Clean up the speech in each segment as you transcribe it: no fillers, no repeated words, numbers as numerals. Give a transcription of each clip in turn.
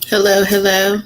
Hello, hello.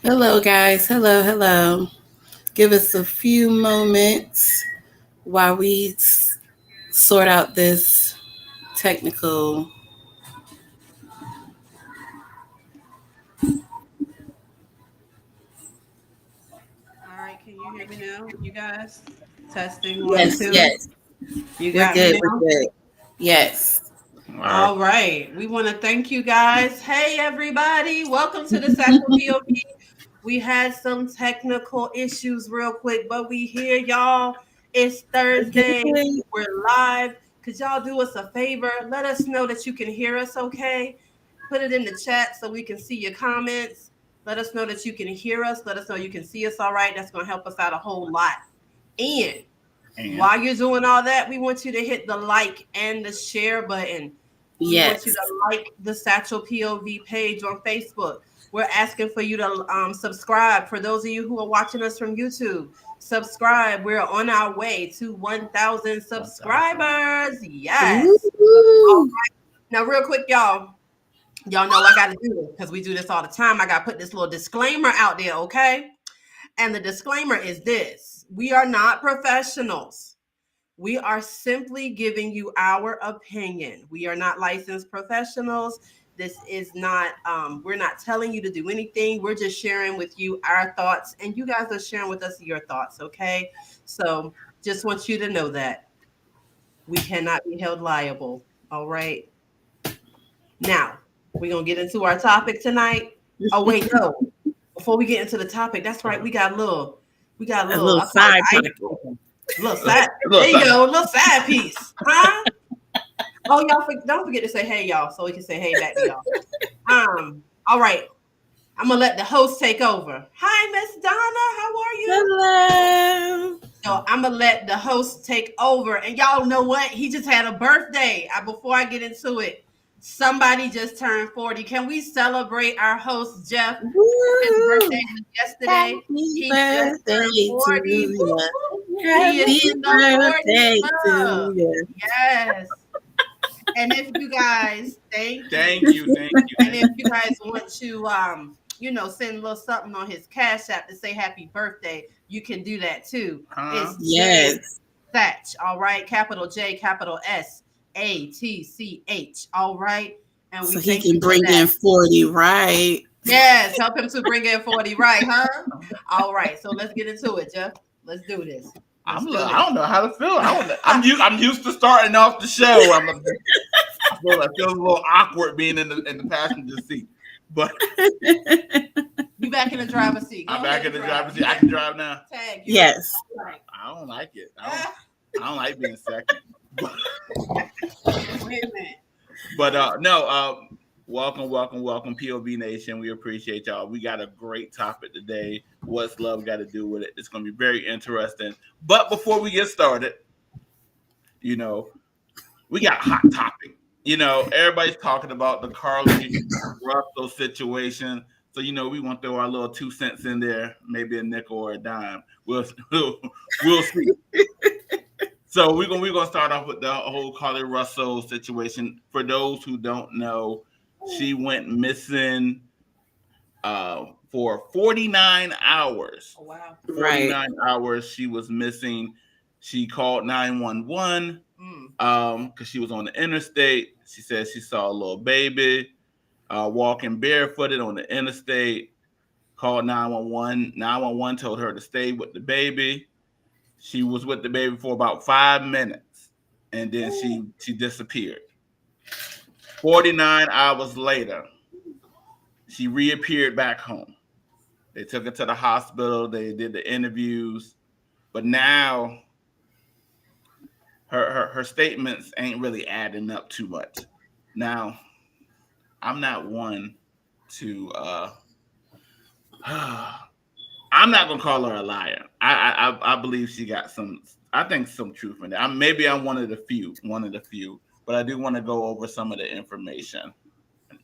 Hello, guys. Hello, hello. Give us a few moments while we sort out this technical. All right, can you hear me now, you guys? Testing one, Yes, two. yes. You We're got me good. now? We're good. Yes. All right. We want to thank you guys. Hey, everybody. Welcome to the Satchel POV. We had some technical issues real quick, but we here, y'all. It's Thursday. Okay. We're live. Could y'all do us a favor? Let us know that you can hear us okay. Put it in the chat so we can see your comments. Let us know that you can hear us. Let us know you can see us all right. That's going to help us out a whole lot. And while you're doing all that, we want you to hit the like and the share button. We want you to like the Satchel POV page on Facebook. We're asking for you to subscribe. For those of you who are watching us from YouTube, subscribe. We're on our way to 1,000 subscribers. Yes. All right. Now, real quick, y'all know I got to do this because we do this all the time. I got to put this little disclaimer out there, okay? And the disclaimer is this: we are not professionals. We are simply giving you our opinion. We are not licensed professionals. This is not, we're not telling you to do anything. We're just sharing with you our thoughts, and you guys are sharing with us your thoughts, okay? So just want you to know that we cannot be held liable, all right? Now, we're going to get into our topic tonight. Oh, wait, no. Before we get into the topic, that's right, we got a little side little side. There you go, a little side piece, huh? Oh, y'all, don't forget to say hey, y'all, so we can say hey back to y'all. All right, I'm gonna let the host take over. Hi, Miss Donna, how are you? Hello. So I'm gonna let the host take over, and y'all know what? He just had a birthday. Before I get into it, somebody just turned 40. Can we celebrate our host Jeff? His birthday was yesterday. He just turned 40. Happy birthday to you. Yes. And if you guys, thank you. And if you guys want to, send a little something on his Cash App to say happy birthday, you can do that too. It's Yes. Satch, all right? Capital J, capital SATCH, all right? And we so he can bring in 40, right? Yes, help him to bring in 40, right, huh? All right, so let's get into it, Jeff. Let's do this. I don't know how to feel. I'm used to starting off the show. I feel a little awkward being in the passenger seat. But you back in the driver's seat. I'm back in the driver's seat. I can drive now. Tag. Yes. I don't like it. I don't like being second. Wait a minute. But no. Welcome, POV Nation. We appreciate y'all. We got a great topic today. What's love got to do with it? It's going to be very interesting. But before we get started, we got a hot topic. Everybody's talking about the Carlee Russell situation. So, we want to throw our little 2 cents in there, maybe a nickel or a dime. We'll see. So we're gonna start off with the whole Carlee Russell situation. For those who don't know, she went missing for 49 hours. Oh, wow. 49 hours she was missing. She called 911 because she was on the interstate. She said she saw a little baby walking barefooted on the interstate. Called 911. 911 told her to stay with the baby. She was with the baby for about 5 minutes, and then she disappeared. 49 hours later, she reappeared back home. They took her to the hospital. They did the interviews, but now her statements ain't really adding up too much. Now, I'm not one to I'm not gonna call her a liar. I believe she got some truth in there. Maybe I'm one of the few, but I do want to go over some of the information.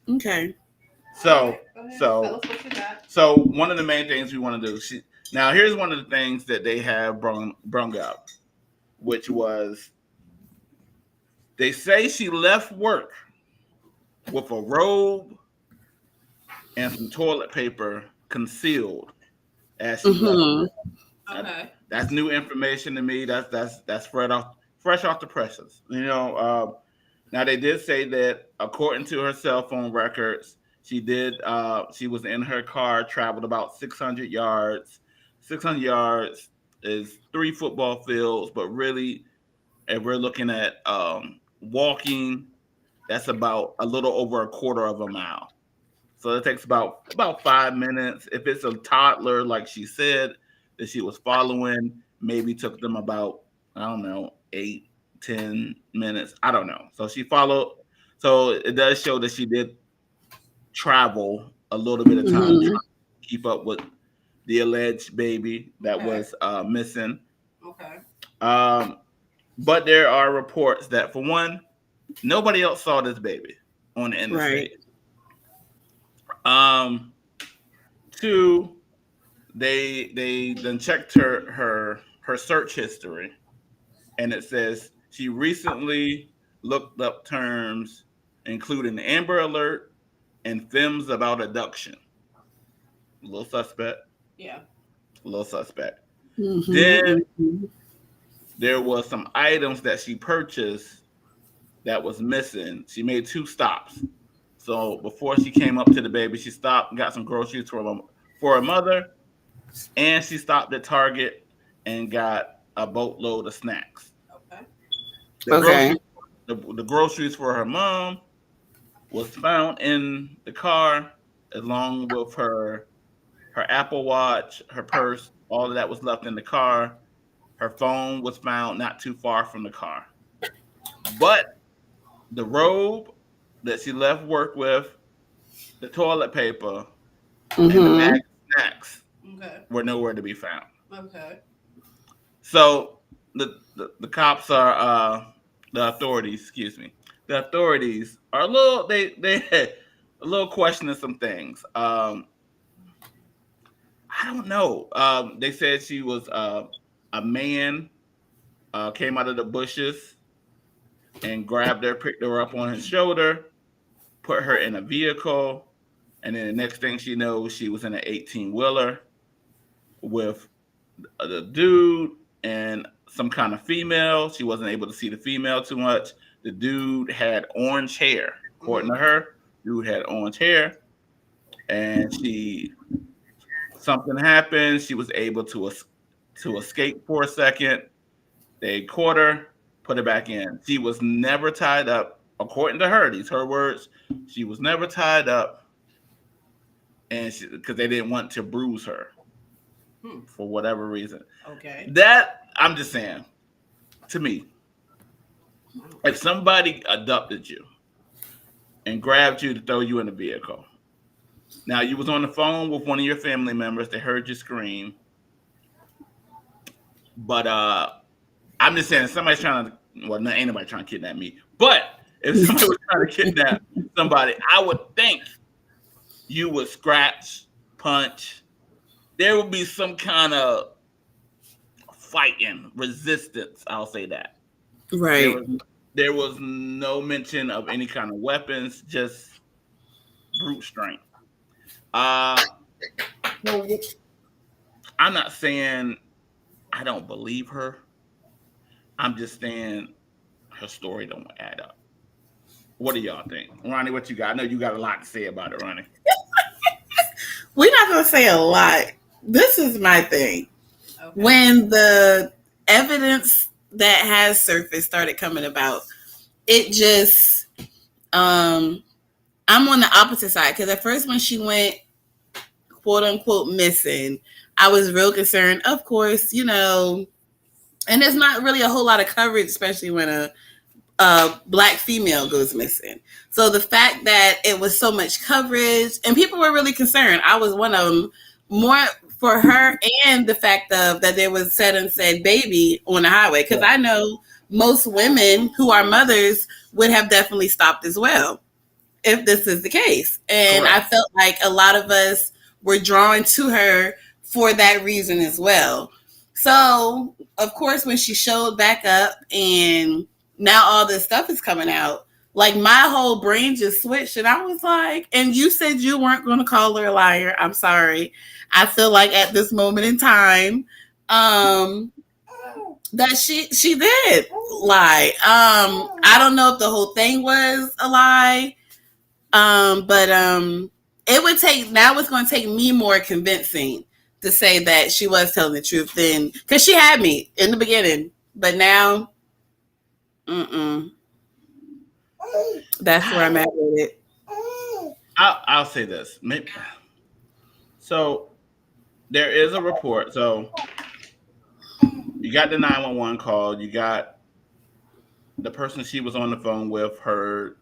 Okay. So one of the main things we want to do. Now here's one of the things that they have brung up, which was they say she left work with a robe and some toilet paper concealed as she left. Okay. That's new information to me. That's fresh off the presses. Now they did say that according to her cell phone records, she was in her car, traveled about 600 yards. 600 yards is 3 football fields, but really, if we're looking at walking, that's about a little over a quarter of a mile. So it takes about 5 minutes. If it's a toddler, like she said, that she was following, maybe took them about, 8-10 minutes. I don't know. So she followed. So it does show that she did travel a little bit of time trying to keep up with the alleged baby that was missing. Okay. But there are reports that, for one, nobody else saw this baby on the interstate. Right. 2, they then checked her search history, and it says she recently looked up terms including Amber Alert and films about abduction. A little suspect. Yeah. A little suspect. Then there was some items that she purchased that was missing. She made 2 stops. So before she came up to the baby, she stopped and got some groceries for her mother, and she stopped at Target and got a boatload of snacks. Okay. The groceries for her mom was found in the car, along with her Apple Watch, her purse. All of that was left in the car. Her phone was found not too far from the car. But the robe that she left work with, the toilet paper, and the bag of snacks were nowhere to be found. Okay. So the cops are the authorities, excuse me. The authorities are a little they had a little questioning some things. I don't know. They said she was a man came out of the bushes and grabbed her, picked her up on his shoulder, put her in a vehicle, and then the next thing she knows, she was in an 18-wheeler with the dude and some kind of female. She wasn't able to see the female too much. The dude had orange hair. According to her, dude had orange hair, and something happened. She was able to to escape for a second. They caught her, put her back in. She was never tied up, according to her. These her words. She was never tied up, and because they didn't want to bruise her for whatever reason. Okay. That I'm just saying. To me, if somebody abducted you and grabbed you to throw you in a vehicle, now you was on the phone with one of your family members. They heard you scream, but I'm just saying, if somebody's trying to, well, no, ain't nobody trying to kidnap me. But if somebody was trying to kidnap somebody, I would think you would scratch, punch. There would be some kind of fighting, resistance. I'll say that. Right. There was no mention of any kind of weapons, just brute strength. So I'm not saying I don't believe her. I'm just saying her story don't add up. What do y'all think? Ronnie, what you got? I know you got a lot to say about it, Ronnie. We're not going to say a lot. This is my thing. Okay. When the evidence that has surfaced started coming about, it just, I'm on the opposite side. Because at first when she went, quote unquote, missing, I was real concerned. Of course, you know, and there's not really a whole lot of coverage, especially when a Black female goes missing. So the fact that it was so much coverage and people were really concerned. I was one of them, more for her, and the fact of that there was said and said baby on the highway. Because I know most women who are mothers would have definitely stopped as well if this is the case. And correct. I felt like a lot of us were drawn to her for that reason as well. So, of course, when she showed back up and now all this stuff is coming out, like my whole brain just switched and I was like, and you said you weren't going to call her a liar. I'm sorry. I feel like at this moment in time, that she did lie. I don't know if the whole thing was a lie. But it would take, now it's going to take me more convincing to say that she was telling the truth then, because she had me in the beginning, but now, that's where I'm at with it. I'll say this. So there is a report. So you got the 911 call. You got the person she was on the phone with, her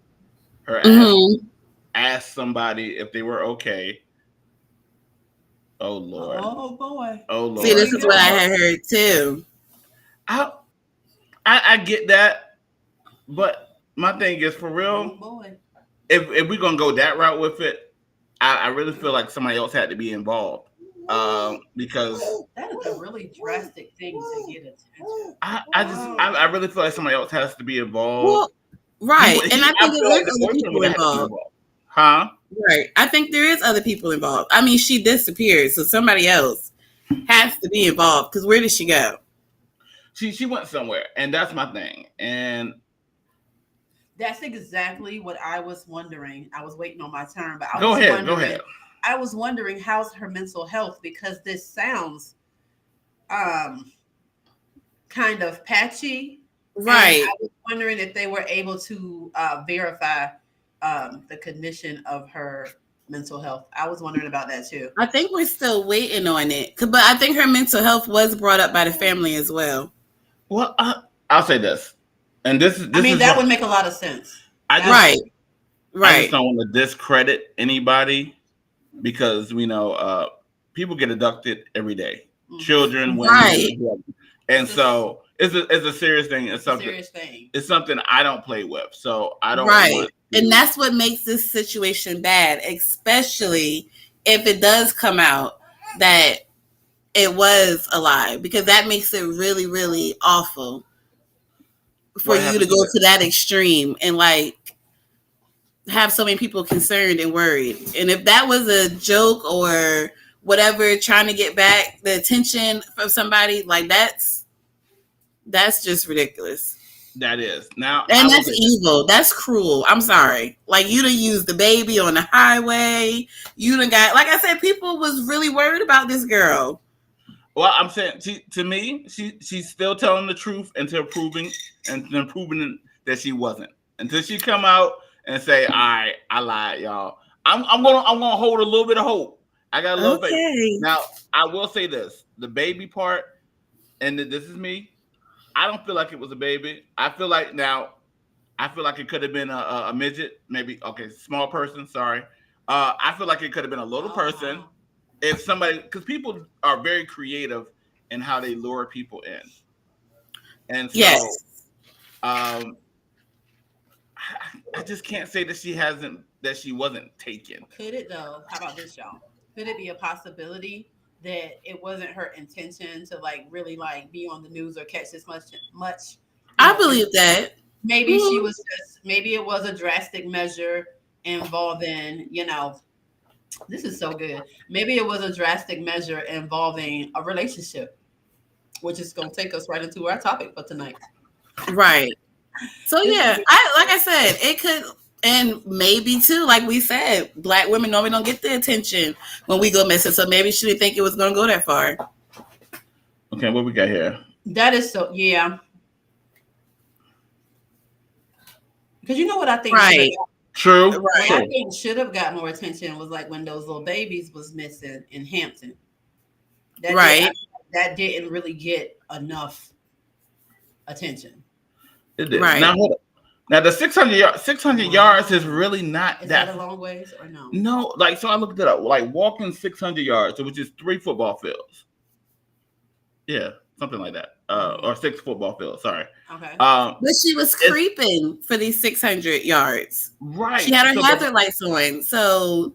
ask somebody if they were okay. Oh Lord. Oh boy. Oh Lord. See, this is what I had heard too. I get that, but my thing is, for real, if we're gonna go that route with it, I really feel like somebody else had to be involved. Because that is a really drastic thing to get attention. I really feel like somebody else has to be involved. Well, right. And I think there is other people involved. Huh? Right. I think there is other people involved. I mean, she disappeared, so somebody else has to be involved. Because where did she go? She went somewhere, and that's my thing. And that's exactly what I was wondering. I was waiting on my turn, but go ahead. I was wondering how's her mental health, because this sounds kind of patchy. Right. And I was wondering if they were able to verify the condition of her mental health. I was wondering about that too. I think we're still waiting on it, but I think her mental health was brought up by the family as well. Well, I'll say this, and this I mean, that would make a lot of sense. Right. I just don't want to discredit anybody, because we know people get abducted every day, children, women, right. And so it's a serious thing. It's something I don't play with, so I don't. Right, and that's what makes this situation bad, especially if it does come out that it was a lie, because that makes it really, really awful for you to go to that extreme and like have so many people concerned and worried. And if that was a joke or whatever, trying to get back the attention from somebody, like that's just ridiculous. That is. Now, and that's evil. That's cruel. I'm sorry. Like, you done used the baby on the highway. You done got, like I said, people was really worried about this girl. Well, I'm saying to me, she's still telling the truth until proving and then proving that she wasn't. Until she come out and say, "All right, I lied, y'all." I'm gonna hold a little bit of hope. I got a little faith. Okay. Now, I will say this: the baby part, and this is me. I don't feel like it was a baby. I feel like it could have been a midget, maybe. Okay, small person. Sorry. I feel like it could have been a little person. If somebody, because people are very creative in how they lure people in, and so Yes. I just can't say that she wasn't taken. Could it though? How about this, y'all? Could it be a possibility that it wasn't her intention to like really like be on the news or catch this much? I believe that. Maybe she was maybe it was a drastic measure involving, this is so good. Maybe it was a drastic measure involving a relationship, which is going to take us right into our topic for tonight. Right. So yeah, like I said, it could, and maybe too, like we said, Black women normally don't get the attention when we go missing. So maybe she didn't think it was going to go that far. Okay, what we got here? That is so, yeah. Because you know what I think? Right. True. What I think should have got more attention was like when those little babies was missing in Hampton. That didn't really get enough attention. It did. Right. Now the 600 yards is really not is that a long ways or no? No, like so I looked it up. Like walking 600 yards, which is 3 football fields. Yeah, something like that. Or 6 football fields. Sorry. Okay. But she was creeping for these 600 yards. Right. She had her hazard lights on, so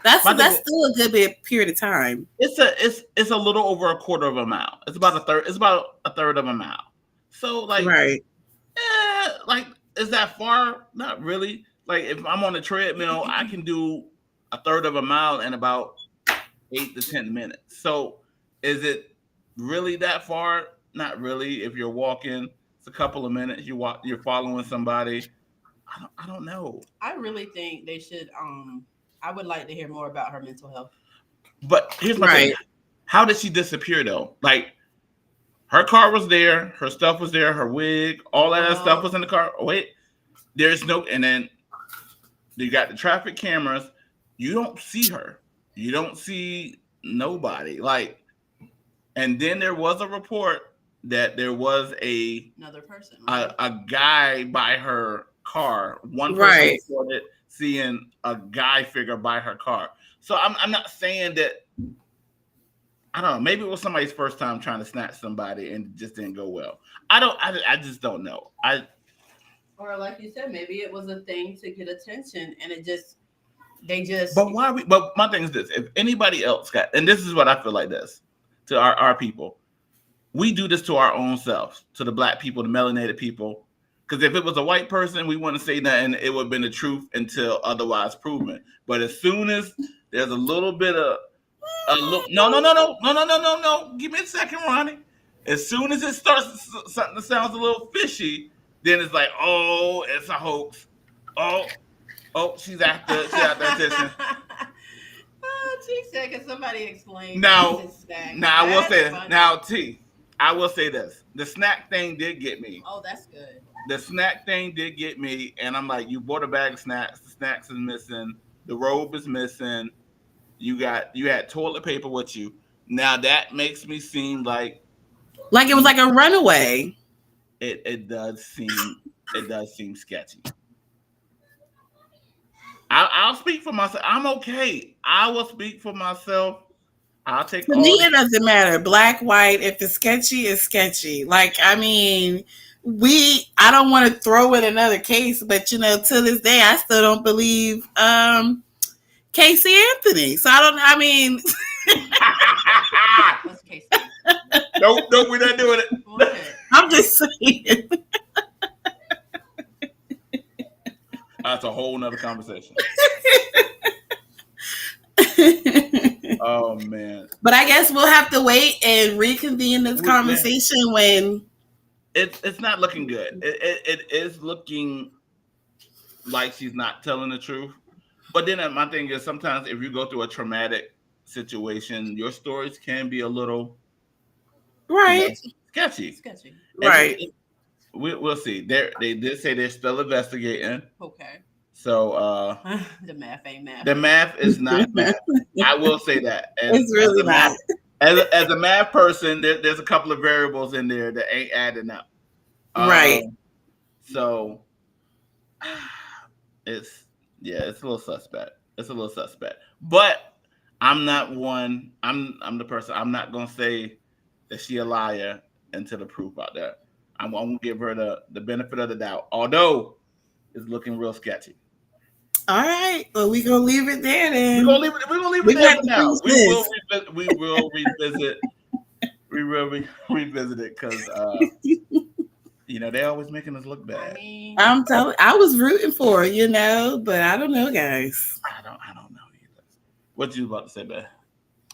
that's still a good bit period of time. It's a little over a quarter of a mile. It's about a third. It's about a third of a mile. So like, right. Like, is that far? Not really. Like, if I'm on a treadmill, I can do a third of a mile in about 8 to 10 minutes. So, is it really that far? Not really. If you're walking, it's a couple of minutes. You're following somebody. I don't know. I really think they should. I would like to hear more about her mental health. But here's my thing: how did she disappear though? Like, her car was there, her stuff was there, her wig, all that stuff was in the car. Wait, there's no, and then you got the traffic cameras. You don't see her. You don't see nobody. Like, and then there was a report that there was another person, a guy by her car. One person reported seeing a guy figure by her car. So I'm not saying that. I don't know. Maybe it was somebody's first time trying to snatch somebody and it just didn't go well. I just don't know. Or like you said, maybe it was a thing to get attention and But why? But my thing is this: if anybody else got, and this is what I feel like this to our people, we do this to our own selves, to the Black people, the melanated people. Because if it was a white person, we wouldn't say nothing. It would have been the truth until otherwise proven. But as soon as there's a little bit of no. Give me a second, Ronnie. As soon as it starts something that sounds a little fishy, then it's like, oh, it's a hoax. Oh, she's after attention. She said, can somebody explain? Now I will say this. Now, T, I will say this. The snack thing did get me. Oh, that's good. The snack thing did get me, and I'm like, you bought a bag of snacks. The snacks is missing. The robe is missing. You had toilet paper with you. Now that makes me seem like it was like a runaway. It does seem sketchy. I'll speak for myself. I'm okay. I will speak for myself. I'll take. To me, it doesn't matter. Black, white. If it's sketchy, it's sketchy. Like, I mean, I don't want to throw in another case, but to this day, I still don't believe Casey Anthony. So What's Casey? Nope, we're not doing it. Okay. I'm just saying. That's a whole nother conversation. Oh man! But I guess we'll have to wait and reconvene this conversation when it's not looking good. It is looking like she's not telling the truth. But then my thing is, sometimes if you go through a traumatic situation, your stories can be a little Right. Sketchy. Sketchy. Right. We'll see. They did say they're still investigating. Okay. So the math ain't math. the math is not math. I will say that. And It's really not. As a math person, there's a couple of variables in there that ain't adding up. Right. So it's a little suspect. It's a little suspect. But I'm not one. I'm the person. I'm not gonna say that she a liar until the proof out there. I'm gonna give her the benefit of the doubt. Although it's looking real sketchy. All right. Well, we're gonna leave it there then. We're gonna leave it there for now. We will revisit. We will revisit it because they're always making us look bad. I'm telling. I was rooting for her, but I don't know, guys. I don't know either. What you about to say, babe?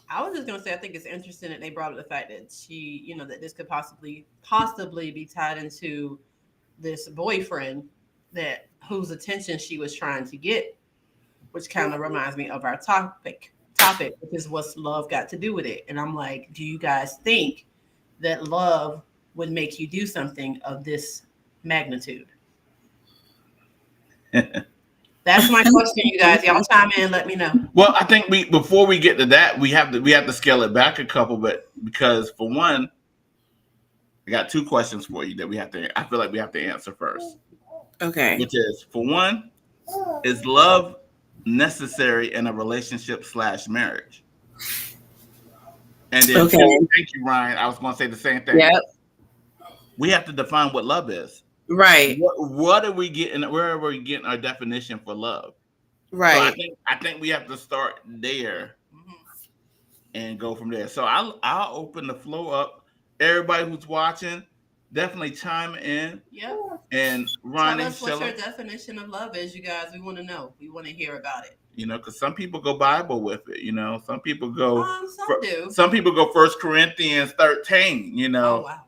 I was just gonna say I think it's interesting that they brought up the fact that she, that this could possibly be tied into this boyfriend whose attention she was trying to get, which kind of reminds me of our topic, which is what's love got to do with it. And I'm like, do you guys think that love would make you do something of this magnitude? That's my question, you guys. Y'all chime in, let me know. Well, I think before we get to that, we have to scale it back a couple bit because for one, I got two questions for you that I feel like we have to answer first. Okay. Which is, for one, is love necessary in a relationship / marriage? And then okay. Thank you, Ryan. I was going to say the same thing. Yep. We have to define what love is. Right. What are we getting? Where are we getting our definition for love? Right. So I think we have to start there and go from there. So I'll open the floor up. Everybody who's watching, definitely chime in. Yep. And Ronnie, tell us what your definition of love is, you guys. We want to know. We want to hear about it. Because some people go Bible with it. Some people go. Do. Some people go 1 Corinthians 13. Oh wow.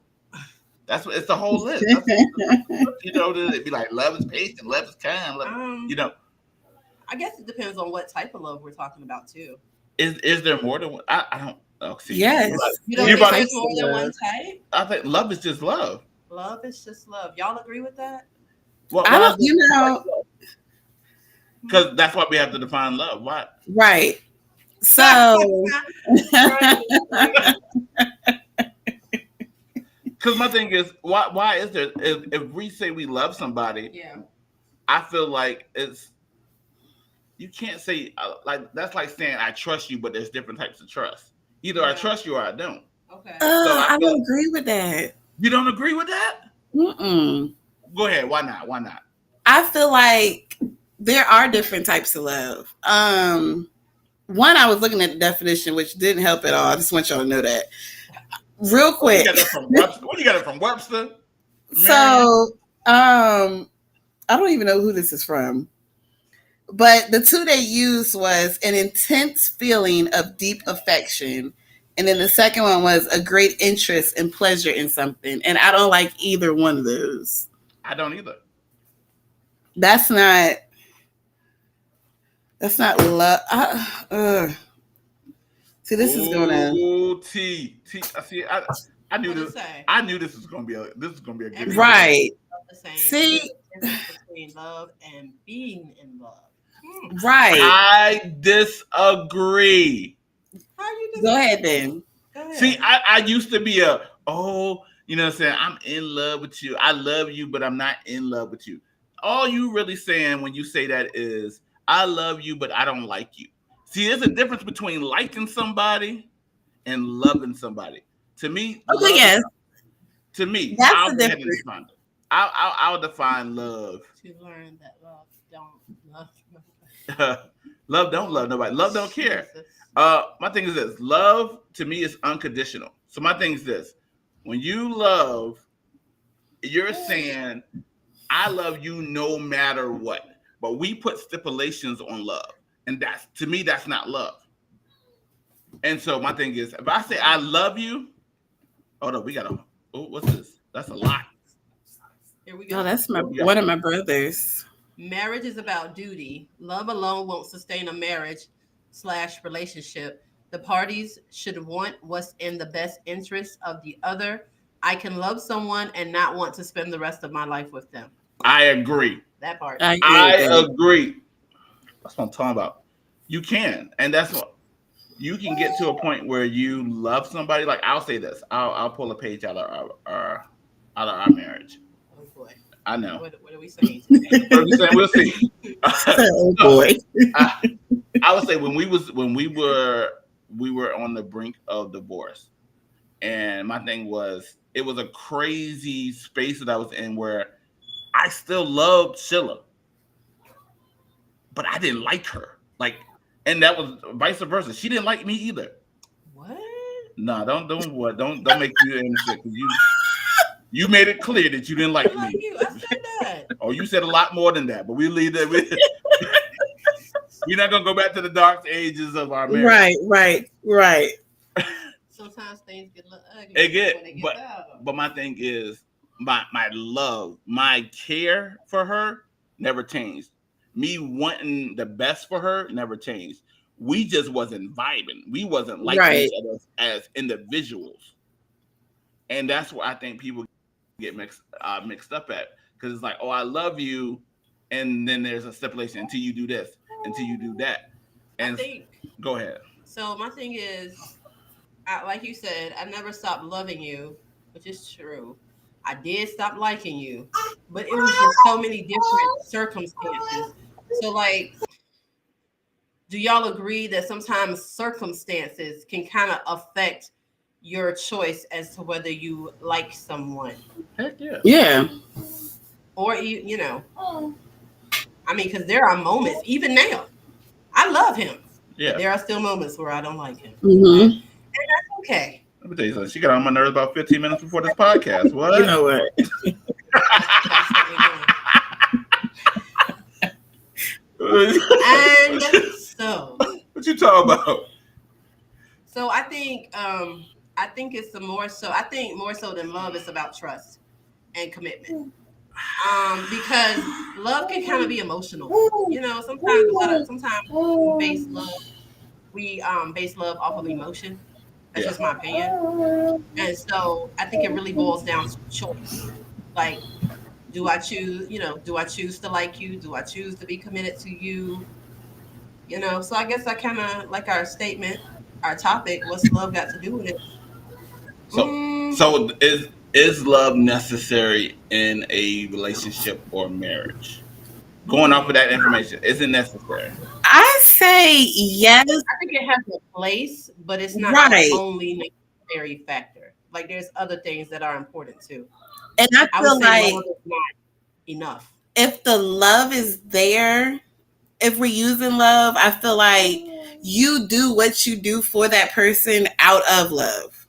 That's what it's the whole list. It'd be like love is patient, love is kind. I guess it depends on what type of love we're talking about too. Is there more than one? I don't. Oh, see, yes. You don't think there's more than one type? I think love is just love. Love is just love. Y'all agree with that? Well, I don't. Because that's why we have to define love. Why? Right. So. Because my thing is, why is there? If we say we love somebody, I feel like you can't say that's like saying I trust you, but there's different types of trust. Either I trust you or I don't. Okay. I don't agree with that. You don't agree with that? Mm-mm. Go ahead. Why not? Why not? I feel like there are different types of love. One, I was looking at the definition, which didn't help at all. I just want y'all to know that. Real quick. What you got it from Webster? So, I don't even know who this is from. But the two they used was an intense feeling of deep affection. And then the second one was a great interest and pleasure in something. And I don't like either one of those. I don't either. That's not love. See, this is gonna. T. See, I knew this. I knew this was gonna be a good right. See, between love and being in love. Right. I disagree. How you disagree? Go ahead then. Go ahead. See, I used to be I'm in love with you. I love you, but I'm not in love with you. All you really saying when you say that is I love you, but I don't like you. See, there's a difference between liking somebody and loving somebody. To me, yes. To me, that's the difference. I'll define love. To learn that love don't love nobody. Love don't love nobody. Love don't care. My thing is this: love to me is unconditional. So my thing is this: when you love, you're saying, "I love you no matter what." But we put stipulations on love. And to me, that's not love. And so my thing is, if I say I love you, what's this? That's a lot. Here we go. Oh, that's one of my brothers. Marriage is about duty. Love alone won't sustain a marriage / relationship. The parties should want what's in the best interest of the other. I can love someone and not want to spend the rest of my life with them. I agree. That part. I agree. That's what I'm talking about. You can, and that's what you can get to a point where you love somebody. Like I'll say this. I'll pull a page out of our marriage. Oh boy. I know. What are we saying? What are we saying? We'll see. Oh boy. I would say when we were on the brink of divorce, and my thing was it was a crazy space that I was in where I still loved Sheila, but I didn't like her. Like, and that was vice versa. She didn't like me either. What? Nah, don't make you innocent because you made it clear that you didn't like me. I said that. Oh, you said a lot more than that, but we leave that. We're not gonna go back to the dark ages of our marriage. Right. Sometimes things get a little ugly. But my thing is my love, my care for her never changed. Me wanting the best for her never changed. We just wasn't vibing. We wasn't liking each other as individuals, and that's what I think people get mixed up at, because it's like, oh, I love you, and then there's a stipulation until you do this, until you do that. And go ahead. So my thing is, like you said, I never stopped loving you, which is true. I did stop liking you, but it was just so many different circumstances. So, like, do y'all agree that sometimes circumstances can kind of affect your choice as to whether you like someone? Heck yeah. Yeah. Or, you know, I mean, because there are moments, even now, I love him. Yeah. But there are still moments where I don't like him. Mm-hmm. And that's okay. Let me tell you something. She got on my nerves about 15 minutes before this podcast. What? You know what? And so, what you talking about? So I think it's more so than love, it's about trust and commitment. Because love can kind of be emotional. You know, sometimes we base love off of emotion. That's just my opinion. And so I think it really boils down to choice. Like, do I choose to like you? Do I choose to be committed to you? You know, so I guess I kind of like our statement, our topic, what's love got to do with it? So is love necessary in a relationship or marriage? Going off of that information, is it necessary? I say yes. I think it has a place, but it's not the only necessary factor. Like, there's other things that are important too. And I feel like love is not enough. If the love is there, if we're using love, I feel like you do what you do for that person out of love.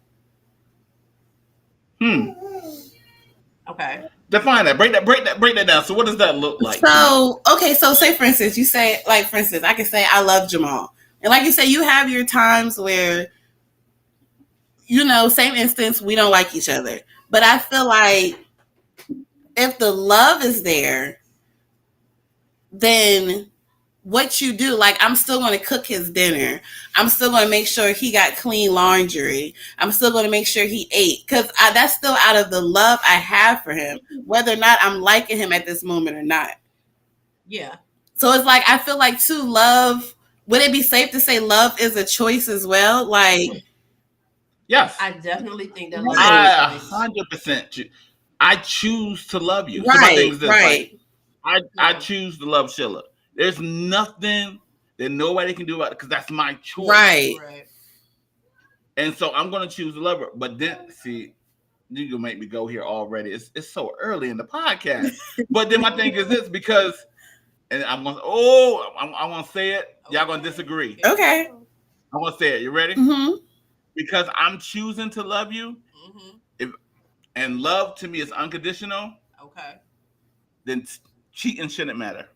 Okay. Define that. Break that down. So what does that look like? So, okay, so say for instance, you say, like, for instance, I can say I love Jamal. And like you say, you have your times where, you know, same instance, we don't like each other. But I feel like if the love is there, then what you do, like, I'm still going to cook his dinner. I'm still going to make sure he got clean laundry. I'm still going to make sure he ate, because that's still out of the love I have for him, whether or not I'm liking him at this moment or not. Yeah. So it's like, I feel like too, love, would it be safe to say love is a choice as well? Like, yes. I definitely think that love is 100%. I choose to love you. Right, so my thing is this, right. Like, I choose to love Sheila. There's nothing that nobody can do about it, because that's my choice. Right. And so I'm going to choose to love her. But then, see, you're going to make me go here already. It's so early in the podcast. But then my thing is this, because, and I'm going to, I want to say it. Y'all going to disagree. Okay. I want to say it. You ready? Mm-hmm. Because I'm choosing to love you. Mm-hmm. And love to me is unconditional. Okay. Then cheating shouldn't matter.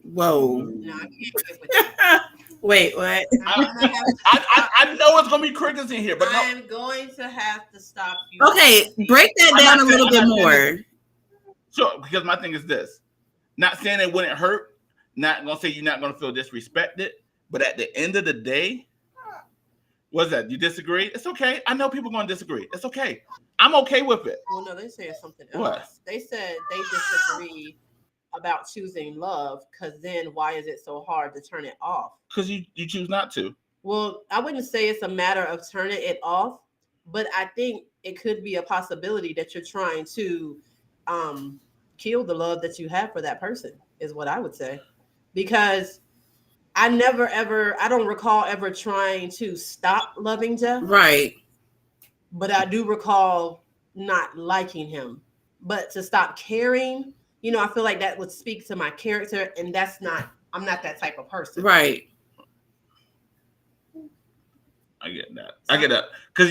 Whoa. No, I can't get with that. Wait, what? I know it's gonna be crickets in here, but I'm going to have to stop you. Okay, break that down a little bit more. Sure, because my thing is this. Not saying it wouldn't hurt, not gonna say you're not gonna feel disrespected, but at the end of the day, What's that? You disagree? It's okay. I know people are going to disagree. It's okay. I'm okay with it. Well, no, they said something else. What? They said they disagree about choosing love, because then why is it so hard to turn it off? Because you choose not to. Well, I wouldn't say it's a matter of turning it off, but I think it could be a possibility that you're trying to kill the love that you have for that person, is what I would say. Because I don't recall ever trying to stop loving Jeff. Right. But I do recall not liking him. But to stop caring, I feel like that would speak to my character, and I'm not that type of person. Right. I get that. Because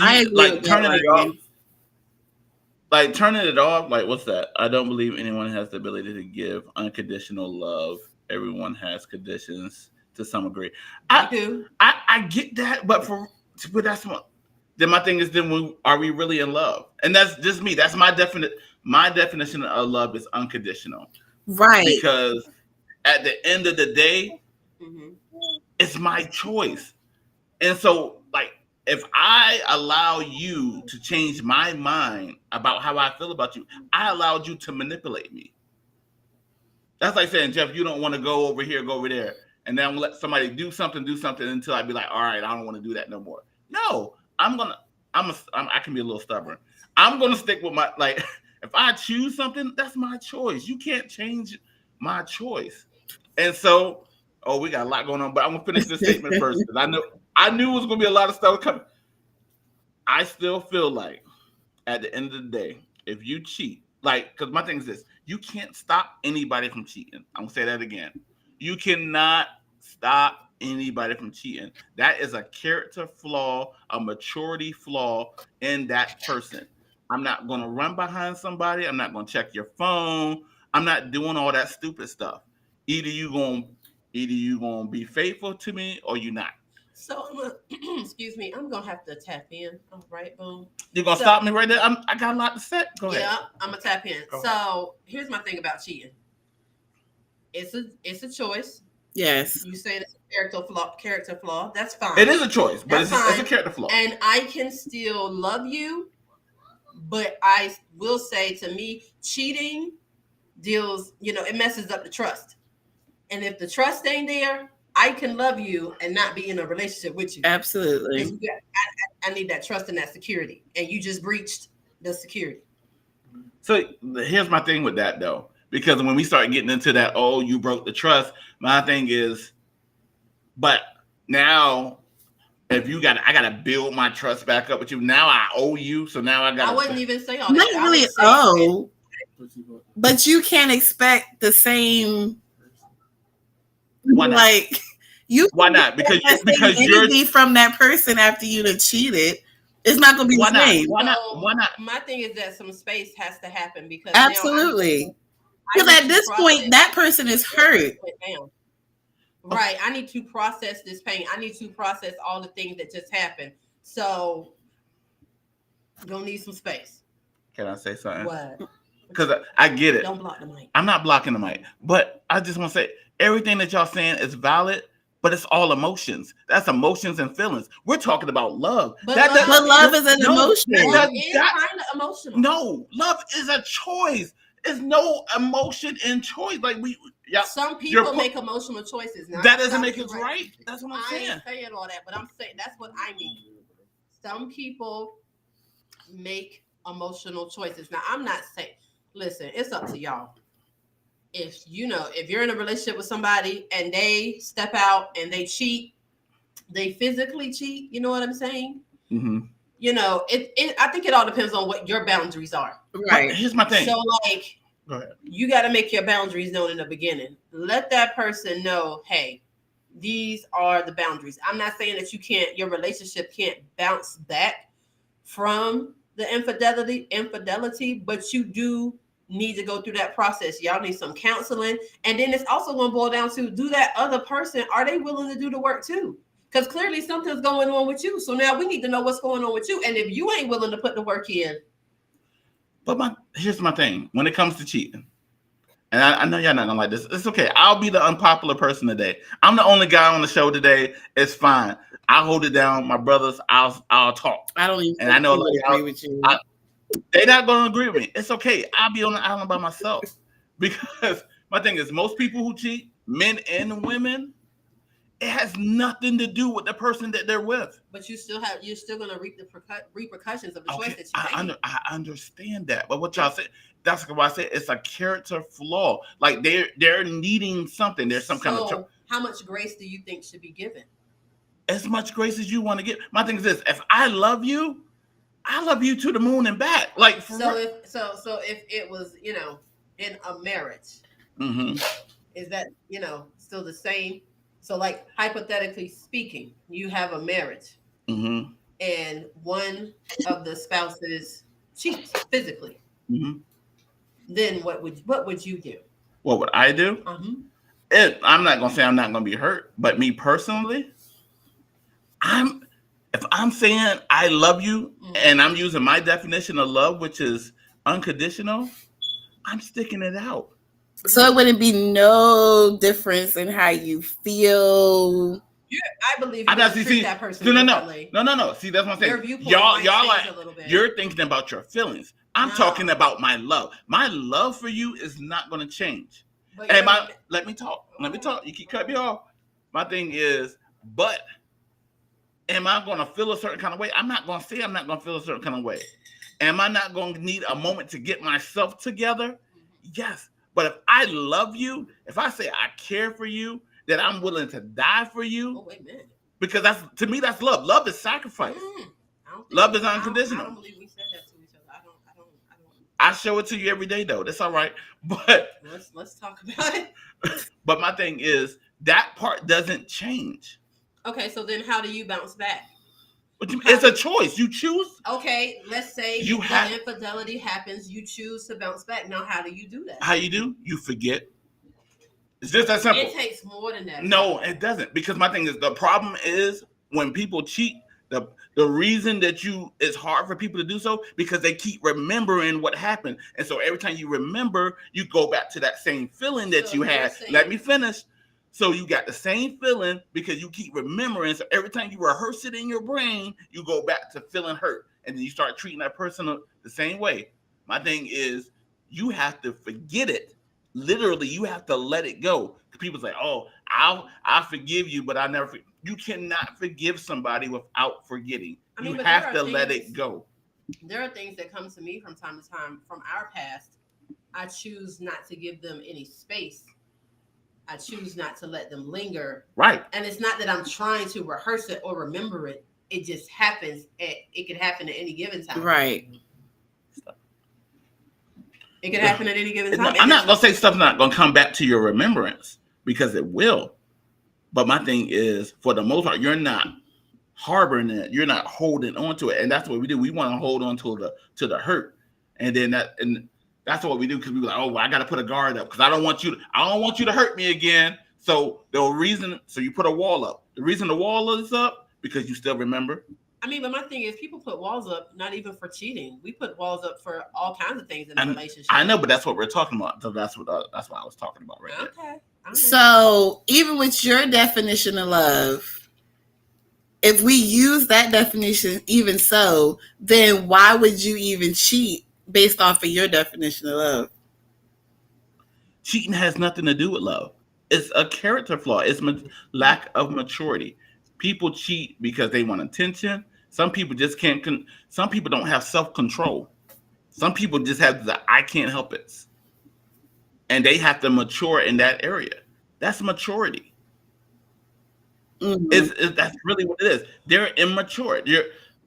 turning it off. Like turning it off, like what's that? I don't believe anyone has the ability to give unconditional love. Everyone has conditions to some degree. I do. I get that, but that's what. Then my thing is, are we really in love? And that's just me. That's my definition of love is unconditional. Right. Because at the end of the day, it's my choice. And so, like, if I allow you to change my mind about how I feel about you, I allowed you to manipulate me. That's like saying, Jeff, you don't want to go over here, go over there. And then let somebody do something until I be like, all right, I don't want to do that no more. No, I can be a little stubborn. I'm going to stick with if I choose something, that's my choice. You can't change my choice. And so, we got a lot going on, but I'm going to finish this statement first, because I knew it was going to be a lot of stuff coming. I still feel like at the end of the day, if you cheat, because my thing is this, you can't stop anybody from cheating. I'm going to say that again. You cannot stop anybody from cheating. That is a character flaw, a maturity flaw in that person. I'm not going to run behind somebody. I'm not going to check your phone. I'm not doing all that stupid stuff. Either you going to be faithful to me or you're not. So, excuse me, I'm going to have to tap in. All right, boom. You're going to stop me right there? I got a lot to say. Go ahead. Yeah, I'm going to tap in. So, here's my thing about cheating. It's a choice. Yes. You say it's a character flaw. That's fine. It is a choice, but it's a character flaw. And I can still love you, but I will say, to me, cheating deals, it messes up the trust. And if the trust ain't there, I can love you and not be in a relationship with you. Absolutely. I need that trust and that security. And you just breached the security. So here's my thing with that, though. Because when we start getting into that, you broke the trust, my thing is, but now if I got to build my trust back up with you. Now I owe you. So now I got I wouldn't even say all that. Not really owe, but you can't expect the same. Why not? Why not? Because you're from that person after you have cheated. It's not going to be the same. Why not? My thing is that some space has to happen, because absolutely. Because at this point, that person is hurt. Right. I need to process this pain. I need to process all the things that just happened. So, gonna need some space. Can I say something? What? Because I get it. Don't block the mic. I'm not blocking the mic, but I just want to say everything that y'all saying is valid, but it's all emotions. That's emotions and feelings. We're talking about love. But love is an emotion. It's kind of emotional. No, love is a choice. There's no emotion in choice. Some people make emotional choices. That doesn't make it right. That's what I'm saying. I ain't saying all that, but I'm saying that's what I mean. Some people make emotional choices. Now, I'm not saying, listen, it's up to y'all. If you're in a relationship with somebody and they step out and they cheat, they physically cheat, you know what I'm saying? Mm-hmm. I think it all depends on what your boundaries are. Right. But here's my thing. So, go ahead. You got to make your boundaries known in the beginning. Let that person know, hey, these are the boundaries. I'm not saying that your relationship can't bounce back from the infidelity, but you do need to go through that process. Y'all need some counseling. And then it's also going to boil down to, do that other person, are they willing to do the work too? Because clearly something's going on with you. So now we need to know what's going on with you. And if you ain't willing to put the work in. But here's my thing. When it comes to cheating, and I know y'all not gonna like this. It's okay. I'll be the unpopular person today. I'm the only guy on the show today. It's fine. I'll hold it down. My brothers, I'll talk. I don't even And I know would agree with you. They're not going to agree with me. It's okay. I'll be on the island by myself. Because my thing is, most people who cheat, men and women, it has nothing to do with the person that they're with. But you're still going to reap the repercussions of the choice that you made. I understand that, but what y'all said, that's why I said it's a character flaw. Like they're needing something. There's some kind of. How much grace do you think should be given? As much grace as you want to give. My thing is this: if I love you to the moon and back. Like if it was, in a marriage, is that still the same? So, like, hypothetically speaking, you have a marriage, and one of the spouses cheats physically. Then what would you do? What would I do? I'm not gonna say I'm not gonna be hurt, but me personally, if I'm saying I love you and I'm using my definition of love, which is unconditional, I'm sticking it out. So it wouldn't be no difference in how you feel. Yeah, I believe you treat that person differently. No. See, that's what I'm saying. Y'all like, you're thinking about your feelings. I'm talking about my love. My love for you is not going to change. And let me talk. You keep cutting me off. My thing is, but am I going to feel a certain kind of way? I'm not going to say I'm not going to feel a certain kind of way. Am I not going to need a moment to get myself together? Yes. But if I love you, if I say I care for you, that I'm willing to die for you. Oh, wait a minute. Because to me, that's love. Love is sacrifice. Love is unconditional. I don't believe we said that to each other. I don't. I show it to you every day, though. That's all right. But let's talk about it. But my thing is, that part doesn't change. Okay, so then how do you bounce back? It's a choice. You choose. Okay, let's say infidelity happens. You choose to bounce back. Now, how do you do that? How you do? You forget. It's just that simple. It takes more than that. No, it doesn't. Because my thing is, the problem is when people cheat, the reason that it's hard for people to do so because they keep remembering what happened. And so every time you remember, you go back to that same feeling that you had. Let me finish. So you got the same feeling because you keep remembering. So every time you rehearse it in your brain, you go back to feeling hurt. And then you start treating that person the same way. My thing is, you have to forget it. Literally, you have to let it go. People say, "Oh, I'll forgive you, but I never." You cannot forgive somebody without forgetting. You have to let it go. There are things that come to me from time to time from our past. I choose not to give them any space. I choose not to let them linger. Right. And it's not that I'm trying to rehearse it or remember it. It just happens. It could happen at any given time. Right. It could happen at any given time. I'm not going to say stuff's not going to come back to your remembrance because it will. But my thing is, for the most part, you're not harboring it. You're not holding on to it. And that's what we do. We want to hold on to the hurt. And then that's what we do because we like, I got to put a guard up because I don't want you to hurt me again. So you put a wall up. The reason the wall is up because you still remember. I mean, but my thing is, people put walls up not even for cheating. We put walls up for all kinds of things in a relationship. I know, but that's what we're talking about. So that's what I was talking about right there. Okay. So even with your definition of love, if we use that definition, even so, then why would you even cheat based off of your definition of love? Cheating has nothing to do with love. It's a character flaw. It's lack of maturity. People cheat because they want attention. Some people just can't. Some people don't have self-control. Some people just have the I can't help it. And they have to mature in that area. That's maturity. Mm-hmm. That's really what it is. They're immature.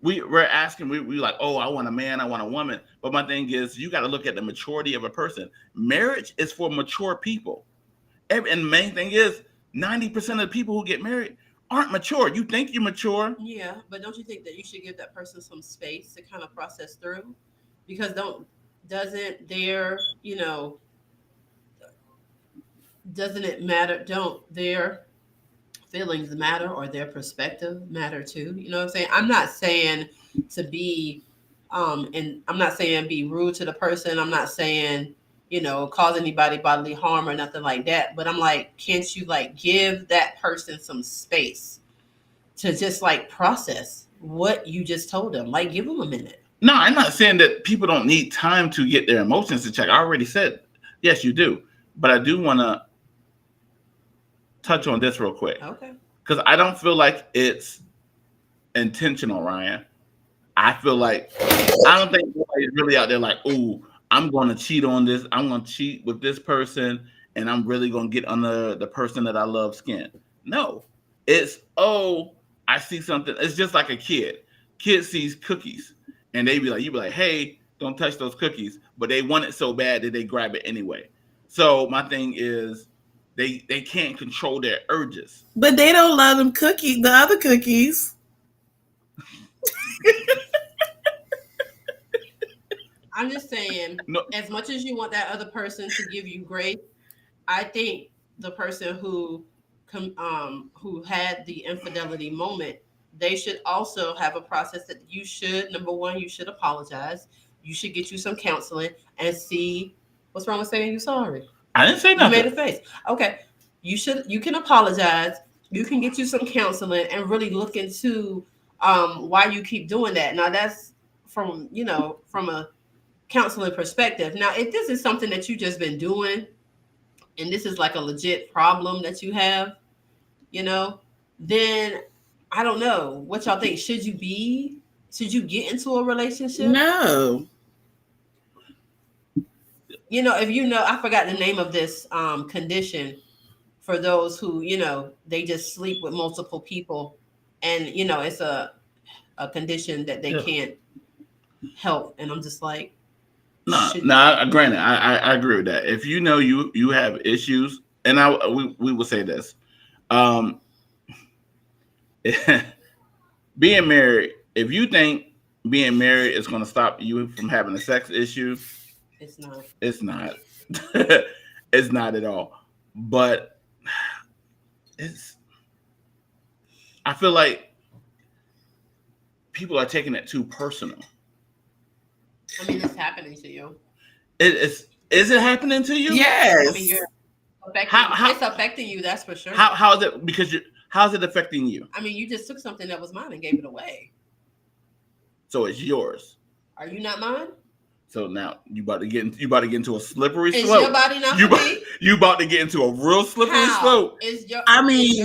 We're asking, we're like, oh, I want a man, I want a woman. But my thing is, you got to look at the maturity of a person. Marriage is for mature people. And the main thing is, 90% of the people who get married aren't mature. You think you're mature. Yeah, but don't you think that you should give that person some space to kind of process through? Because doesn't it matter? Don't their feelings matter or their perspective matter too? You know what I'm saying? I'm not saying to be, and I'm not saying be rude to the person. I'm not saying, cause anybody bodily harm or nothing like that. But I'm like, can't you give that person some space to just like process what you just told them. Like, give them a minute. No, I'm not saying that people don't need time to get their emotions in check. I already said, yes, you do. But I do want to touch on this real quick. Okay. Because I don't feel like it's intentional, Ryan. I feel like, I don't think nobody's really out there like, ooh, I'm going to cheat on this. I'm going to cheat with this person, and I'm really going to get under the person that I love skin. No. It's, oh, I see something. It's just like a kid. Kid sees cookies, and you be like, hey, don't touch those cookies. But they want it so bad that they grab it anyway. So my thing is, they can't control their urges. But they don't love them the other cookies. I'm just saying, as much as you want that other person to give you grace, I think the person who had the infidelity moment, they should also have a process that you should, number one, you should apologize. You should get you some counseling and see what's wrong with saying you're sorry. I didn't say nothing. You made a face. Okay. You can apologize. You can get you some counseling and really look into why you keep doing that. Now that's from a counseling perspective. Now, if this is something that you just been doing and this is like a legit problem that you have, then I don't know what y'all think. Should you get into a relationship? No. If I forgot the name of this condition for those who, they just sleep with multiple people, and it's a condition that they can't help. And I'm just like, granted, I agree with that. If you have issues, and we will say this, being married, if you think being married is going to stop you from having a sex issue, it's not. It's not. It's not at all. But I feel like people are taking it too personal. I mean, it's happening to you. Is it happening to you? Yes. I mean, it's affecting you, that's for sure. How is it? How's it affecting you? I mean, you just took something that was mine and gave it away. So it's yours. Are you not mine? So now you about to get into a slippery slope. Is your body not for me? You about to get into a real slippery slope. Is your is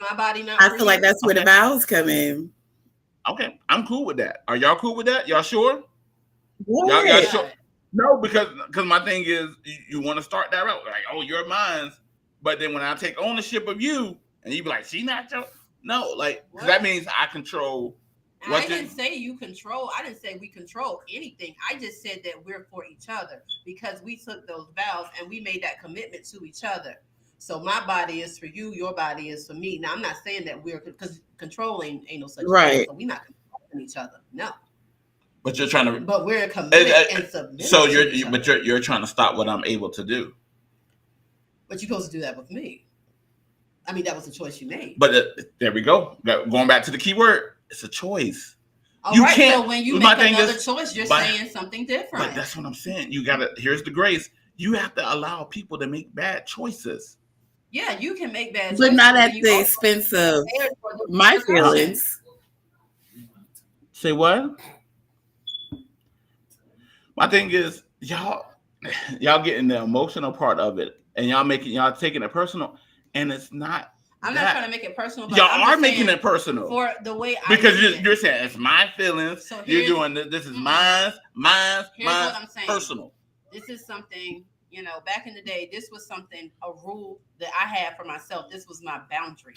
my body not? I feel like that's where the vows come in. Okay, I'm cool with that. Are y'all cool with that? Y'all sure? Yeah. Y'all sure? No, because my thing is you want to start that route, like, oh, you're mine, but then when I take ownership of you, and you be like, she not your, no, like, that means I control. I didn't say you control. I didn't say we control anything. I just said that we're for each other because we took those vows and we made that commitment to each other. So my body is for you. Your body is for me. Now, I'm not saying that because controlling ain't no such thing. So we're not controlling each other. No. But you're trying to. But we're committed and submitted. So you're trying to stop what I'm able to do. But you're supposed to do that with me. I mean, that was a choice you made. But there we go. Going back to the key word. It's a choice. All right, so when you make another choice, you're saying something different. But that's what I'm saying. Here's the grace. You have to allow people to make bad choices. Yeah, you can make bad choices. But not at the expense of my feelings. Say what? My thing is, y'all getting the emotional part of it, and y'all taking it personal, and it's not. I'm not trying to make it personal. But y'all are making it personal for the way I because you're saying it's my feelings. So you're doing this is mine, personal. This is something, back in the day. This was a rule that I had for myself. This was my boundary.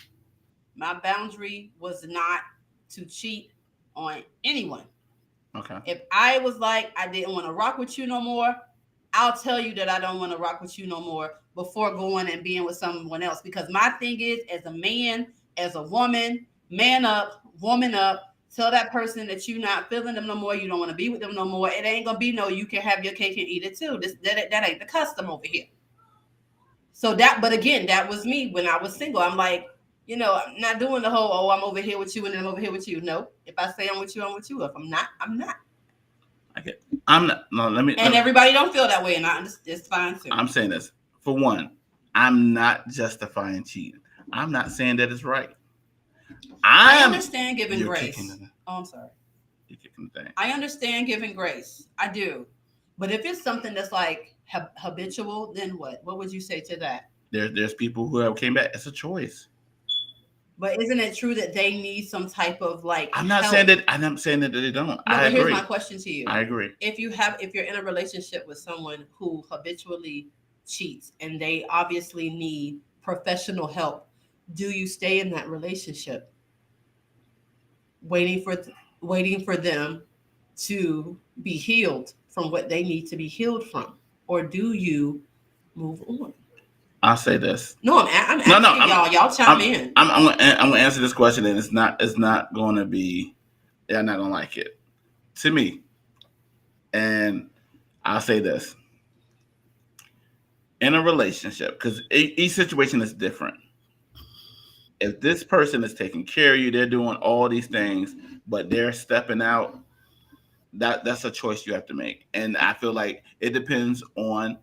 My boundary was not to cheat on anyone. Okay. If I was like, I didn't want to rock with you no more, I'll tell you that I don't want to rock with you no more before going and being with someone else. Because my thing is, as a man, as a woman, man up, woman up, tell that person that you're not feeling them no more, you don't want to be with them no more. It ain't gonna be you can have your cake and eat it too. That ain't the custom over here. So but again, that was me when I was single. I'm like, I'm not doing the whole, I'm over here with you and then I'm over here with you. No, if I say I'm with you, I'm with you. If I'm not, I'm not. Okay. I'm not. No, let me. Everybody don't feel that way, and it's fine too. I'm saying this. For one, I'm not justifying cheating. I'm not saying that it's right. I understand giving grace. Oh, I'm sorry. You're kicking the thing. I understand giving grace. I do. But if it's something that's like habitual, then what? What would you say to that? There's people who have came back. It's a choice. But isn't it true that they need some type of like? I'm not saying that they don't. No, but here's my question to you. I agree. If you're in a relationship with someone who habitually cheats and they obviously need professional help, do you stay in that relationship waiting for them to be healed from what they need to be healed from, or do you move on? I'll say this. No, I'm asking y'all. Y'all chime in. I'm gonna answer this question, and it's not going to be. Y'all not gonna like it. To me, and I'll say this: in a relationship, because each situation is different. If this person is taking care of you, they're doing all these things, but they're stepping out. That's a choice you have to make, and I feel like it depends on.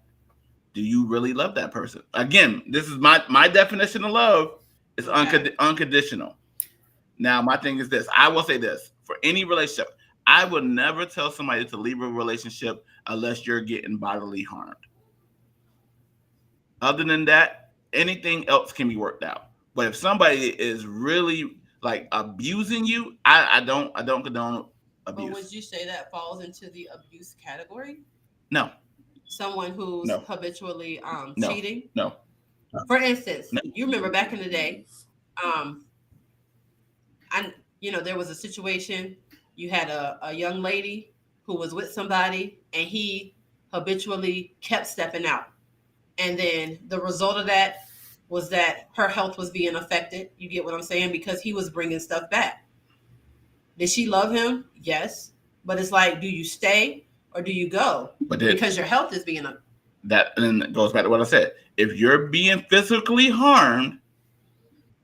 Do you really love that person? Again, this is my definition of love is unconditional. Now, my thing is this. I will say this. For any relationship, I would never tell somebody to leave a relationship unless you're getting bodily harmed. Other than that, anything else can be worked out. But if somebody is really like abusing you, I don't condone abuse. But would you say that falls into the abuse category? No. Someone who's habitually cheating? No. For instance, you remember back in the day, there was a situation. You had a young lady who was with somebody, and he habitually kept stepping out. And then the result of that was that her health was being affected. You get what I'm saying? Because he was bringing stuff back. Did she love him? Yes. But it's like, do you stay or do you go? Because your health is being that, and it goes back to what I said. If you're being physically harmed,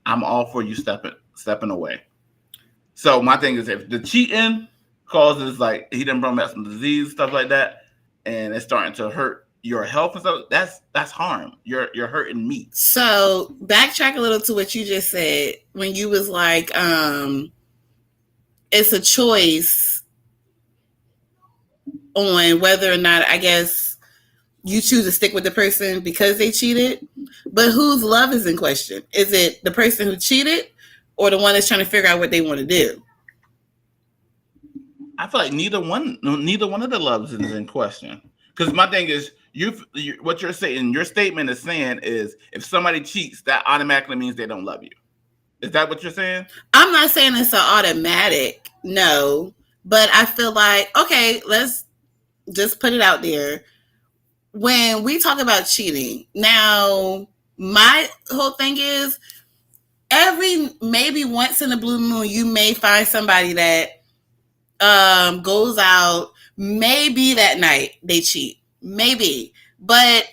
I'm all for you stepping away. So my thing is, if the cheating causes like he done brought back some disease, stuff like that, and it's starting to hurt your health and stuff, that's harm. You're hurting me. So backtrack a little to what you just said when you was like, it's a choice on whether or not, I guess, you choose to stick with the person because they cheated. But whose love is in question? Is it the person who cheated or the one that's trying to figure out what they want to do? I feel like neither one of the loves is in question. Because my thing is, what you're saying, your statement is saying is if somebody cheats, that automatically means they don't love you. Is that what you're saying? I'm not saying it's an automatic, no. But I feel like, okay, let's just put it out there. When we talk about cheating, now my whole thing is maybe once in a blue moon, you may find somebody that goes out, maybe that night they cheat, maybe. But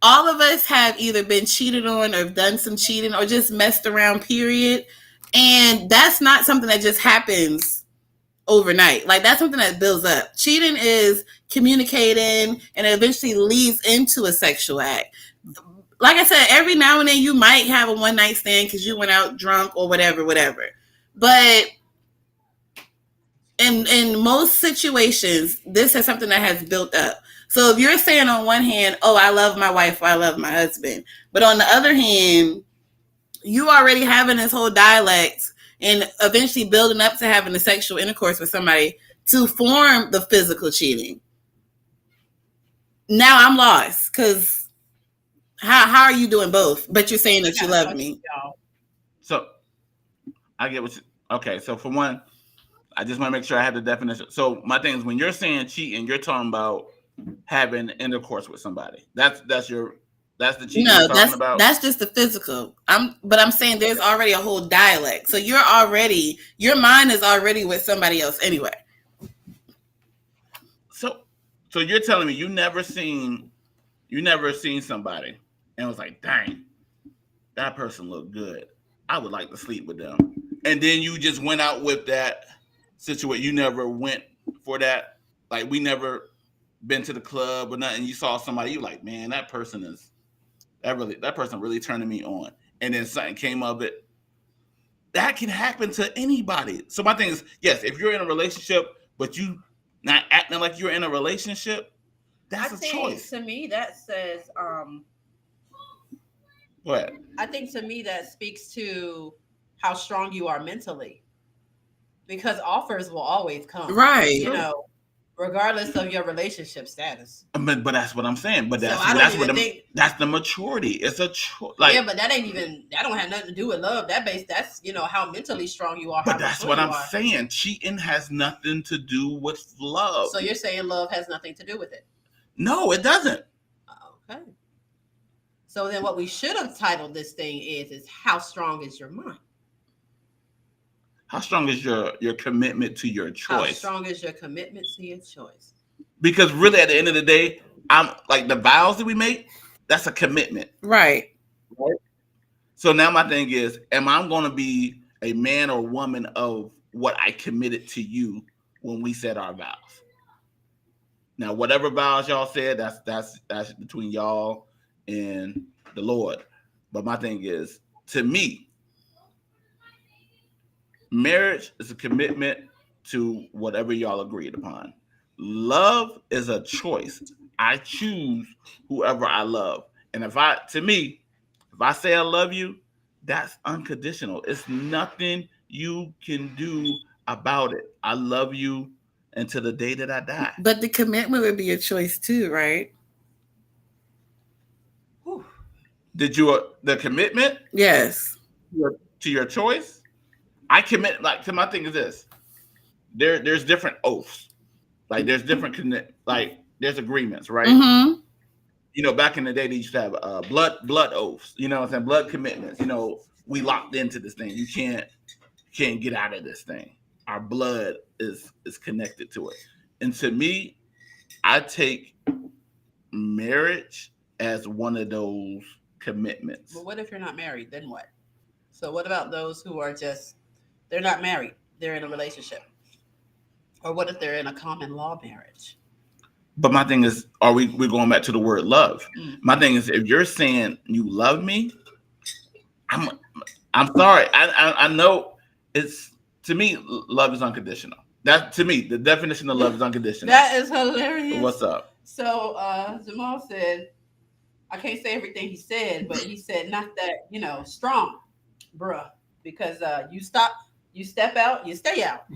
all of us have either been cheated on or done some cheating or just messed around, period. And that's not something that just happens overnight. Like, that's something that builds up. Cheating is communicating and it eventually leads into a sexual act. Like I said, every now and then you might have a one night stand because you went out drunk or whatever. But in most situations, this is something that has built up. So if you're saying on one hand, oh, I love my wife or I love my husband, but on the other hand, you already having this whole dialect and eventually building up to having a sexual intercourse with somebody to form the physical cheating. Now I'm lost because how are you doing both? But you're saying that you love me. So I get what you, okay. So for one, I just want to make sure I have the definition. So my thing is, when you're saying cheating, you're talking about having intercourse with somebody. That's the cheating you're talking about. That's just the physical. I'm saying there's already a whole dialect. So your mind is already with somebody else anyway. So you're telling me you never seen somebody and was like, dang, that person looked good. I would like to sleep with them. And then you just went out with that situation. You never went for that. Like, we never been to the club or nothing. You saw somebody, you like, man, that person really turning me on. And then something came of it. that can happen to anybody. So my thing is, yes, if you're in a relationship, but you not acting like you're in a relationship, that's a choice. To me, that says, What? I think to me that speaks to how strong you are mentally, because offers will always come, Right. You know, regardless of your relationship status. But that's what I'm saying. But So that's I don't that's even what think. that's the maturity. It's a like. Yeah, but that ain't even. That don't have nothing to do with love. That's how mentally strong you are. But how that's mature what you I'm are. saying. Cheating has nothing to do with love. So you're saying love has nothing to do with it? No, it doesn't. Okay. So then what we should have titled this thing is how strong is your mind? How strong is your commitment to your choice? How strong is your commitment to your choice? Because really, at the end of the day, I'm like the vows that we make. That's a commitment, Right. So now my thing is, am I going to be a man or woman of what I committed to you when we said our vows? Now, whatever vows y'all said, that's between y'all and the Lord. But my thing is, to me, marriage is a commitment to whatever y'all agreed upon. Love is a choice. I choose whoever I love. And if I say I love you, that's unconditional. It's nothing you can do about it. I love you until the day that I die. But the commitment would be a choice too, right? Whew. Did you the commitment? Yes. To your choice? I commit to my thing is this. There's different oaths. Like there's different there's agreements, right? Mm-hmm. You know, back in the day they used to have blood oaths, you know what I'm saying? Blood commitments. You know, we locked into this thing. You can't get out of this thing. Our blood is connected to it. And to me, I take marriage as one of those commitments. But what if you're not married? Then what? So what about those who are they're not married, they're in a relationship? Or what if they're in a common law marriage? But my thing is, we're going back to the word love. My thing is, if you're saying you love me, I'm sorry. I know it's, to me, love is unconditional. That, to me, the definition of love is unconditional. That is hilarious. What's up? So Jamal said, I can't say everything he said, but he said not that, strong, bruh, because you step out, you stay out.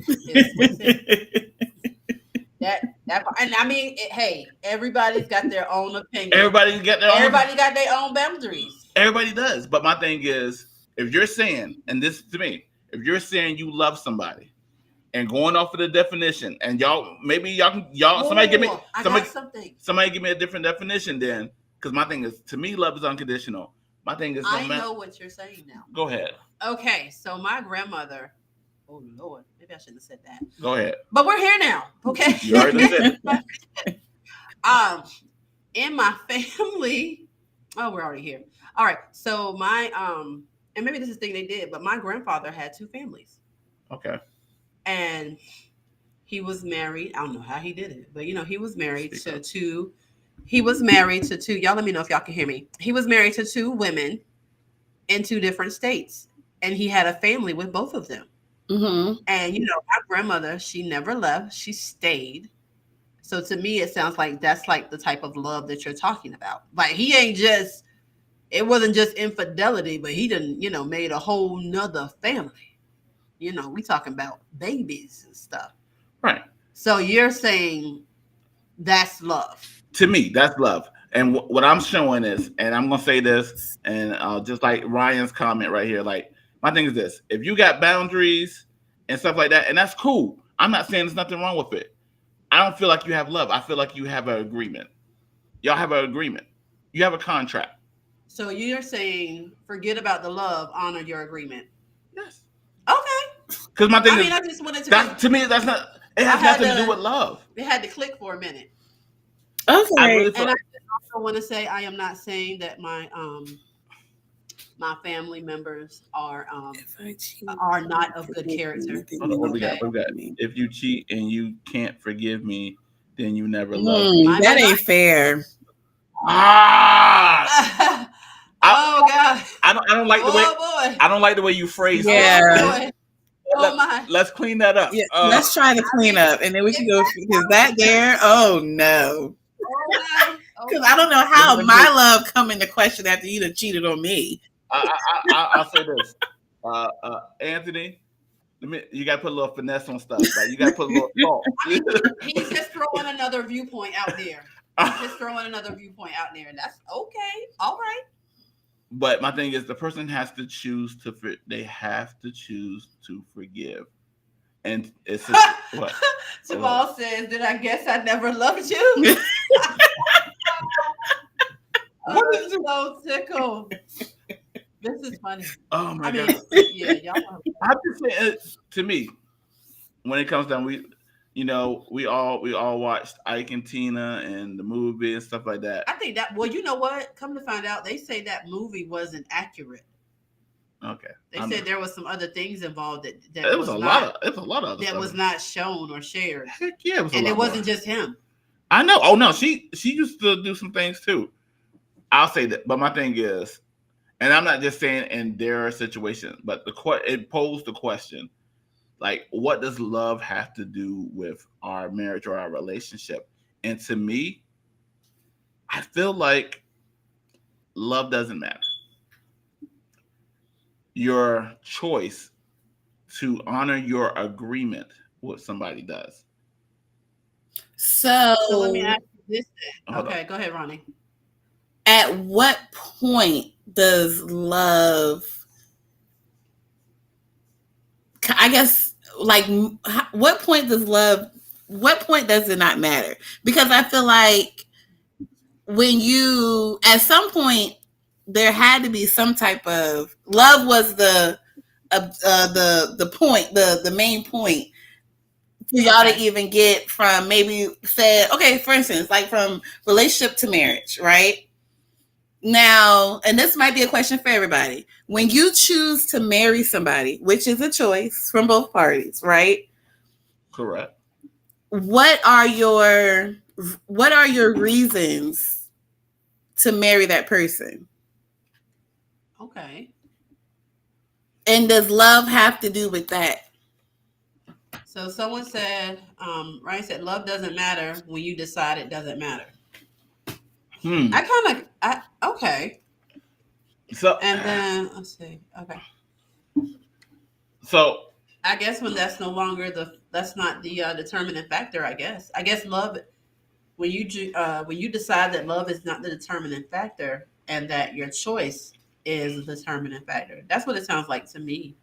That and I mean, hey, everybody's got their own opinion. Everybody got their own boundaries. Everybody does. But my thing is, if you're saying, and this to me, if you're saying you love somebody and going off of the definition, and somebody give me a different definition then, because my thing is, to me, love is unconditional. My thing is, I know what you're saying now. Go ahead. Okay, so my grandmother, oh Lord, maybe I shouldn't have said that. Go ahead. But we're here now, okay? You already said it. In my family, we're already here. All right, so my and maybe this is the thing they did, but my grandfather had two families. Okay. And he was married. I don't know how he did it, but he was married to two. He was married to two. Y'all let me know if y'all can hear me. He was married to two women in two different states, and he had a family with both of them. Mm-hmm. And my grandmother, she never left. She stayed. So to me, it sounds like that's like the type of love that you're talking about. Like it wasn't just infidelity, but he didn't, made a whole nother family. We talking about babies and stuff. Right. So you're saying that's love. To me, that's love. And what I'm showing is, and I'm going to say this, and just like Ryan's comment right here, like, my thing is this. If you got boundaries and stuff like that, and that's cool. I'm not saying there's nothing wrong with it. I don't feel like you have love. I feel like you have an agreement. Y'all have an agreement. You have a contract. So you're saying forget about the love, honor your agreement. Yes. Okay. Because my thing I just wanted to. To me, that's not. It has nothing to do with love. It had to click for a minute. Okay. I also want to say I am not saying that my family members are not of good character. What we got? If you cheat and you can't forgive me, then you never love me. That ain't fair. I Oh God. I don't like the way. Boy. I don't like the way you phrase Yeah. Oh boy. Oh my. Let's clean that up. Yeah, let's try to clean up, and then we can go. Is that there? Oh no. Oh my. Because I don't know how my love come into question after you done cheated on me. I'll say this, Anthony. You got to put a little finesse on stuff. Like you got to put a little salt. He's just throwing another viewpoint out there. He's just throwing another viewpoint out there, and that's okay. All right. But my thing is, the person has to choose to. They have to choose to forgive, and it's what Jamal says that. I guess I never loved you. What is so tickled? This is funny. Oh my God! Yeah, y'all. I just say to me, when it comes down, we all watched Ike and Tina and the movie and stuff like that. I think that. Well, you know what? Come to find out, they say that movie wasn't accurate. Okay. They said there was some other things involved that it was a lot of other that stuff. Was not shown or shared. Heck yeah, it was. And it wasn't just him. I know. Oh no, she used to do some things too. I'll say that, but my thing is, and I'm not just saying in their situation, but it posed the question, like, what does love have to do with our marriage or our relationship? And to me, I feel like love doesn't matter. Your choice to honor your agreement with somebody does. So let me ask you this then. Okay, go ahead, Ronnie. At what point does love, I guess, like, what point does it not matter? Because I feel like at some point, there had to be some type of love was the point, the main point for y'all to even get from maybe said, okay, for instance, like from relationship to marriage, right? Now, and this might be a question for everybody. When you choose to marry somebody, which is a choice from both parties, right? Correct. What are your reasons to marry that person? Okay. And does love have to do with that? So someone said, Ryan said, love doesn't matter when you decide it doesn't matter. Okay. So and then let's see. Okay. So I guess when that's no longer that's not the determining factor. I guess love, when you decide that love is not the determining factor and that your choice is the determining factor. That's what it sounds like to me.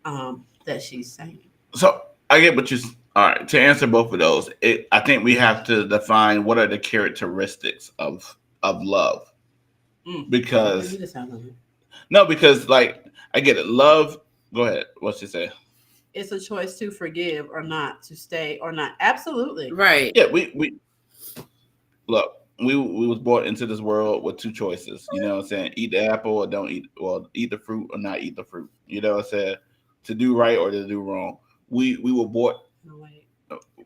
That she's saying. So I get what you. All right, to answer both of those, I think we have to define what are the characteristics of love, because like I get it. Love. Go ahead. What's she say? It's a choice to forgive or not, to stay or not. Absolutely. Right. Yeah. We look. We was brought into this world with two choices. You know what I'm saying? Eat the apple or don't eat. Well, eat the fruit or not eat the fruit. You know what I'm saying? To do right or to do wrong. We were brought. No, wait.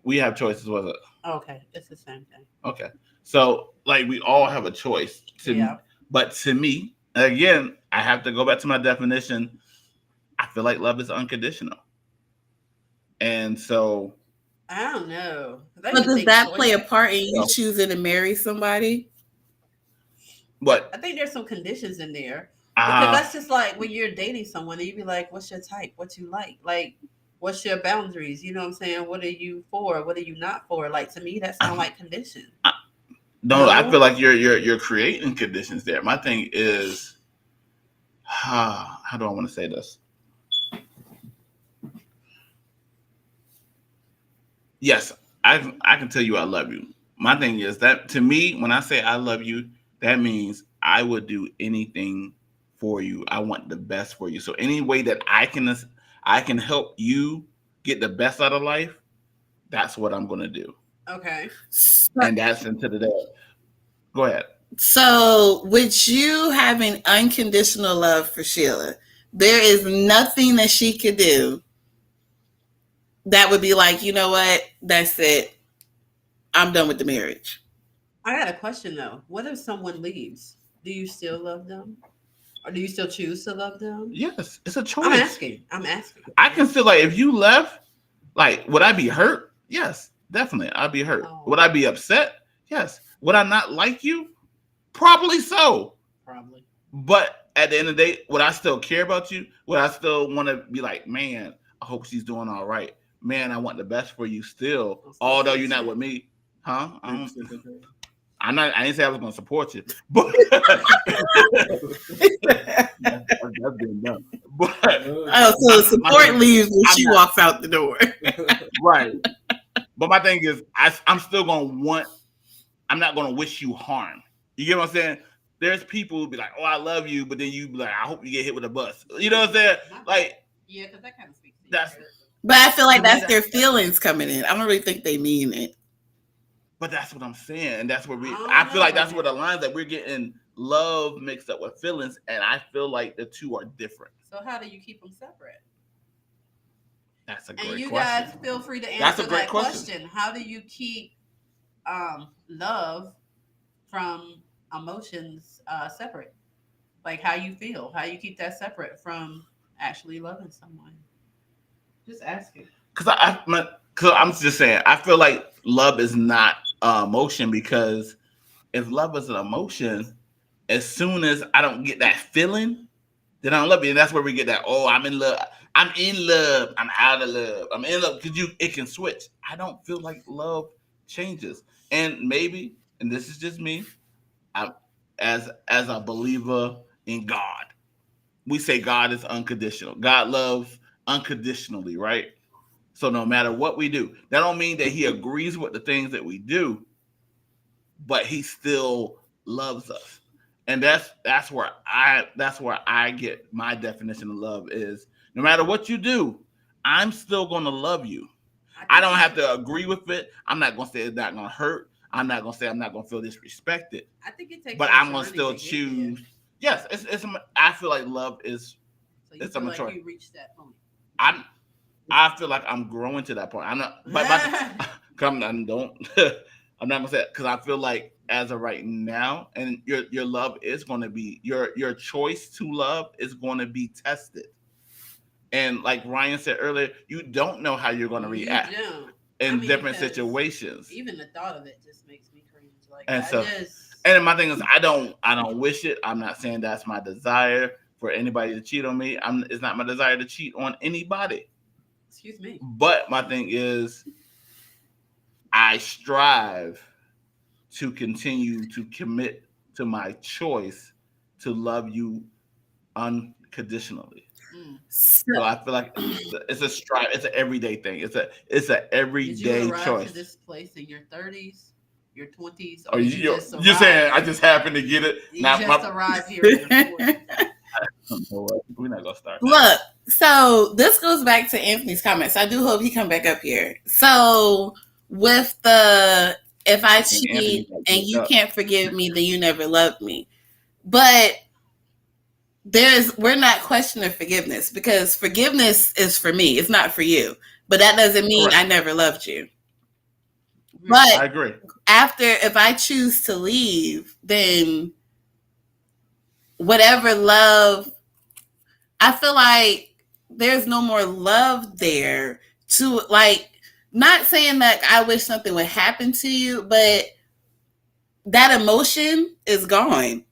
We have choices, was it? Okay, it's the same thing. Okay, so like we all have a choice. But to me, again, I have to go back to my definition. I feel like love is unconditional, and so I don't know. But does that play a part in you choosing to marry somebody? What? I think there's some conditions in there, because that's just like when you're dating someone and you be like, "What's your type? What you like?" What's your boundaries? You know what I'm saying? What are you for? What are you not for? Like, to me, that sounds like conditions. No, I feel like you're creating conditions there. My thing is, how do I want to say this? Yes, I can tell you I love you. My thing is that to me, when I say I love you, that means I would do anything for you. I want the best for you. So any way that I can help you get the best out of life, that's what I'm going to do. Okay. And that's into the day. Go ahead. So with you having unconditional love for Sheila, there is nothing that she could do that would be like, you know what? That's it. I'm done with the marriage. I got a question though. What if someone leaves? Do you still love them? Or do you still choose to love them? Yes, it's a choice. I'm asking. I can feel like if you left, like, would I be hurt? Yes, definitely. I'd be hurt. Oh. Would I be upset? Yes. Would I not like you? Probably so. Probably. But at the end of the day, would I still care about you? Would I still want to be like, man, I hope she's doing all right. Man, I want the best for you still, although you're not with me. Huh? I'm not. I didn't say I was going to support you, but that's being done. But so the support leaves when she walks out the door. Right. But my thing is, I'm still going to want. I'm not going to wish you harm. You get what I'm saying? There's people who be like, "Oh, I love you," but then you be like, "I hope you get hit with a bus." You know what I'm saying? Like, yeah, because that kind of speaks to that's. But I feel like that's their feelings coming in. I don't really think they mean it. But that's what I'm saying, and that's where I feel like that's where the lines that we're getting love mixed up with feelings, and I feel like the two are different. So how do you keep them separate? That's a great question. And you guys feel free to answer that question. How do you keep love from emotions separate? Like how you feel, how you keep that separate from actually loving someone? Just asking. Because I'm just saying, I feel like love is not emotion, because if love is an emotion, as soon as I don't get that feeling, then I don't love you. And that's where we get that, oh, I'm in love. I'm in love. I'm out of love. I'm in love, because it can switch. I don't feel like love changes. And maybe, and this is just me, as a believer in God, we say God is unconditional. God loves unconditionally, right? So no matter what we do, that don't mean that he agrees with the things that we do, but he still loves us. And that's where I get my definition of love is, no matter what you do, I'm still going to love you. I don't have to agree with it. I'm not going to say it's not going to hurt. I'm not going to say I'm not going to feel disrespected. I think it takes, but I'm going to still choose. Yes, it's. I feel like love is. So you feel like you reached that point. I feel like I'm growing to that point. I'm not. But I'm not gonna say it, because I feel like as of right now, and your love is going to be your choice to love is going to be tested. And like Ryan said earlier, you don't know how you're going to react in different situations. Even the thought of it just makes me cringe. Like, and my thing is, I don't wish it. I'm not saying that's my desire for anybody to cheat on me. It's not my desire to cheat on anybody. Excuse me. But my thing is, I strive to continue to commit to my choice to love you unconditionally. So I feel like it's a strive. It's an everyday thing. It's an everyday choice. Did you arrive to this place in your 30s, your 20s? Or you're saying I just happened to get it? You just arrived here in your 40s. We're not gonna start. Look, so this goes back to Anthony's comments. I do hope he come back up here. So with the if I cheat and you can't forgive me, then you never loved me. But we're not questioning forgiveness, because forgiveness is for me. It's not for you. But that doesn't mean I never loved you. But I agree. If I choose to leave, then whatever love, I feel like there's no more love there to, like, not saying that I wish something would happen to you, but that emotion is gone.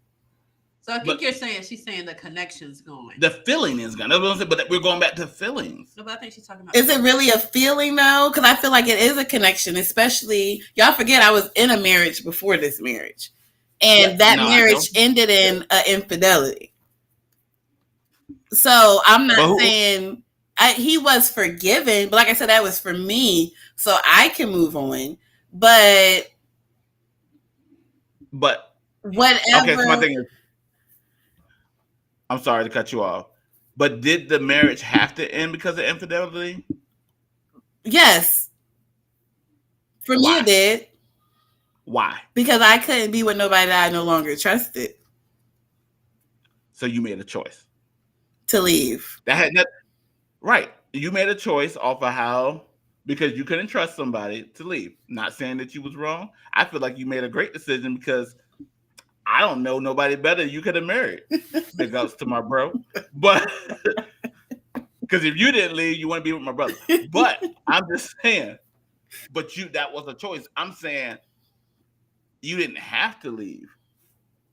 So I think she's saying the connection's gone. The feeling is gone. That's what I'm saying, but we're going back to feelings. No, but I think she's talking about. Is it really a feeling though? Because I feel like it is a connection, especially, y'all forget I was in a marriage before this marriage. And that marriage ended in infidelity. So I'm not saying he was forgiven, but like I said, that was for me, so I can move on. But whatever. Okay, so my thing is, I'm sorry to cut you off, but did the marriage have to end because of infidelity? Yes. For me, it did. Why? Because I couldn't be with nobody that I no longer trusted. So you made a choice to leave. Right. You made a choice off of because you couldn't trust somebody to leave. Not saying that you was wrong. I feel like you made a great decision, because I don't know nobody better you could have married. Big ups to my bro. But because if you didn't leave, you wouldn't be with my brother. But I'm just saying, but that was a choice. I'm saying you didn't have to leave.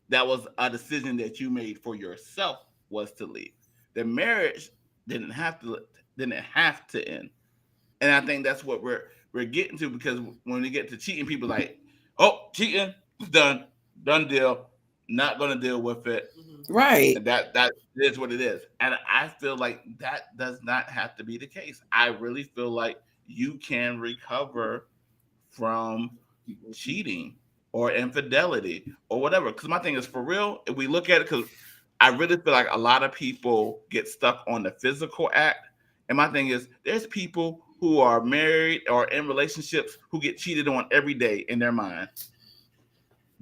That was a decision that you made for yourself, was to leave. The marriage didn't have to end. And I think that's what we're getting to, because when we get to cheating, people are like, oh, cheating, it's done deal, not gonna deal with it. Right. That is what it is. And I feel like that does not have to be the case. I really feel like you can recover from cheating or infidelity or whatever. Because my thing is, for real, if we look at it, because I really feel like a lot of people get stuck on the physical act. And my thing is, there's people who are married or in relationships who get cheated on every day in their mind.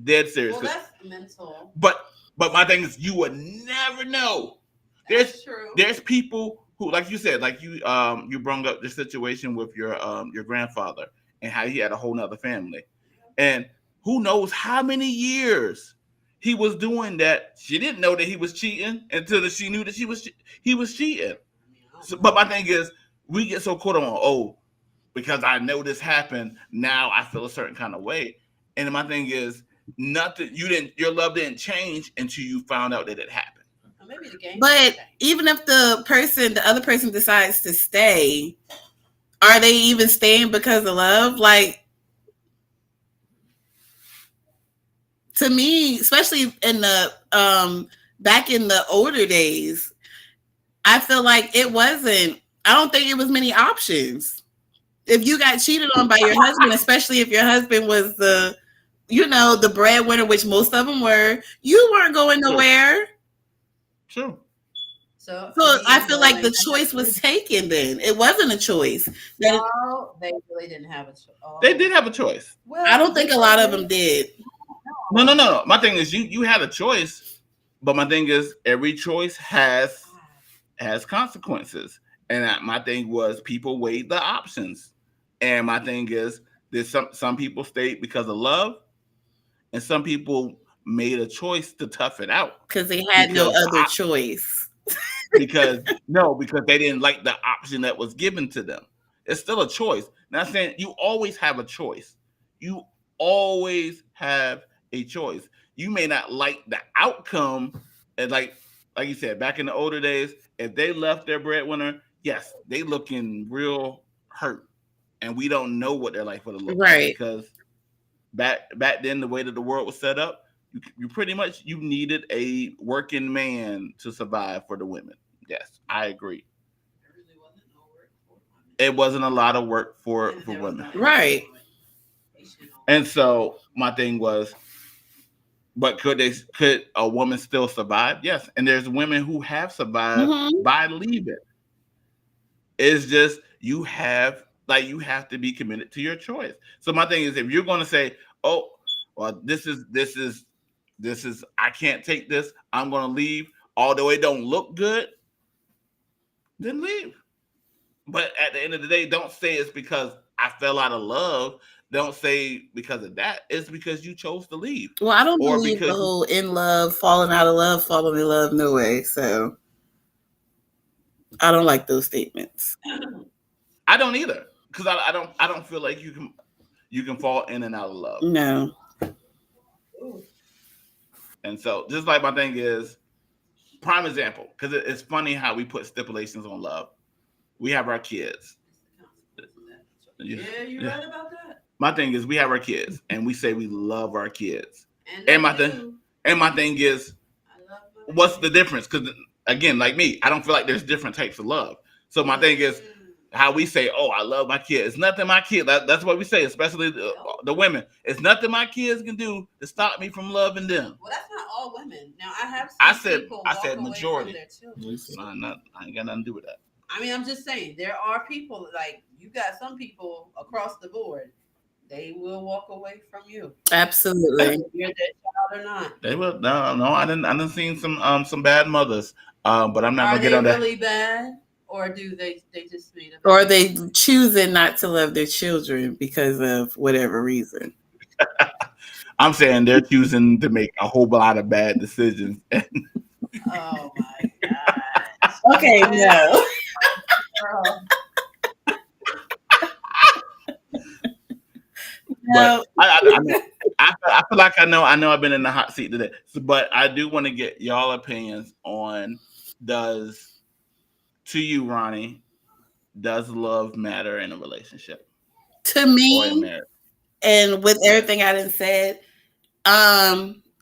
Dead serious. Well, that's mental. But my thing is, you would never know. That's true. There's people who, like you said, like you brought up the situation with your grandfather and how he had a whole nother family. And who knows how many years he was doing that. She didn't know that he was cheating until she knew that he was cheating. So, but my thing is, we get so caught on, because I know this happened, now I feel a certain kind of way. And my thing is, your love didn't change until you found out that it happened. Maybe the game. But even if the other person decides to stay, are they even staying because of love? Like, to me, especially in the back in the older days, I feel like it wasn't. I don't think it was many options. If you got cheated on by your husband, especially if your husband was the breadwinner, which most of them were, you weren't going nowhere. True. So I feel like the choice was taken then. It wasn't a choice. No, they really didn't have a choice. Oh. They did have a choice. Well, I don't think a lot of them did. No. My thing is, you had a choice, but my thing is, every choice has consequences. And my thing was, people weighed the options. And my thing is, there's some people stayed because of love, and some people made a choice to tough it out because they had no other choice. because they didn't like the option that was given to them. It's still a choice. Not saying you always have a choice. You always have a choice. You may not like the outcome, and like you said, back in the older days, if they left their breadwinner, yes, they looking real hurt, and we don't know what their life would have looked like, because back then, the way that the world was set up, you pretty much needed a working man to survive for the women. Yes, I agree. It wasn't a lot of work for women, right? And so my thing was, but could a woman still survive? Yes, and there's women who have survived by leaving. It's just you have to be committed to your choice. So my thing is, if you're going to say, "Oh, well, this is I can't take this, I'm going to leave," although it don't look good, then leave. But at the end of the day, don't say it's because I fell out of love. Don't say because of that. It's because you chose to leave. Well, I don't believe the whole in love, falling out of love, falling in love, no way. So I don't like those statements. I don't either, because I don't feel like you can fall in and out of love. No. And so, just like my thing is, prime example, because it's funny how we put stipulations on love. We have our kids. Yeah, you're right about that. My thing is, we have our kids, and we say we love our kids. And my thing is, what's the difference? Because again, like me, I don't feel like there's different types of love. So my thing is, how we say, "Oh, I love my kids." It's nothing my kid. That's what we say, especially the women. It's nothing my kids can do to stop me from loving them. Well, that's not all women. Now, I said majority. I ain't got nothing to do with that. I mean, I'm just saying, there are people, like, you got some people across the board, they will walk away from you. Absolutely. Whether you're their child or not. They will. No, I didn't see some bad mothers. But I'm not gonna get on that. Are they really bad, or do they just made up? Or are they choosing not to love their children because of whatever reason? I'm saying they're choosing to make a whole lot of bad decisions. Oh my gosh. Okay, no. Girl. But No. I know I feel like I know I've been in the hot seat today. So, but I do want to get y'all opinions on does to you, Ronnie, does love matter in a relationship To or in me, marriage? and with Yes. everything I done said,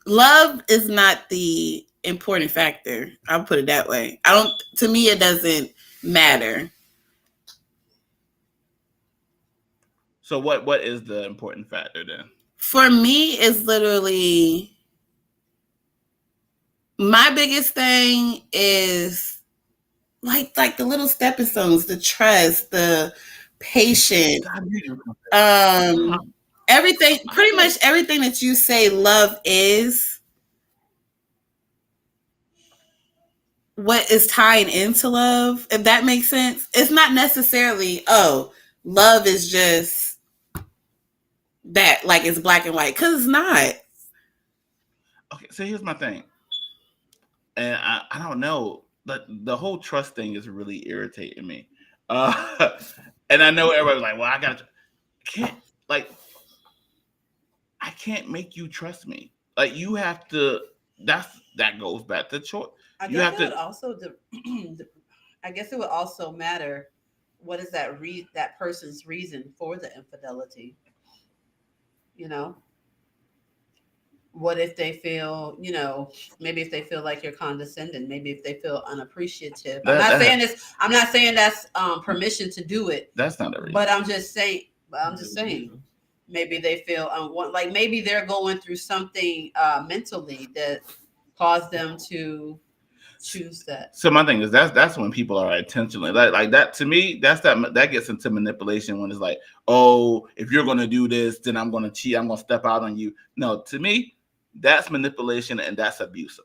love is not the important factor. I'll put it that way. I don't. To me, it doesn't matter. So what is the important factor then? For me, it's literally my biggest thing is like the little stepping stones, the trust, the patience, I knew you were gonna say um, everything. I Pretty knew much everything that you say love is what is tying into love. If that makes sense, it's not necessarily love is just that like it's black and white because it's not. Okay, so here's my thing. And I don't know, but the whole trust thing is really irritating me. Uh and I know everybody's like, well, I got can't like I can't make you trust me. Like you have to. That goes back to choice. I You guess have it would to. also I guess it would also matter what is that person's reason for the infidelity, you know? What if they feel, maybe if they feel like you're condescending, maybe if they feel unappreciative. I'm not saying that's permission to do it, That's not a reason. but I'm just saying maybe they feel like maybe they're going through something mentally that caused them to choose that. So my thing is that's when people are intentionally like that. To me, that gets into manipulation when it's like, oh, if you're gonna do this, then I'm gonna cheat. I'm gonna step out on you. No, to me, that's manipulation and that's abusive.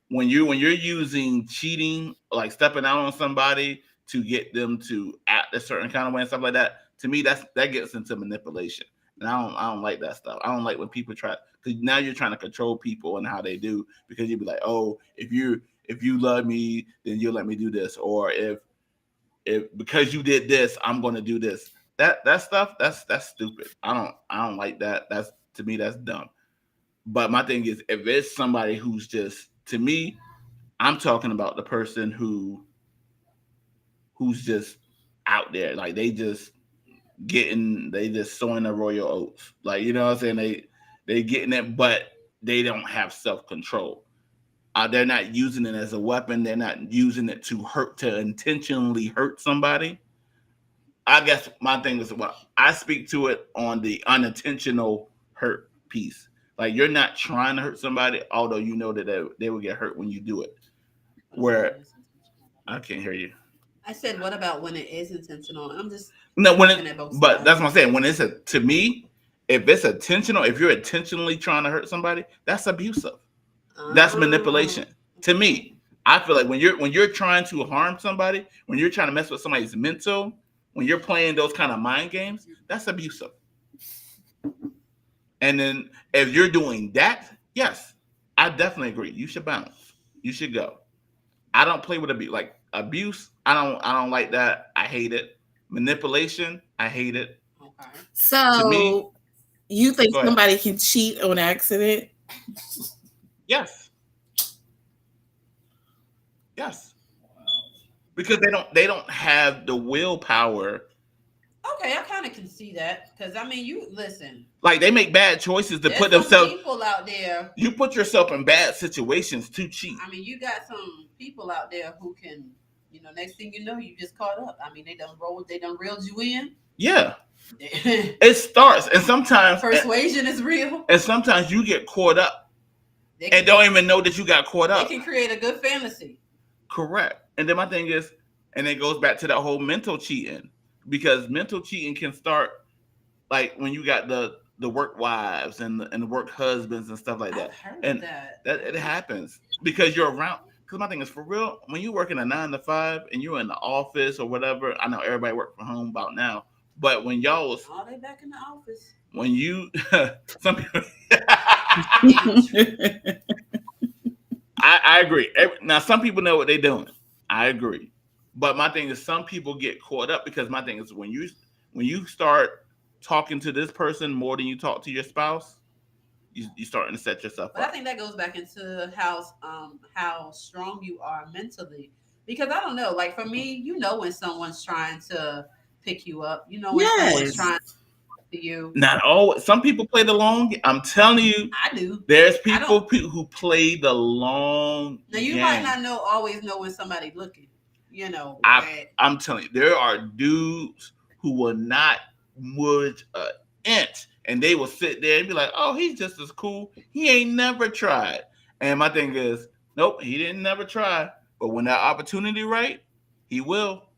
When you're using cheating, like stepping out on somebody to get them to act a certain kind of way and stuff like that, to me that gets into manipulation. And I don't like that stuff. I don't like when people try because now you're trying to control people and how they do because you'd be like, oh, if you love me, then you'll let me do this, or if because you did this, I'm gonna do this. That stuff that's stupid. I don't like that. That's to me that's dumb. But my thing is, if it's somebody who's just to me, I'm talking about the person who's just out there, like they just sowing the royal oats, like you know what I'm saying. They getting it, but they don't have self control. They're not using it as a weapon. They're not using it to intentionally hurt somebody. I guess my thing is what I speak to it on the unintentional hurt piece. Like you're not trying to hurt somebody, although you know that they will get hurt when you do it. What about when Where it's intentional? I can't hear you. I said, what about when it is intentional? I'm just No, looking at both but that's sides. what I'm saying. When it's to me, if it's intentional, if you're intentionally trying to hurt somebody, that's abusive. That's Oh, manipulation. To okay. me, I feel like when you're trying to harm somebody, when you're trying to mess with somebody's mental, when you're playing those kind of mind games, that's abusive. And then if you're doing that, yes, I definitely agree. You should bounce. You should go. I don't play with abuse. Like abuse, I don't like that. I hate it. Manipulation, I hate it. Okay. To me, So you think go ahead. somebody can cheat on accident? Yes, yes, because they don't have the willpower. Okay, I kind of can see that because I mean, you listen. Like they make bad choices to There's put some themselves. people out there. You put yourself in bad situations to cheat. I mean, you got some people out there who can, next thing you know, you just caught up. I mean, they done reeled you in. Yeah, it starts, and sometimes Persuasion is real. and sometimes you get caught up They and can, don't even know that you got caught they up. can create a good fantasy. Correct. And then my thing is, and it goes back to that whole mental cheating because mental cheating can start like when you got the work wives and the work husbands and stuff like that. I've heard of And that. that it happens because you're around. Because my thing is for real, when you work in a 9 to 5 and you're in the office or whatever, I know everybody work from home about now, But when y'all was Oh, they back in the office. when you some people I agree. Now some people know what they're doing. I agree. But my thing is some people get caught up because my thing is when you start talking to this person more than you talk to your spouse, you starting to set yourself But I up. think that goes back into how strong you are mentally. Because I don't know, like for me, you know when someone's trying to pick you up, you know when someone's Yes. trying to you. Not always. Some people play the long game. I'm telling you, I do. there's I don't. people who play the long Now you might game. not always know when somebody's looking. You know, I but I'm telling you, there are dudes who will not budge an inch, and they will sit there and be like, "Oh, he's just as cool. He ain't never tried." And my thing is, nope, he didn't never try. But when that opportunity right, he will.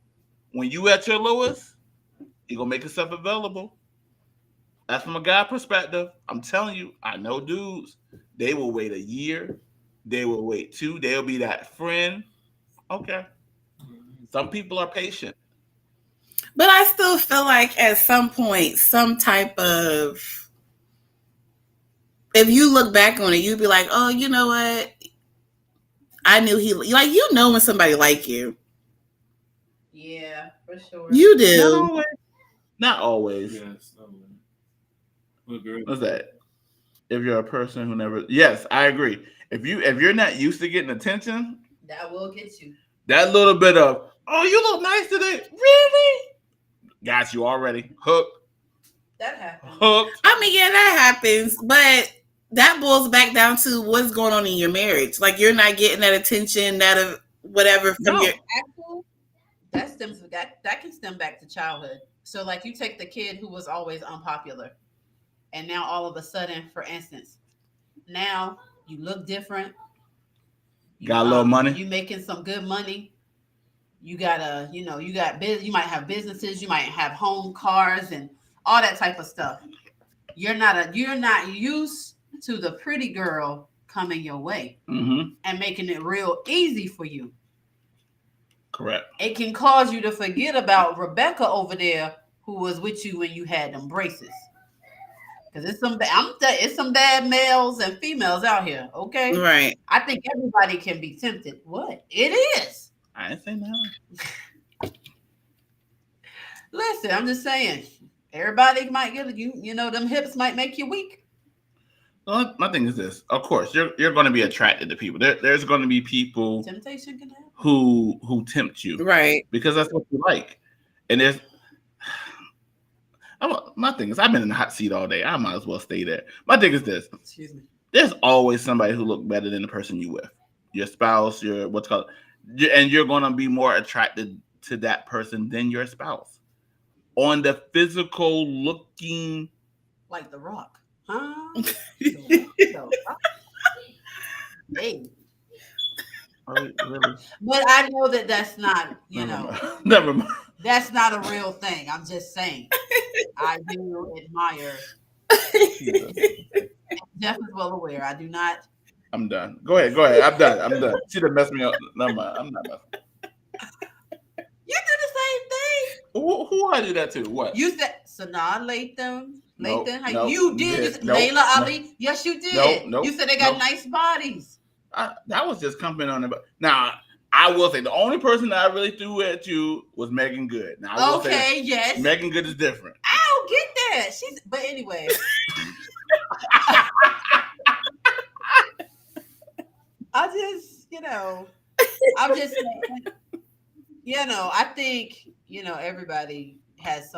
When you at your lowest, he gonna make himself available. That's from a guy perspective. I'm telling you, I know dudes. They will wait a year. They will wait two. They'll be that friend. Okay. Some people are patient. But I still feel like at some point, some type of, if you look back on it, you'd be like, oh, you know what? I knew he, like, you know, when somebody like you. yeah, for sure. You Not do. always. Not always. Yes. What's that? If you're a person who never, yes, I agree. If you're not used to getting attention, That will get you. that little bit of oh you look nice today, really got you already hooked. That happens. Hooked. I mean, yeah, that happens. But that boils back down to what's going on in your marriage. Like, you're not getting that attention, that of whatever from No. your. Actually, that can stem back to childhood. So, like, you take the kid who was always unpopular, and now all of a sudden, for instance, now you look different. Got a little money. You making some good money. You got you got business. You might have businesses. You might have home, cars, and all that type of stuff. You're not used to the pretty girl coming your way Mm-hmm. and making it real easy for you. Correct. It can cause you to forget about Rebecca over there who was with you when you had them braces. Because it's some bad males and females out here. Okay, Right. I think everybody can be tempted. What it is? I ain't say no. Listen, I'm just saying. Everybody might get you. You know, them hips might make you weak. Well, my thing is this. Of course, you're going to be attracted to people. There's going to be people Temptation can happen. who tempt you Right. because that's what you like. And there's my thing is I've been in the hot seat all day. I might as well stay there. My thing is this. Excuse me. There's always somebody who look better than the person you with. Your spouse, your what's called, and you're going to be more attracted to that person than your spouse. On the physical looking, Like The Rock, huh? The Rock. Hey. really? But I know that that's not, Never mind. that's not a real thing. I'm just saying. I do admire. Jeff is well aware. I do not. I'm done. Go ahead. I'm done. She done messed me up. Never mind. I'm not messing. You do the same thing. Who I do that to? What? You said Sanaa Latham. Nope, Lathan, nope, you did. You said nope, Layla nope. Ali. Yes, you did. Nope, You said they got nope. nice bodies. That was just coming on it. Now, I will say the only person that I really threw at you was Megan Good. Now, I will say yes. Megan Good is different. I don't get that. But anyway. I just, I'm just saying, I think, everybody has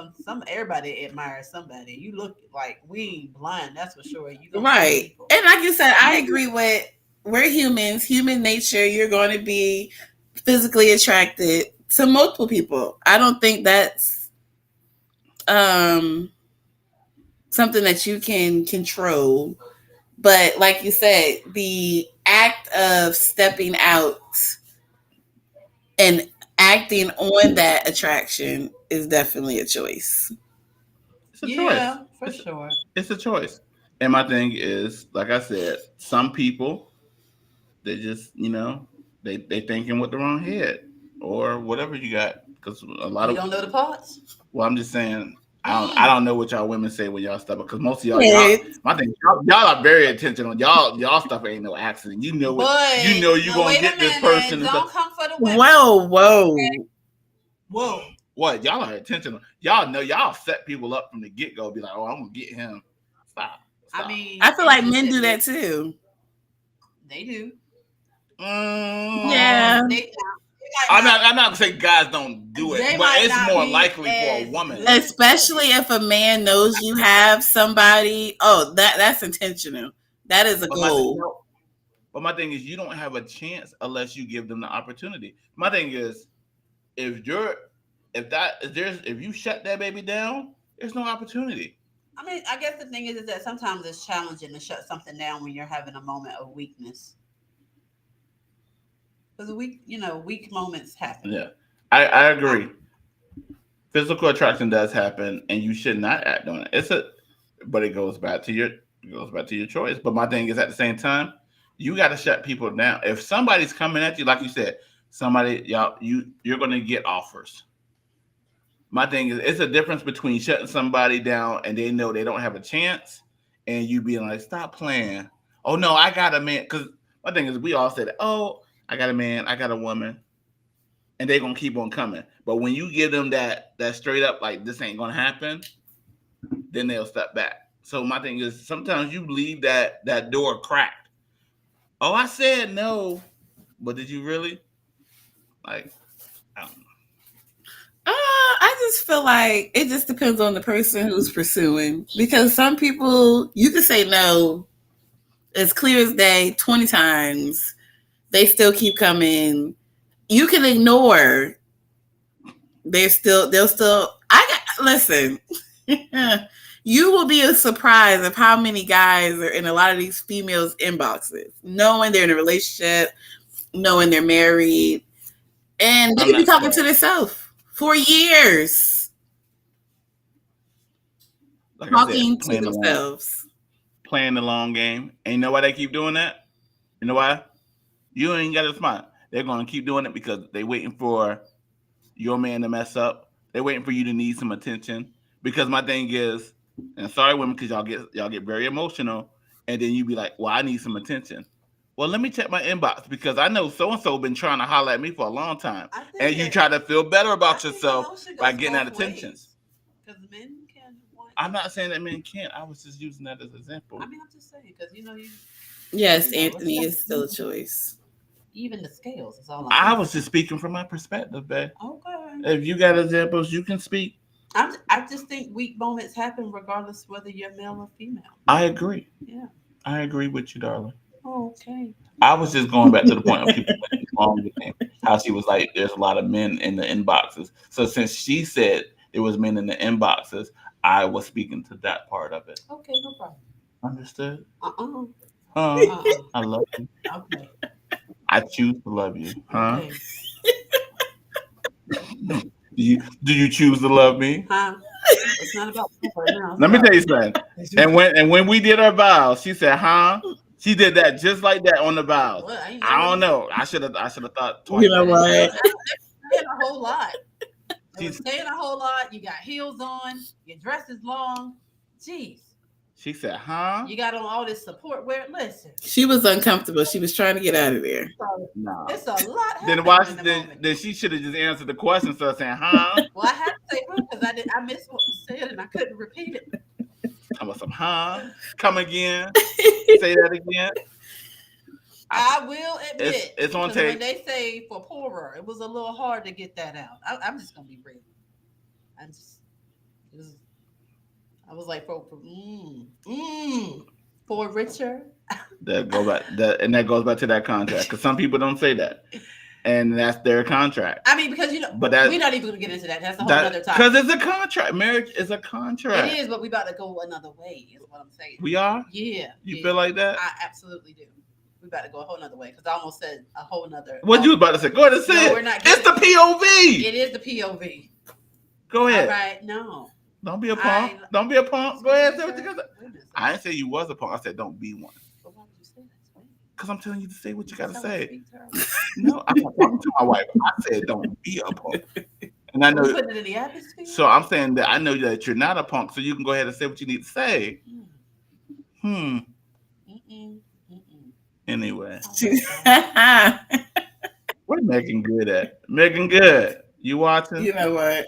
everybody admires somebody. You look like we ain't blind, that's for sure. You Right. And like you said, I agree with, we're humans, human nature. You're going to be physically attracted to multiple people. I don't think that's something that you can control. But like you said, the act of stepping out and acting on that attraction is definitely a choice. It's a Yeah, choice. for sure. It's a choice. And my thing is, like I said, some people, they just, they thinking with the wrong head or whatever you got. Because a lot You don't know the parts? well, I'm just saying, I don't know what y'all women say when y'all stuff, because most of y'all, Yeah. my thing, y'all are very intentional. Y'all stuff ain't no accident. You know what? But, You know you gonna wait get a this minute. person. Don't come for the women. Whoa. What? Y'all are intentional. Y'all know y'all set people up from the get go. Be like, oh, I'm gonna get him. Stop. I mean, I feel like men do that too. They do. Yeah. I'm not gonna say guys don't do it, but it's more likely for a woman. Especially if a man knows you have somebody. Oh, that's intentional. That is a goal. But my thing is, you don't have a chance unless you give them the opportunity. My thing is, if you shut that baby down, there's no opportunity. I mean, I guess the thing is that sometimes it's challenging to shut something down when you're having a moment of weakness. Because weak moments happen. Yeah, I agree. Physical attraction does happen, and you should not act on it. But it goes back to your choice. But my thing is, at the same time, you got to shut people down. If somebody's coming at you, like you said, you're going to get offers. My thing is, it's a difference between shutting somebody down and they know they don't have a chance, and you being like, stop playing. Oh no, I got a man. Because my thing is, we all said, oh, I got a man, I got a woman, and they're gonna keep on coming. But when you give them that straight up, like, this ain't gonna happen, then they'll step back. So my thing is, sometimes you leave that door cracked. Oh, I said no, but did you really? Like, I don't know. I just feel like it just depends on the person who's pursuing, because some people you can say no as clear as day 20 times, they still keep coming. You can ignore. Listen. You will be surprised of how many guys are in a lot of these females' inboxes, knowing they're in a relationship, knowing they're married, and they can be talking to themselves for years. Like talking to themselves. Playing the long game. And you know why they keep doing that? You know why? You ain't got to smile. They're going to keep doing it because they're waiting for your man to mess up. They're waiting for you to need some attention. Because my thing is, and sorry women, because y'all get very emotional, and then you be like, well, I need some attention. Well, let me check my inbox, because I know so-and-so been trying to holler at me for a long time. And you try to feel better about yourself by getting that attention. Because men can want. I'm not saying that men can't. I was just using that as an example. I mean, I'm just saying, because Yes, Anthony is still a choice. Even the scales is all I was just speaking from my perspective, babe. Okay. If you got examples, you can speak. I just think weak moments happen regardless whether you're male or female. I agree. Yeah. I agree with you, darling. Oh, okay. I was just going back to the point of people wrong with him. How she was like, there's a lot of men in the inboxes. So since she said there was men in the inboxes, I was speaking to that part of it. Okay, no problem. Understood? I love you. Okay. I choose to love you. Huh? Okay. Do you choose to love me? Huh? It's not about now. Let me tell you something. And when we did our vows, she said, huh? She did that just like that on the vows. Well, I don't know. I should have thought twice. You know what? Saying a whole lot. She's saying a whole lot. You got heels on. Your dress is long. Jeez. She said, huh? You got on all this support wear. Listen. She was uncomfortable. She was trying to get out of there. No. It's a lot. Then she should have just answered the question instead of saying, huh? Well, I had to say huh because I missed what was said and I couldn't repeat it. I was some huh? Come again. Say that again. I will admit it's on tape. When they say for poorer, it was a little hard to get that out. I'm just gonna be real. I was like for richer. That goes back to that contract, because some people don't say that, and that's their contract. I mean, because we're not even gonna get into that. That's a whole other topic. Because it's a contract. Marriage is a contract. It is, but we about to go another way. Is what I'm saying. We are. Yeah. You feel like that? I absolutely do. We about to go a whole nother way because I almost said a whole nother. What you was about to say? Go ahead and say it. We're not. It's the POV. It is the POV. Go ahead. All right. No. Don't be a punk. Don't be a punk. Go ahead. Say what you got to say. I didn't say you was a punk. I said don't be one. But why would you say that? Because I'm telling you to say what you got to say. No, I'm not talking to my wife. I said don't be a punk. And I So we know. putting it in the atmosphere. So I'm saying that I know that you're not a punk, so you can go ahead and say what you need to say. Hmm. Mm-mm. Mm-mm. Anyway, I She- like that. what Megan good at? Megan good. You watching? you know what?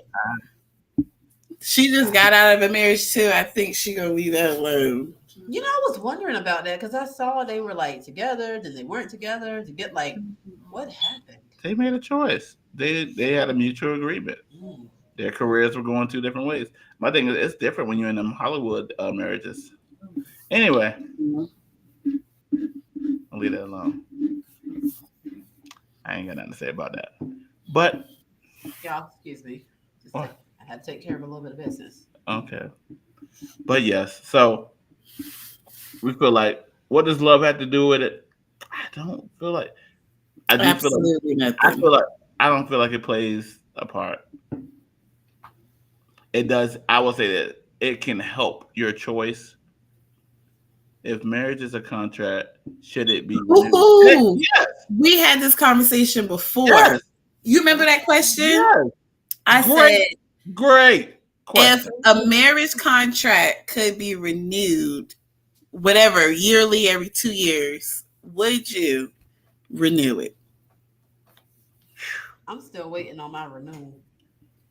She just got out of a marriage too. I think she gonna leave that alone. You know, I was wondering about that because I saw they were like together, then they weren't together. To get like, what happened? They made a choice. They had a mutual agreement. Mm. Their careers were going two different ways. My thing is, it's different when you're in them Hollywood marriages. Anyway, I'll leave that alone. I ain't got nothing to say about that. But Y'all, excuse me. oh, I had to take care of a little bit of business. okay. But yes, so we feel like what does love have to do with it? I don't feel like I do feel like Absolutely I nothing. feel like I don't feel like it plays a part. It does. I will say that it can help your choice. If marriage is a contract, should it be renewed? Ooh, Yes, we had this conversation before. yes, You remember that question? yes. I Great, said great if question. a marriage contract could be renewed, whatever, yearly, every 2 years, would you renew it? I'm still waiting on my renewal.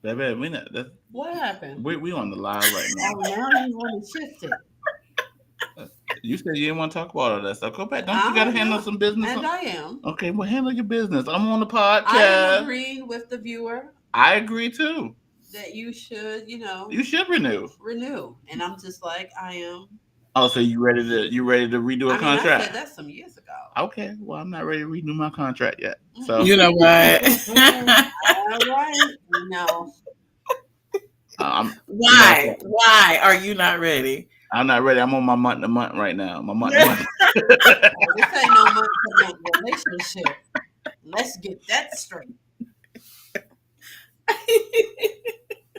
Baby, we not, that's, What happened? we on the live right now. Oh, now you want to shift it. You said you didn't want to talk about all that stuff. Go back. Don't you I got to am handle not. some business? And I am. Okay, well, handle your business. I'm on the I am podcast. agreeing with the viewer I agree too. that you should, You should renew. renew. And I'm just like, I am. Oh, so you ready to redo a I mean, I contract? said that some years ago. Okay, well, I'm not ready to renew my contract yet. So You know what? All right. No. I'm Why are you not ready? I'm not ready. I'm on my month to month right now. My month to month. This ain't no month-to-month relationship. Let's get that straight.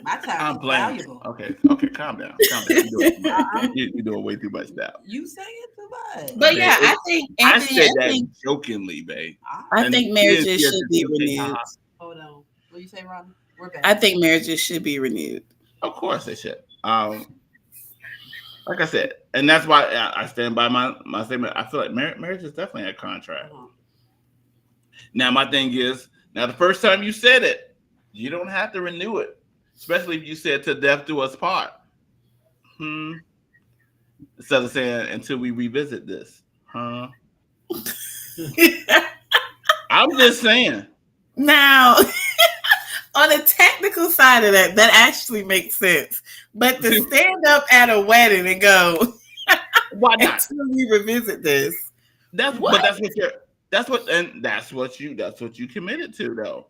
My time I'm is playing. valuable. Okay, calm down. You're doing too much. You're doing way too much now. You say it too much. But yeah, I think I Anthony, said that jokingly, babe. I think And marriages yes, should be it's okay. renewed. Hold on. What you say, Robin? We're back. I think marriages should be renewed. Of course they should. Like I said, and that's why I stand by my statement. I feel like marriage is definitely a contract. Now, my thing is, the first time you said it, you don't have to renew it, especially if you said "to death do us part." Instead of saying "until we revisit this," huh? I'm just saying. Now, on the technical side of that, that actually makes sense. But to stand up at a wedding and go, why not? Until we revisit this. That's what you committed to, though.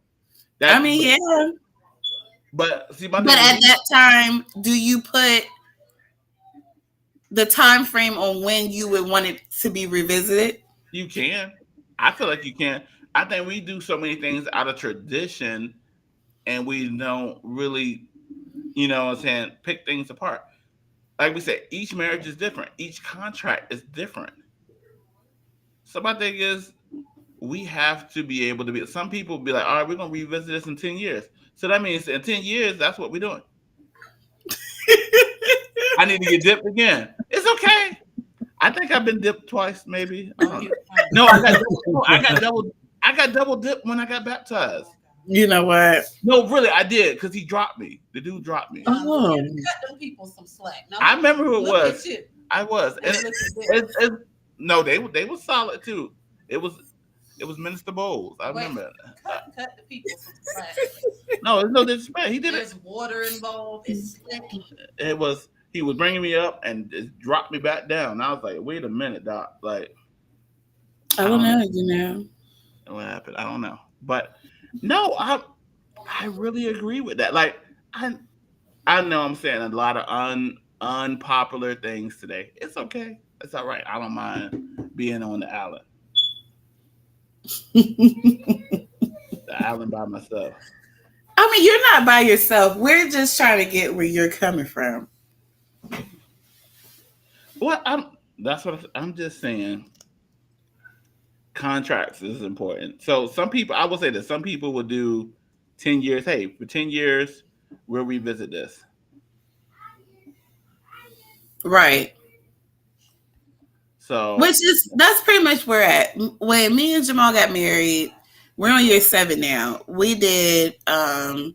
Yeah. But see, but at that time, do you put the time frame on when you would want it to be revisited? You can. I feel like you can. I think we do so many things out of tradition, and we don't really, pick things apart. Like we said, each marriage is different. Each contract is different. So my thing is, we have to be able to be. Some people be like, all right, we're gonna revisit this in 10 years. So that means in 10 years, that's what we're doing. I need to get dipped again. It's okay. I think I've been dipped twice, maybe. I don't know. No, I got double dipped when I got baptized. You know what? No, really, I did, because he dropped me. The dude dropped me. Oh, cut them people some slack. No, I remember who it was. At you. I was. No, they were solid too. It was Minister Bowles. I remember. Cut the people some slack. No, there's no disrespect. He did There's water involved. It's slick. He was bringing me up and it dropped me back down. I was like, wait a minute, Doc. Like, I don't know. What happened? I don't know. But no, I really agree with that. Like, I know I'm saying a lot of unpopular things today. It's okay. It's all right. I don't mind being on the island. The island by myself. I mean, you're not by yourself. We're just trying to get where you're coming from. Well, I'm just saying. Contracts is important. So some people, I will say that some people will do 10 years. Hey, for 10 years, we'll revisit this. Right. So, That's pretty much where at. When me and Jamal got married, we're on year 7 now. We did a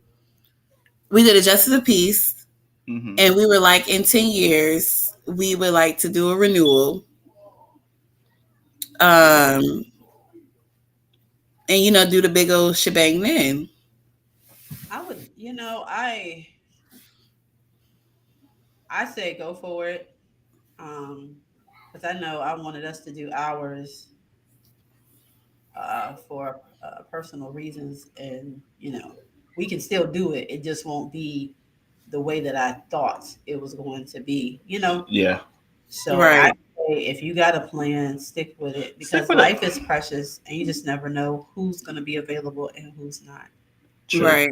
Justice of Peace, and we were like, in 10 years, we would like to do a renewal. And do the big old shebang then. I would, I say go for it. Because I know I wanted us to do ours for personal reasons, and we can still do it. It just won't be the way that I thought it was going to be. Yeah. So right. I say if you got a plan, stick with it, because life is precious, and you just never know who's going to be available and who's not. True. Right.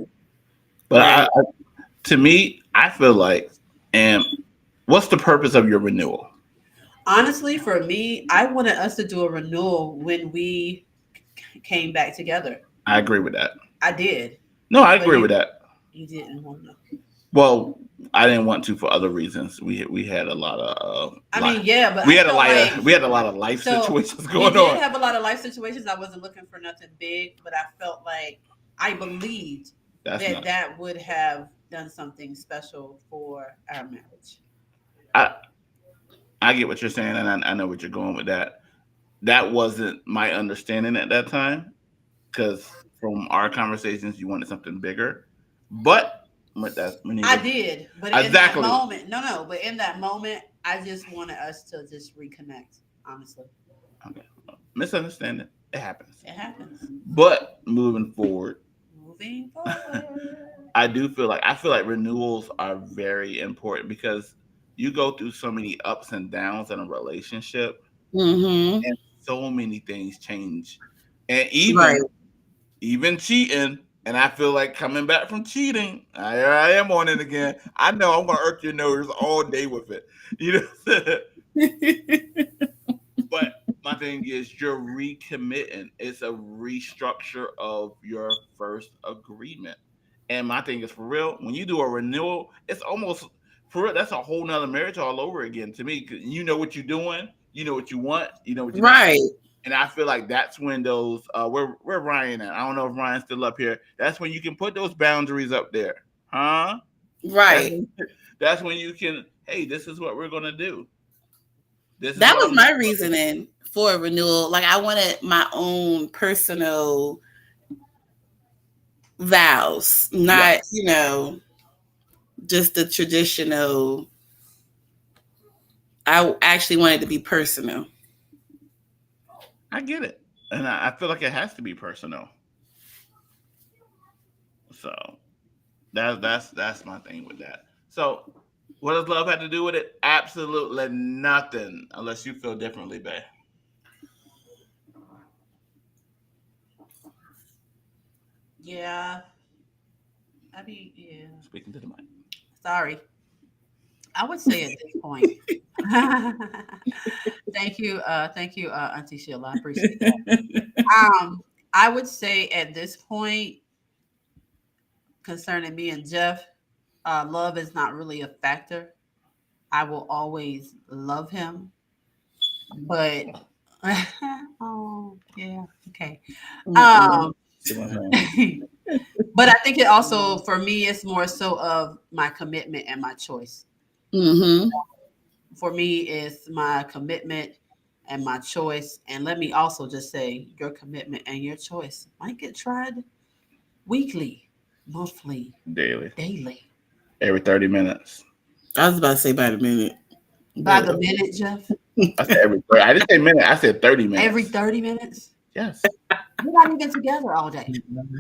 But to me, I feel like, and what's the purpose of your renewal? Honestly, for me, I wanted us to do a renewal when we came back together. I agree with that. I did. No, I agree with that. You didn't want to. Well, I didn't want to for other reasons. We had a lot of. But we had a lot of life situations going on. We did have a lot of life situations. I wasn't looking for nothing big, but I felt like I believed that would have done something special for our marriage. I get what you're saying, and I know what you're going with that. That wasn't my understanding at that time, because from our conversations, you wanted something bigger. But I did, but in that moment, but in that moment, I just wanted us to just reconnect. Honestly, okay. Misunderstanding, it happens. It happens. But moving forward, I feel like renewals are very important, because you go through so many ups and downs in a relationship, and so many things change, and even cheating. And I feel like coming back from cheating, I am on it again. I know I'm gonna irk your nose all day with it, But my thing is, you're recommitting. It's a restructure of your first agreement. And my thing is, for real, when you do a renewal, it's almost, for real, that's a whole nother marriage all over again to me. Because you know what you're doing, you know what you want, you know what you right. Not. And I feel like that's when those where Ryan at? I don't know if Ryan's still up here. That's when you can put those boundaries up there, huh? Right. That's when you can. Hey, this is what we're gonna do. That was my reasoning for a renewal. Like, I wanted my own personal vows, not just the traditional. I actually wanted to be personal. I get it, and I feel like it has to be personal. So that's my thing with that. So what does love have to do with it? Absolutely nothing, unless you feel differently, babe. Yeah. Speaking to the mic. Sorry. I would say at this point. Thank you, Auntie Sheila. I appreciate that. I would say at this point, concerning me and Jeff, love is not really a factor. I will always love him, but oh yeah, okay. But I think it also, for me, it's more so of my commitment and my choice. For me, it's my commitment and my choice. And let me also just say, your commitment and your choice might get tried weekly, monthly, daily, every 30 minutes. I was about to say by the minute. By the minute, Jeff? I said I didn't say minute. I said 30 minutes. Every 30 minutes? Yes. We're not even together all day.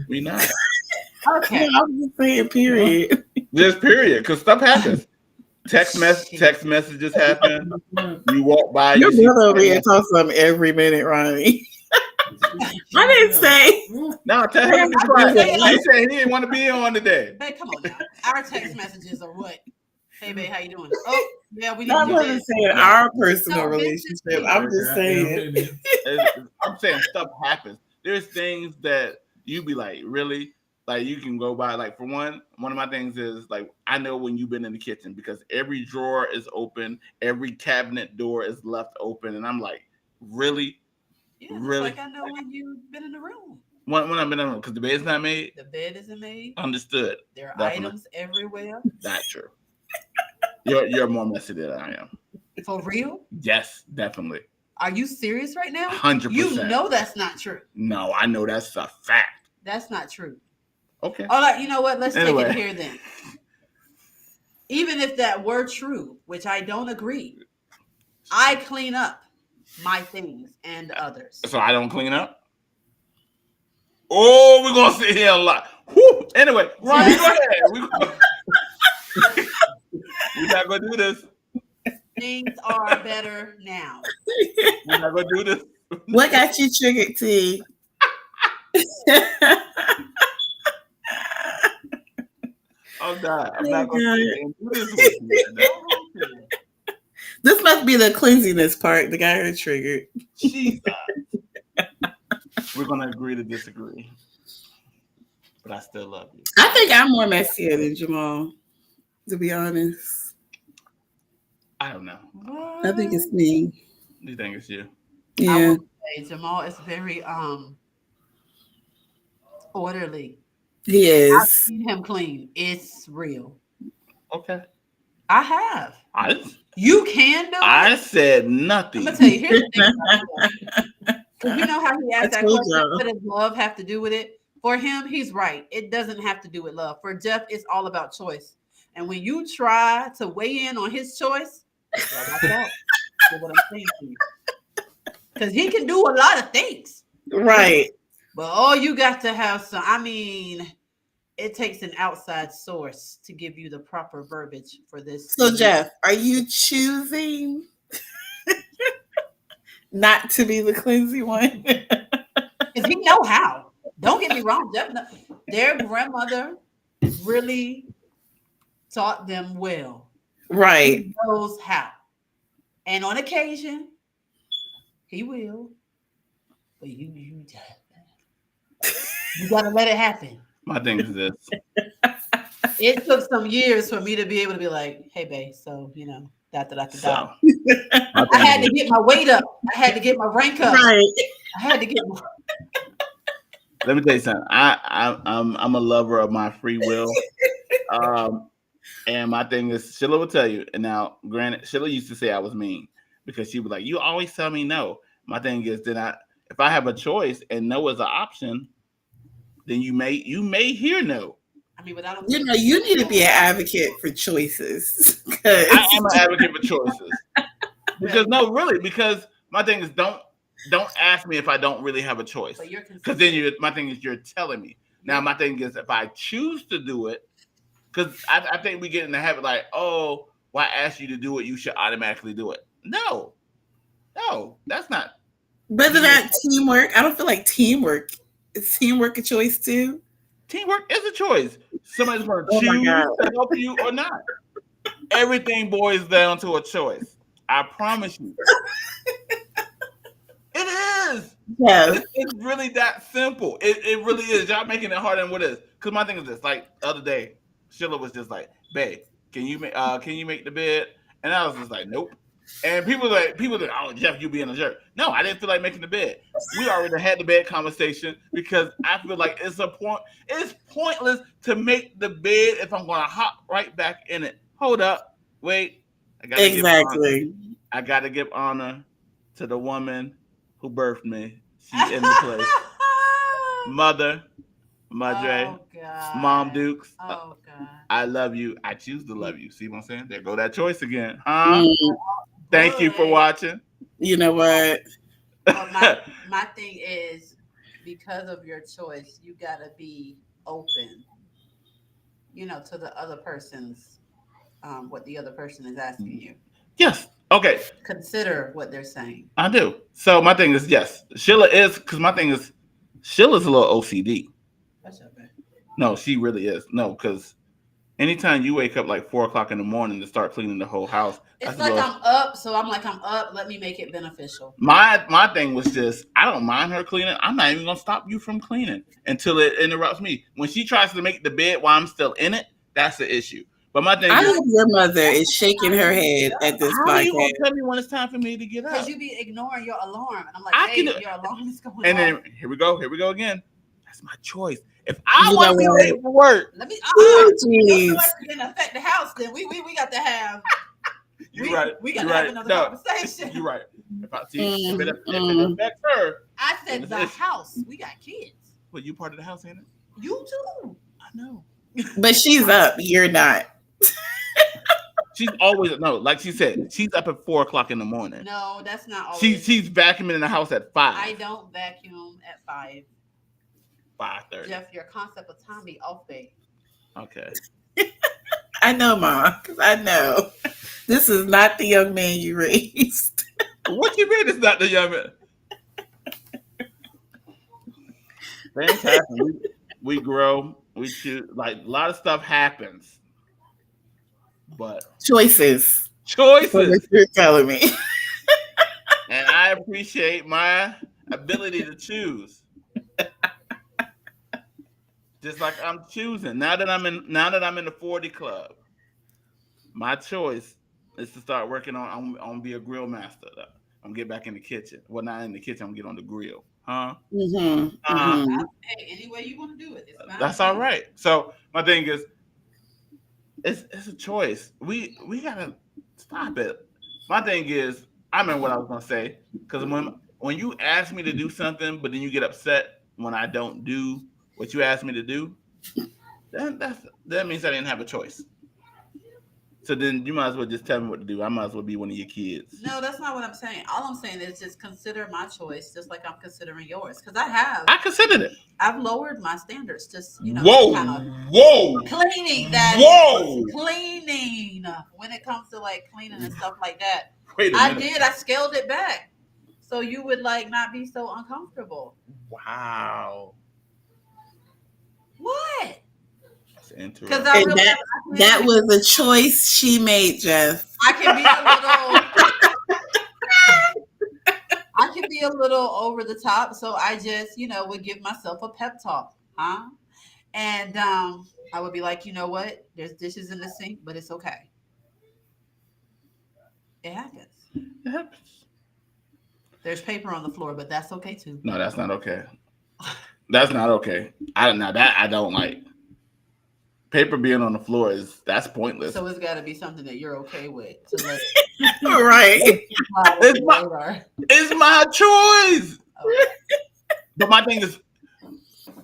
We not. Okay. I'm just saying, period. Just period, because stuff happens. Text messages happen. You walk by. Your brother over here talks something every minute, Ronnie. I didn't say. No, tell him to be quiet. He said he didn't want to be on today. Babe, come on now. Our text messages are what? Hey, babe, how you doing? Oh, yeah, we need to do this. I'm saying our personal relationship. I'm just saying. I'm saying stuff happens. There's things that you be like, really? Like you can go by. Like for one of my things is like I know when you've been in the kitchen because every drawer is open, every cabinet door is left open, and I'm like, really, Yeah, really. like I know when you've been in the room. When I've been in because the bed's not made. The bed isn't made. Understood. There are Definitely. items everywhere. Not true. You're more messy than I am. For real? Yes, definitely. Are you serious right now? 100%. You know that's not true. No, I know that's a fact. That's not true. Okay. All right, you know what? Let's Anyway. take it here then. Even if that were true, which I don't agree, I clean up my things and others. So I don't clean up? Oh, we're going to sit here a lot. Whew. Anyway, Ronnie, go ahead. We're not going to do this. Things are better now. We're not going to do this. What got you triggered, T? I'm not going to do this with you. This must be the cleansiness part that got her triggered. Jesus. We're going to agree to disagree. But I still love you. I think I'm more messier than Jamal, to be honest. I don't know. What? I think it's me. You think it's you? Yeah. I would say Jamal is very orderly. He I've is. seen him clean. It's real. Okay. I have. You can do it. I said nothing. I'm gonna tell you. Here's the thing about Jeff. 'Cause you know how he asked that told question. y'all. What does love have to do with it? For him, he's right. It doesn't have to do with love. For Jeff, it's all about choice. And when you try to weigh in on his choice, well, that's all. That's what I'm saying to you. Because he can do a lot of things. Right. But all you got to have some. I mean, it takes an outside source to give you the proper verbiage for this. So, Jeff, are you choosing not to be the cleansy one? Because he know how. Don't get me wrong, Jeff. Their grandmother really taught them well. Right. He knows how. And on occasion, he will. But you gotta let it happen. My thing is this. It took some years for me to be able to be like, hey, babe, so, you know, that I could die. I had to get my weight up. I had to get my rank up. Right. I had to get my... Let me tell you something. I'm a lover of my free will. And my thing is, Sheila will tell you. And now, granted, Sheila used to say I was mean because she was like, "You always tell me no." My thing is, if I have a choice and no is an option, then you may hear no. I mean, without You know, you need to be an advocate for choices. I am an advocate for choices because because my thing is don't ask me if I don't really have a choice because then my thing is you're telling me. Now my thing is if I choose to do it, because I think we get in the habit like, oh, well, I asked you to do it, you should automatically do it. No, that's not. Whether that teamwork, I don't feel like teamwork. Is teamwork a choice too? Teamwork is a choice. Somebody's going to choose to help you or not. Everything boils down to a choice. I promise you. It is. Yeah. It's really that simple. It really is. Y'all making it harder than what it is. Because my thing is this. Like the other day, Sheila was just like, "Babe, can you make the bed?" And I was just like, "Nope." And people like, "Oh, Jeff, you being a jerk." No, I didn't feel like making the bed. We already had the bed conversation because I feel like it's pointless to make the bed if I'm gonna hop right back in it. Hold up, wait. I gotta give honor to the woman who birthed me. She's in the place. Mother, Madre, Mom Dukes. Oh God. I love you. I choose to love you. See what I'm saying? There go that choice again. Huh? Thank you for watching. You know what? Well, my thing is because of your choice, you gotta be open, to the other person's what the other person is asking you. Yes. Okay. Consider what they're saying. I do. So my thing is yes. Sheila is because my thing is Sheila's a little OCD. That's okay. No, she really is. No, because Anytime you wake up like 4 o'clock in the morning to start cleaning the whole house, It's like I'm up, so I'm up. Let me make it beneficial. My thing was just I don't mind her cleaning. I'm not even gonna stop you from cleaning until it interrupts me. When she tries to make the bed while I'm still in it, that's the issue. But my thing I is, hope your mother is shaking her head at this how are you gonna podcast. tell me when it's time for me to get up? Because you be ignoring your alarm, and I'm like, hey, your alarm is going and off. then here we go again. That's my choice. If I You want know to be what? late for work, Let me. Oh, Your jeez. choice didn't affect the house. Then we got to have. you're right. We got you're to have right. another No, conversation. you're right. If I see if it Mm. affects her, I said It's the issue. house. We got kids. well, you part of the house, ain't it? You too. I know. But she's up. You're not. She's always like she said. She's up at 4 o'clock in the morning. No, that's not always. She's vacuuming in the house at 5. I don't vacuum at 5. 5:30. Jeff, your concept of time be off base. Okay. I know, Mom, because I know this is not the young man you raised. What you mean it's not the young man? Things happen. We grow. We choose. Like a lot of stuff happens, but Choices. choices. You're telling me. And I appreciate my ability to choose. Just like I'm choosing now that I'm in the 40 club. My choice is to start working on be a grill master. I'm gonna get back in the kitchen. Well, not in the kitchen. I'm gonna get on the grill. Huh? Mm-hmm. Hey, any way you want to do it, it's fine. That's all right. So my thing is, it's a choice. We gotta stop it. My thing is, I remember what I was gonna say because when you ask me to do something, but then you get upset when I don't do what you asked me to do, then that means I didn't have a choice. So then you might as well just tell me what to do. I might as well be one of your kids. No, that's not what I'm saying. All I'm saying is just consider my choice, just like I'm considering yours. Because I considered it. I've lowered my standards. Just whoa, kind of whoa, cleaning cleaning when it comes to like cleaning and stuff like that. Wait a minute. I scaled it back so you would like not be so uncomfortable. Wow. What? Interesting. Because that was a choice she made, Jeff. I can be a little over the top, so I just would give myself a pep talk, huh? And I would be like, you know what? There's dishes in the sink, but it's okay. It happens. It happens. There's paper on the floor, but that's okay too. No, that's not okay. That's not okay. I don't like. Paper being on the floor that's pointless. So it's got to be something that you're okay with. To let Right. It's my choice. Okay. But my thing is,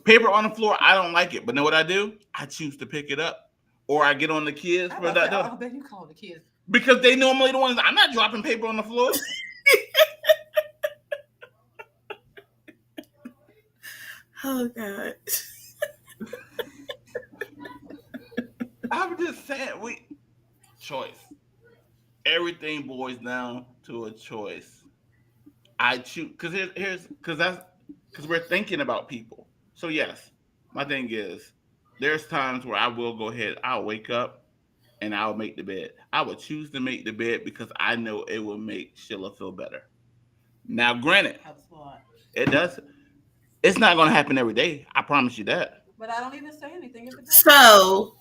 paper on the floor, I don't like it. But know what I do? I choose to pick it up, or I get on the kids for that. I bet you call the kids because they normally the ones. I'm not dropping paper on the floor. Oh God. I'm just saying, choice. Everything boils down to a choice. I choose because we're thinking about people. So yes, my thing is, there's times where I will go ahead. I'll wake up and I'll make the bed. I would choose to make the bed because I know it will make Sheila feel better. Now, granted, it does. It's not going to happen every day. I promise you that. But I don't even say anything. So,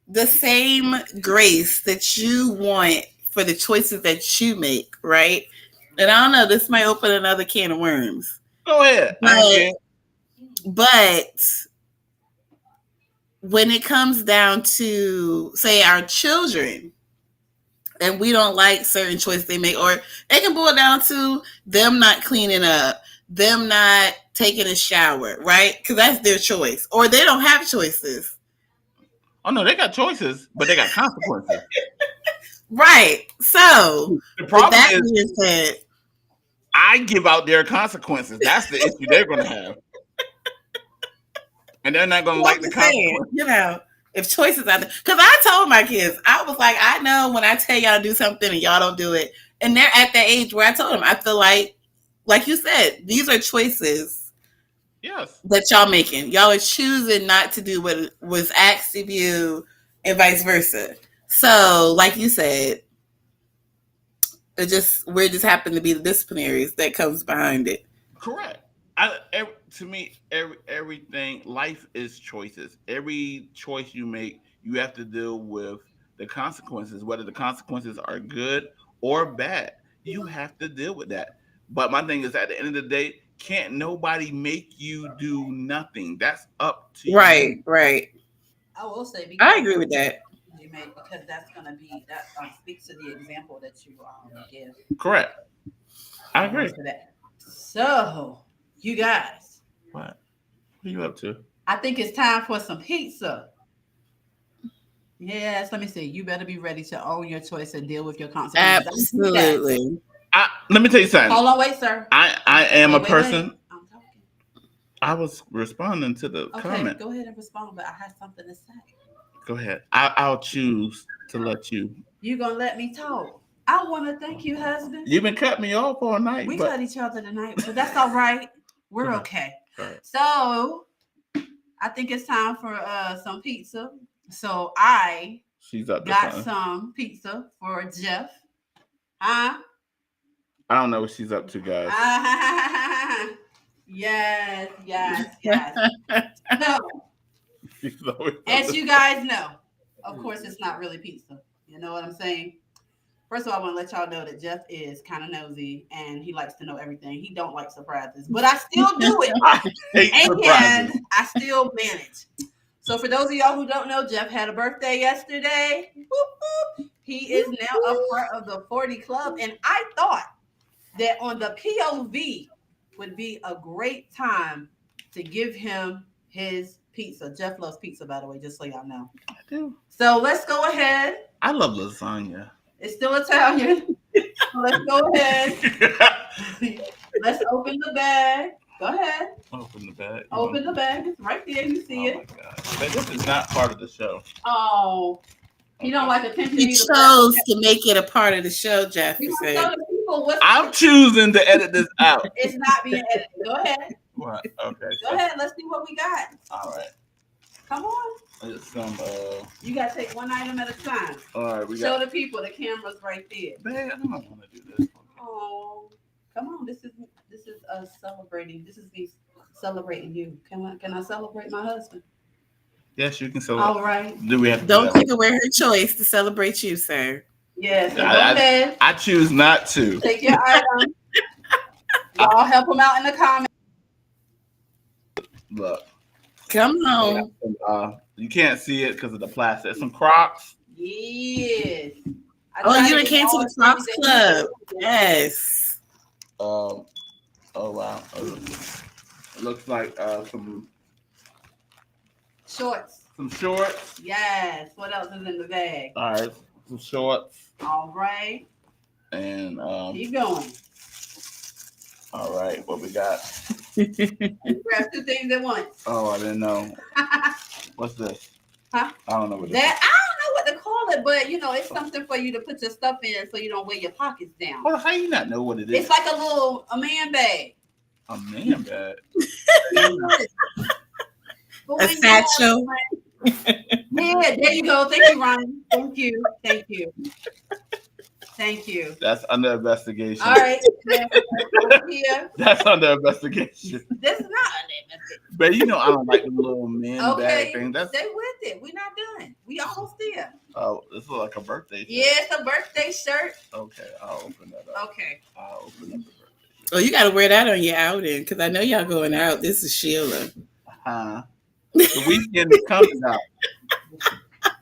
the same grace that you want for the choices that you make, right? And I don't know, this might open another can of worms. Go ahead. But when it comes down to, say, our children, and we don't like certain choices they make, or it can boil down to them not cleaning up, them not taking a shower, right? Because that's their choice. Or they don't have choices. Oh, no, they got choices, but they got consequences. Right. So, the problem is I give out their consequences. That's the issue they're going to have. And they're not going to like the consequences. If choices out there. Because I told my kids, I was like, I know when I tell y'all to do something and y'all don't do it. And they're at that age where I told them, I feel like you said, these are choices. Yes. that y'all making. Y'all are choosing not to do what was asked of you, and vice versa. So, like you said, we're just happen to be the disciplinaries that comes behind it. Correct. To me, everything life is choices. Every choice you make, you have to deal with the consequences, whether the consequences are good or bad. You have to deal with that. But my thing is, at the end of the day, can't nobody make you do nothing. That's up to you. Right, right. I will say, be I careful agree with that. you make because that's gonna be that speaks to the example that you give. Correct. I I will agree. say that. So, you guys, What? What are you up to? I think it's time for some pizza. Yes, let me see. You better be ready to own your choice and deal with your consequences. Absolutely. Let me tell you something. Hold on, wait, sir. I am Wait, a wait, person. wait. I'm talking. I was responding to the Okay, comment. go ahead and respond, but I have something to say. Go ahead. I'll choose to let you. You gonna let me talk? I want to thank you, husband. You've been cutting me off all night. We but cut each other tonight, but that's all right. We're Go okay. ahead. So I think it's time for some pizza. So I She's up to got something. some pizza for Jeff. Huh? I don't know what she's up to, guys. Yes, yes, yes. So, She's always up as to- you guys know, of course, it's not really pizza. You know what I'm saying? First of all, I want to let y'all know that Jeff is kind of nosy and he likes to know everything. He don't like surprises, but I still do it. I hate surprises. And I still manage. So for those of y'all who don't know, Jeff had a birthday yesterday. Whoop, whoop. He is now a part of the 40 Club. And I thought that on the POV would be a great time to give him his pizza. Jeff loves pizza, by the way, just so y'all know. I do. So let's go ahead. I love lasagna. It's still Italian. So let's go ahead. Let's open the bag. Go ahead. Open the bag. Open the bag. It's right there. You see it. Oh my god. But this is not part of the show. Oh. You don't like attention. You chose to make it a part of the show, Jeff. You said. tell the people what's I'm choosing to edit this out. It's not being edited. Go ahead. What? Okay. Go ahead. Let's see what we got. All right. Come on. It's some. You gotta take one item at a time. All right. We Show got. the people the camera's right there. Man, I don't want to do this. Oh, come on. This is us celebrating. This is me celebrating you. Can I celebrate my husband? Yes, you can celebrate. All right. Do we have to Don't take away her choice to celebrate you, sir. Yes. So go ahead. I choose not to. Take your item. Y'all help him out in the comments. Look. Come on. You can't see it because of the plastic. Some Crocs. Yes. Oh, you came to the Crocs Club. Yes. Oh wow. It looks like some shorts. Some shorts. Yes. What else is in the bag? All right. Some shorts. All right. And keep going. All right. What we got? Grab two things at once. Oh, I didn't know. What's this? Huh? I don't know what this I don't know what to call it, but it's something for you to put your stuff in so you don't weigh your pockets down. Well, how you not know what it is? It's like a man bag. A man bag. A satchel. Yeah, there you go. Thank you, Ronnie. Thank you. Thank you. Thank you. That's under investigation. All right. Here. That's under investigation. This is not under investigation. But I don't like the little men bag thing. Stay with it. We're not done. We almost there. Oh, this looks like a birthday shirt. Yeah, it's a birthday shirt. Okay, I'll open that up. Okay. I'll open up the birthday shirt. Oh, you got to wear that on your outing because I know y'all going out. This is Sheila. The weekend is coming out.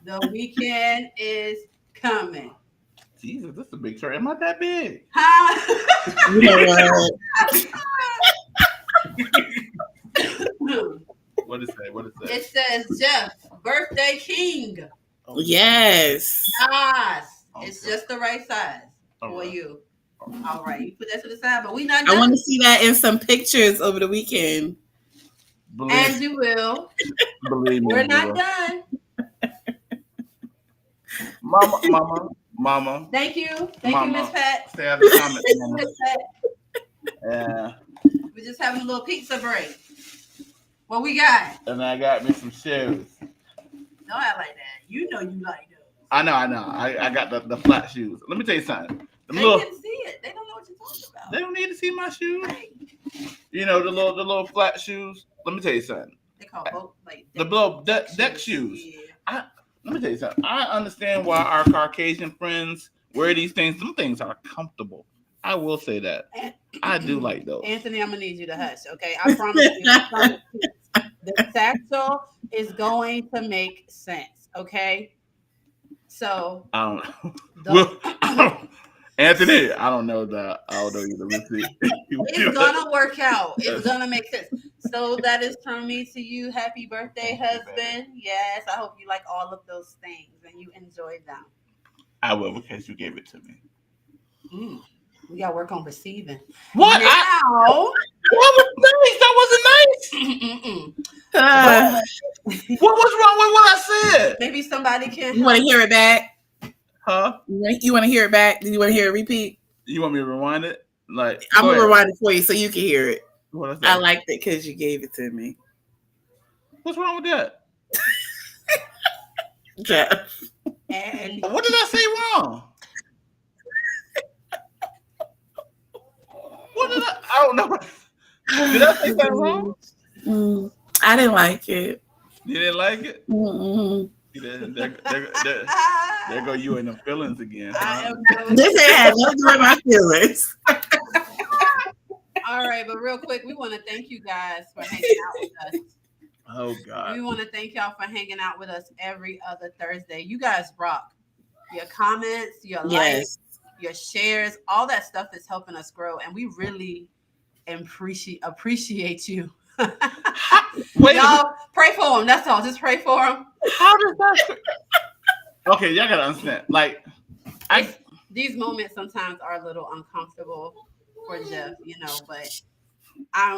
The weekend is coming. Jesus, this is a big shirt. Am I that big? Huh? You know what? What is that? What is that? It says Jeff, birthday king. Yes. Yes. Okay. It's just the right size for you. All right. You put that to the side, but we not I done. want to see that in some pictures over the weekend. And you will. Believe me. We're not done. Mama. Thank you. Thank you, Miss Pat. Stay out of the comments, Thank you, Mama. Miss Pat. Yeah. We're just having a little pizza break. What we got? And I got me some shoes. Don't act like that. You know you like those. I know. I got the flat shoes. Let me tell you something. They can see it. They don't know what you're talking about. They don't need to see my shoes. Hey. You know the little flat shoes. Let me tell you something. They call both like the little deck shoes. Yeah. Let me tell you something. I understand why our Caucasian friends wear these things. Some things are comfortable. I will say that. I do like those. Anthony, I'm gonna need you to hush, okay? I promise you. The satchel is going to make sense, okay? So I don't know. Anthony, I don't know that. I don't know you. It's gonna work out. It's gonna make sense. So that is from me to you. Happy birthday, husband. Yes, I hope you like all of those things and you enjoy them. I will, because you gave it to me. We gotta work on receiving. What? Now, that wasn't nice. What was wrong with what I said? Maybe somebody can. You want to hear it back? Huh? You want to hear it back? Do you want to hear it repeat? You want me to rewind it? Like, I'm gonna rewind it for you so you can hear it. What I liked it because you gave it to me. What's wrong with that? Jeff. And what did I say wrong? What did I don't know. Did I say something wrong? I didn't like it. You didn't like it? Mm-mm. There go you in the feelings again. Huh? This ain't had nothing to do with my feelings. All right, but real quick, we want to thank you guys for hanging out with us. Oh God. We want to thank y'all for hanging out with us every other Thursday. You guys rock. Your comments, your likes, your shares, all that stuff is helping us grow, and we really appreciate you. Wait, y'all pray for them. That's all. Just pray for them. How does that? Okay, y'all gotta understand. Like, these moments sometimes are a little uncomfortable for Jeff, but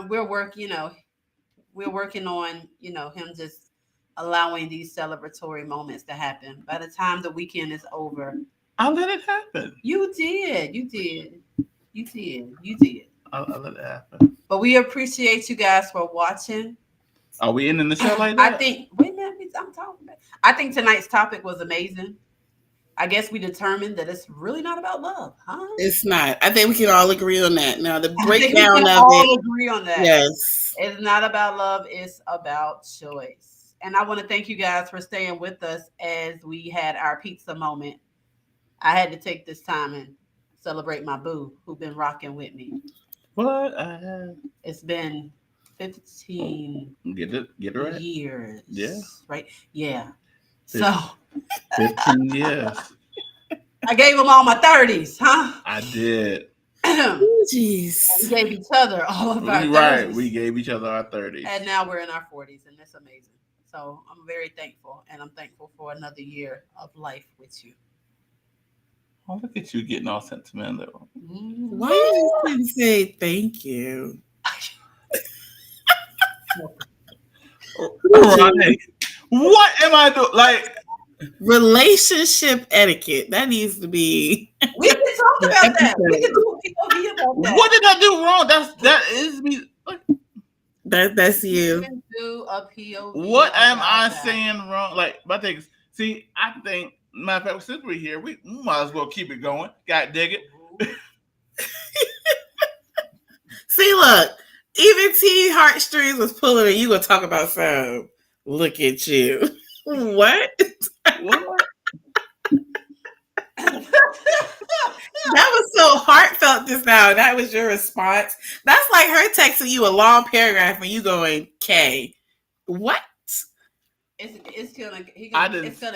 we're working on, him just allowing these celebratory moments to happen. By the time the weekend is over, I'll let it happen. You did. I'll let it happen. But we appreciate you guys for watching. Are we ending the show like that? I think. Wait a minute, I'm talking about. I think tonight's topic was amazing. I guess we determined that it's really not about love, huh? It's not. I think we can all agree on that. Now the breakdown of all agree on that. Yes, it's not about love. It's about choice. And I want to thank you guys for staying with us as we had our pizza moment. I had to take this time and celebrate my boo, who's been rocking with me. What? It's been 15 get it right. Years. Yeah. Right? Yeah. 15, so 15 years. I gave them all my 30s, huh? I did. Jeez. We gave each other all of our 30s. Right. We gave each other our 30s. And now we're in our 40s, and it's amazing. So I'm very thankful, and I'm thankful for another year of life with you. Oh, look at you getting all sentimental. Why you didn't say thank you? Right. What am I doing? Like, relationship etiquette. That needs to be. We can talk about that. We can do a POV about that. What did I do wrong? That is me. That's you. We can do a POV. What am I saying wrong? Like, my things. See, I think, matter of fact, since we're here, we might as well keep it going. God dig it. See, look, even T heartstrings was pulling, and you gonna talk about some. Look at you. What? What? That was so heartfelt just now. That was your response. That's like her texting you a long paragraph and you going, K. What? It's gonna catch I didn't say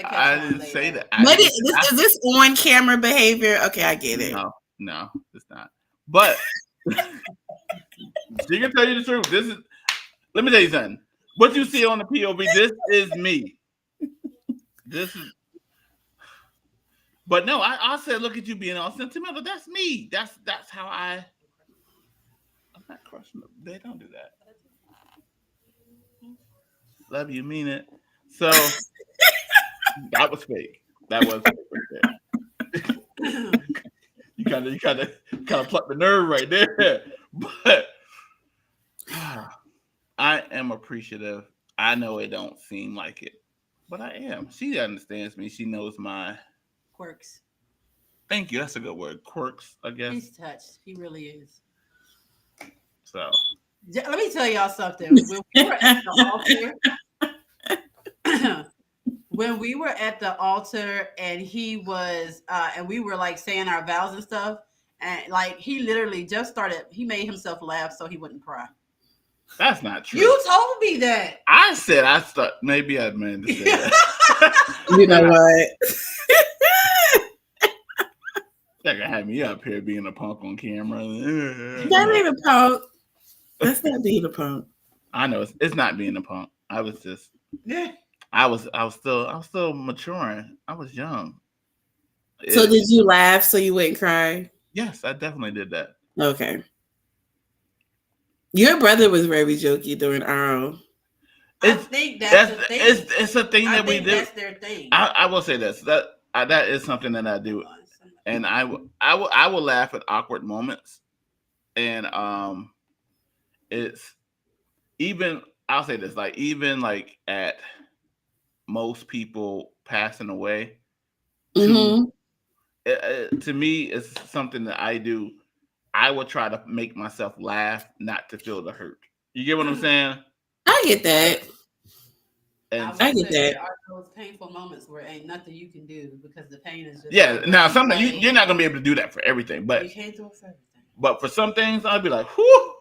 that. But is this on camera behavior? Okay, I get it. No, it's not. But she can tell you the truth. Let me tell you something. What you see on the POV, this is me. This is. But no, I said, look at you being all sentimental. That's me. That's how I'm not crushing them. They don't do that. Love you, mean it. So that was fake. That was fake right there. You kind of plucked the nerve right there. But I am appreciative. I know it don't seem like it, but I am. She understands me. She knows my Quirks. thank you. That's a good word. Quirks, I guess. He's touched. He really is. So Let me tell y'all something. When we were at the altar, when we were at the altar, and he was, and we were like saying our vows and stuff, and like he literally just started. He made himself laugh so he wouldn't cry. that's not true. You told me that. I said I thought maybe I meant to say that. You know what? That gonna have me up here being a punk on camera. That ain't a punk. That's not being a punk. I know it's not being a punk. I was just Yeah. I was still maturing. I was young. So did you laugh so you wouldn't cry? Yes, I definitely did that. Okay. Your brother was very jokey during our. I think that's the thing. It's a thing that we do. That's their thing. I will say this that is something that I do, and I will laugh at awkward moments, and it's even I'll say this even at most people passing away. To me, it's something that I do. I will try to make myself laugh, not to feel the hurt. You get what I'm saying? I get that. And I get that. There are those painful moments where ain't nothing you can do because the pain is just. Yeah. Now, sometimes you're not gonna be able to do that for everything, but you can't do it for everything. But for some things, I'd be like, whoo,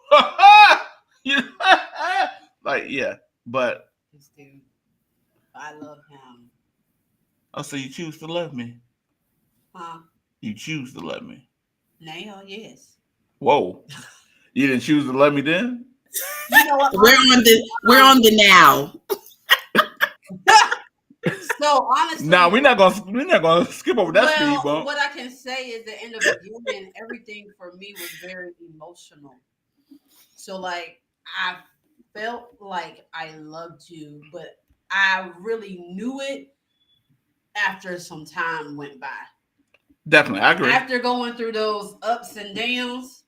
like yeah. But this dude, I love him. Oh, so you choose to love me? Huh? You choose to love me? Now, yes. Whoa. You didn't choose to love me then? You know what? We're on the now. So honestly, no, we're not gonna skip over that speed bump. What I can say is that in the beginning, everything for me was very emotional. So like I felt like I loved you, but I really knew it after some time went by. Definitely, I agree. After going through those ups and downs,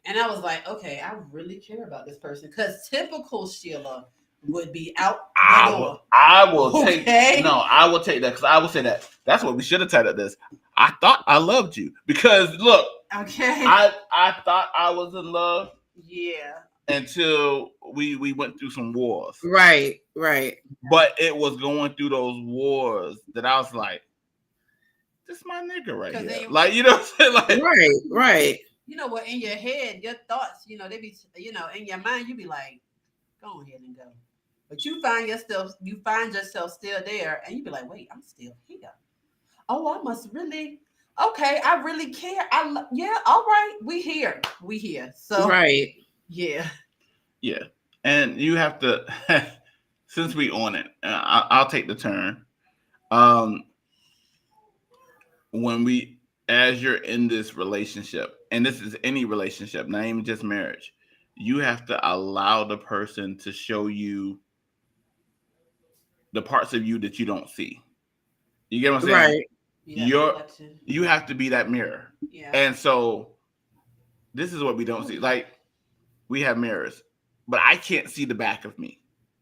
and I was like, okay, I really care about this person. Because typical Sheila would be out the door. I will take that because I will say that. That's what we should have titled this. I thought I loved you because look. Okay. I thought I was in love. Yeah. Until we went through some wars. Right. But it was going through those wars that I was like, this my nigga right here. Like, you know what I'm saying? Like, right. You know what? In your head, your thoughts, they be, in your mind, you be like, go ahead and go. But you find yourself still there, and you be like, wait, I'm still here. Oh, I must really. Okay, I really care. Yeah, all right, we here. So right. Yeah. And you have to, since we on it, I'll take the turn. As you're in this relationship, and this is any relationship, not even just marriage, you have to allow the person to show you the parts of you that you don't see. You get what I'm saying? Right. You have to be that mirror. Yeah. And so this is what we don't see. Like, we have mirrors, but I can't see the back of me.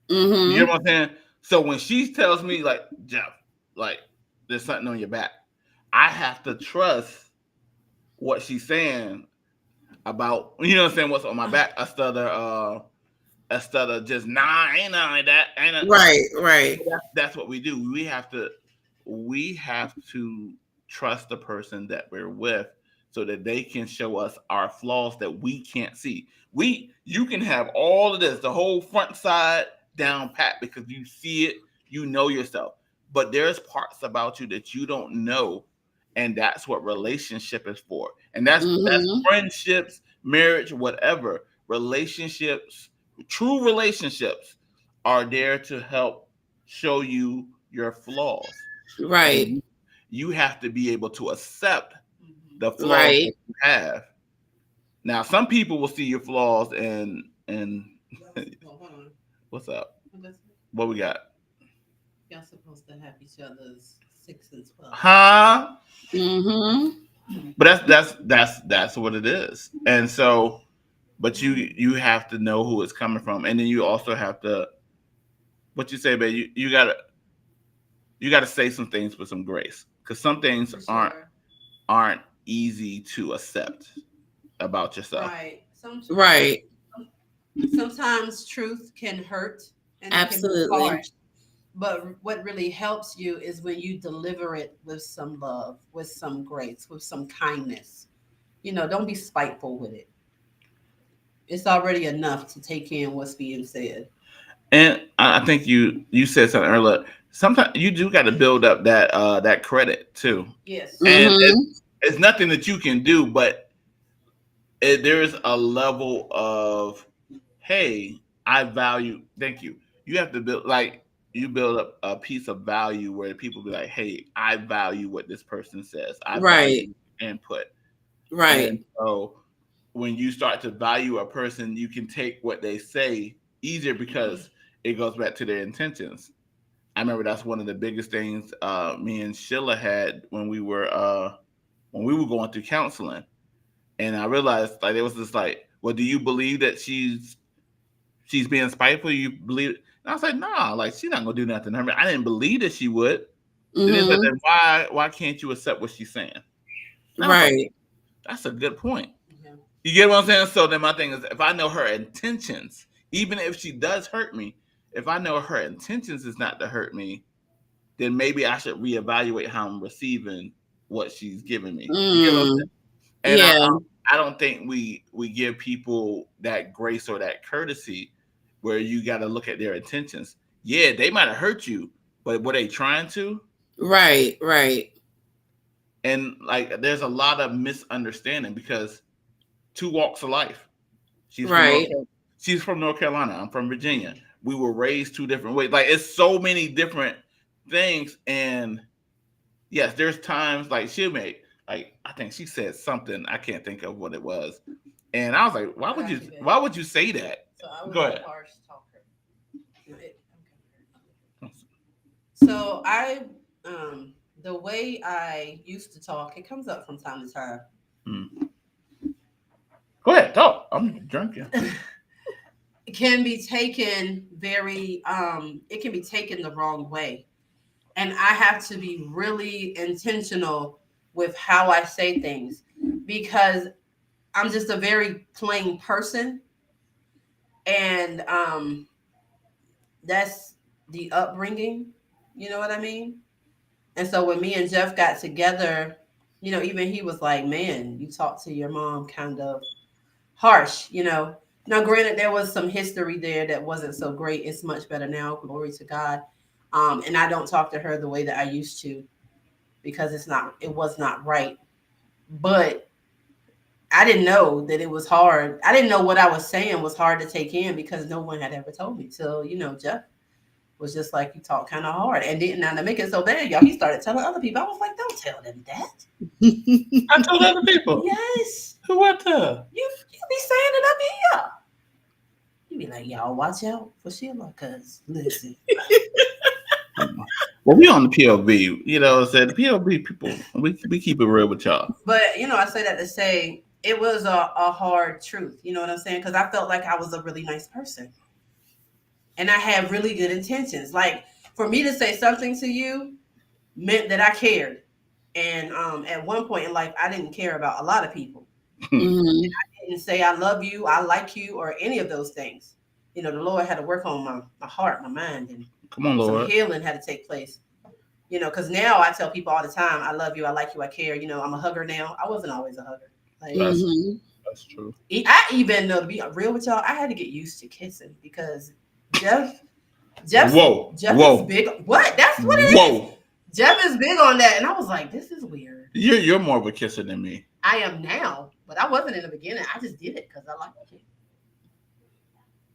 Mm-hmm. You know what I'm saying? So when she tells me, like, Jeff, like, there's something on your back, I have to trust what she's saying about, you know what I'm saying, what's on my back, instead of just, ain't nothing like that. Right. That's what we do. We have to trust the person that we're with so that they can show us our flaws that we can't see. You can have all of this, the whole front side down pat because you see it, you know yourself. But there's parts about you that you don't know, and that's what relationship is for. And that's friendships, marriage, whatever. Relationships, true relationships are there to help show you your flaws. Right. And you have to be able to accept the flaws that you have. Now, some people will see your flaws and what's up? What we got? Y'all supposed to have each other's 6 and 12. Huh? Mm-hmm. But that's what it is. And so but you have to know who it's coming from, and then you also have to, what you say, babe. You got to say some things with some grace, because some things aren't easy to accept about yourself. Right. Right. Sometimes truth can hurt and it can be Absolutely. harsh. But what really helps you is when you deliver it with some love, with some grace, with some kindness. Don't be spiteful with it. It's already enough to take in what's being said. And I think you said something earlier. Sometimes you do got to build up that credit too, Yes. and Mm-hmm. it's nothing that you can do, but there is a level of, hey, I value. Thank you. You have to build, like, you build up a piece of value where people be like, hey, I value what this person says. I Right. value input, Right. and so when you start to value a person, you can take what they say easier because it goes back to their intentions. I remember that's one of the biggest things me and Sheila had when we were going through counseling, and I realized, like, it was just like, well, do you believe that she's being spiteful? You believe it? And I was like, nah, like, she's not gonna do nothing to her. I didn't believe that she would. Then they said, Mm-hmm. then why can't you accept what she's saying? And I was like, Right. that's a good point. Yeah. You get what I'm saying? So then my thing is, if I know her intentions, even if she does hurt me, if I know her intentions is not to hurt me, then maybe I should reevaluate how I'm receiving what she's giving me. You get what I'm saying? Mm. And Yeah. I don't think we give people that grace or that courtesy where you got to look at their intentions. Yeah, they might have hurt you, but were they trying to? Right. Right. And like, there's a lot of misunderstanding because two walks of life. She's from North Right. Carolina. She's from North Carolina. I'm from Virginia. We were raised two different ways. Like, it's so many different things. And yes, there's times like she'll make, like, I think she said something. I can't think of what it was. And I was like, I got you, babe. why would you say that? So I was Go a ahead. harsh talker. So the way I used to talk, it comes up from time to time. Mm. Go ahead, talk. I'm drinking. It can be taken it can be taken the wrong way. And I have to be really intentional with how I say things because I'm just a very plain person. And that's the upbringing, you know what I mean? And so when me and Jeff got together, even he was like, man, you talk to your mom kind of harsh. Now, granted, there was some history there that wasn't so great. It's much better now. Glory to God. And I don't talk to her the way that I used to because it was not right. But I didn't know that it was hard. I didn't know what I was saying was hard to take in because no one had ever told me till, Jeff was just like, you talk kind of hard. And didn't to make it so bad, y'all, he started telling other people. I was like, don't tell them that. I told other people. Yes. Who what the? You be saying it up here. You be like, y'all, watch out for Sheila, cause listen. Well, we on the POV. You know what I'm saying? The POV people, we keep it real with y'all. But I say that to say it was a hard truth. You know what I'm saying? Because I felt like I was a really nice person, and I had really good intentions. Like for me to say something to you meant that I cared. And at one point in life, I didn't care about a lot of people. Mm-hmm. I didn't say I love you, I like you, or any of those things. The Lord had to work on my heart, my mind, and Come on, some Lord. healing had to take place. Because now I tell people all the time, I love you, I like you, I care. I'm a hugger now. I wasn't always a hugger. Like, Mm-hmm. That's true. I even know, to be real with y'all, I had to get used to kissing because Jeff Whoa. is big. What? That's what it is. Whoa. Jeff is big on that, and I was like, this is weird. You're more of a kisser than me. I am now, but I wasn't in the beginning. I just did it because I liked it.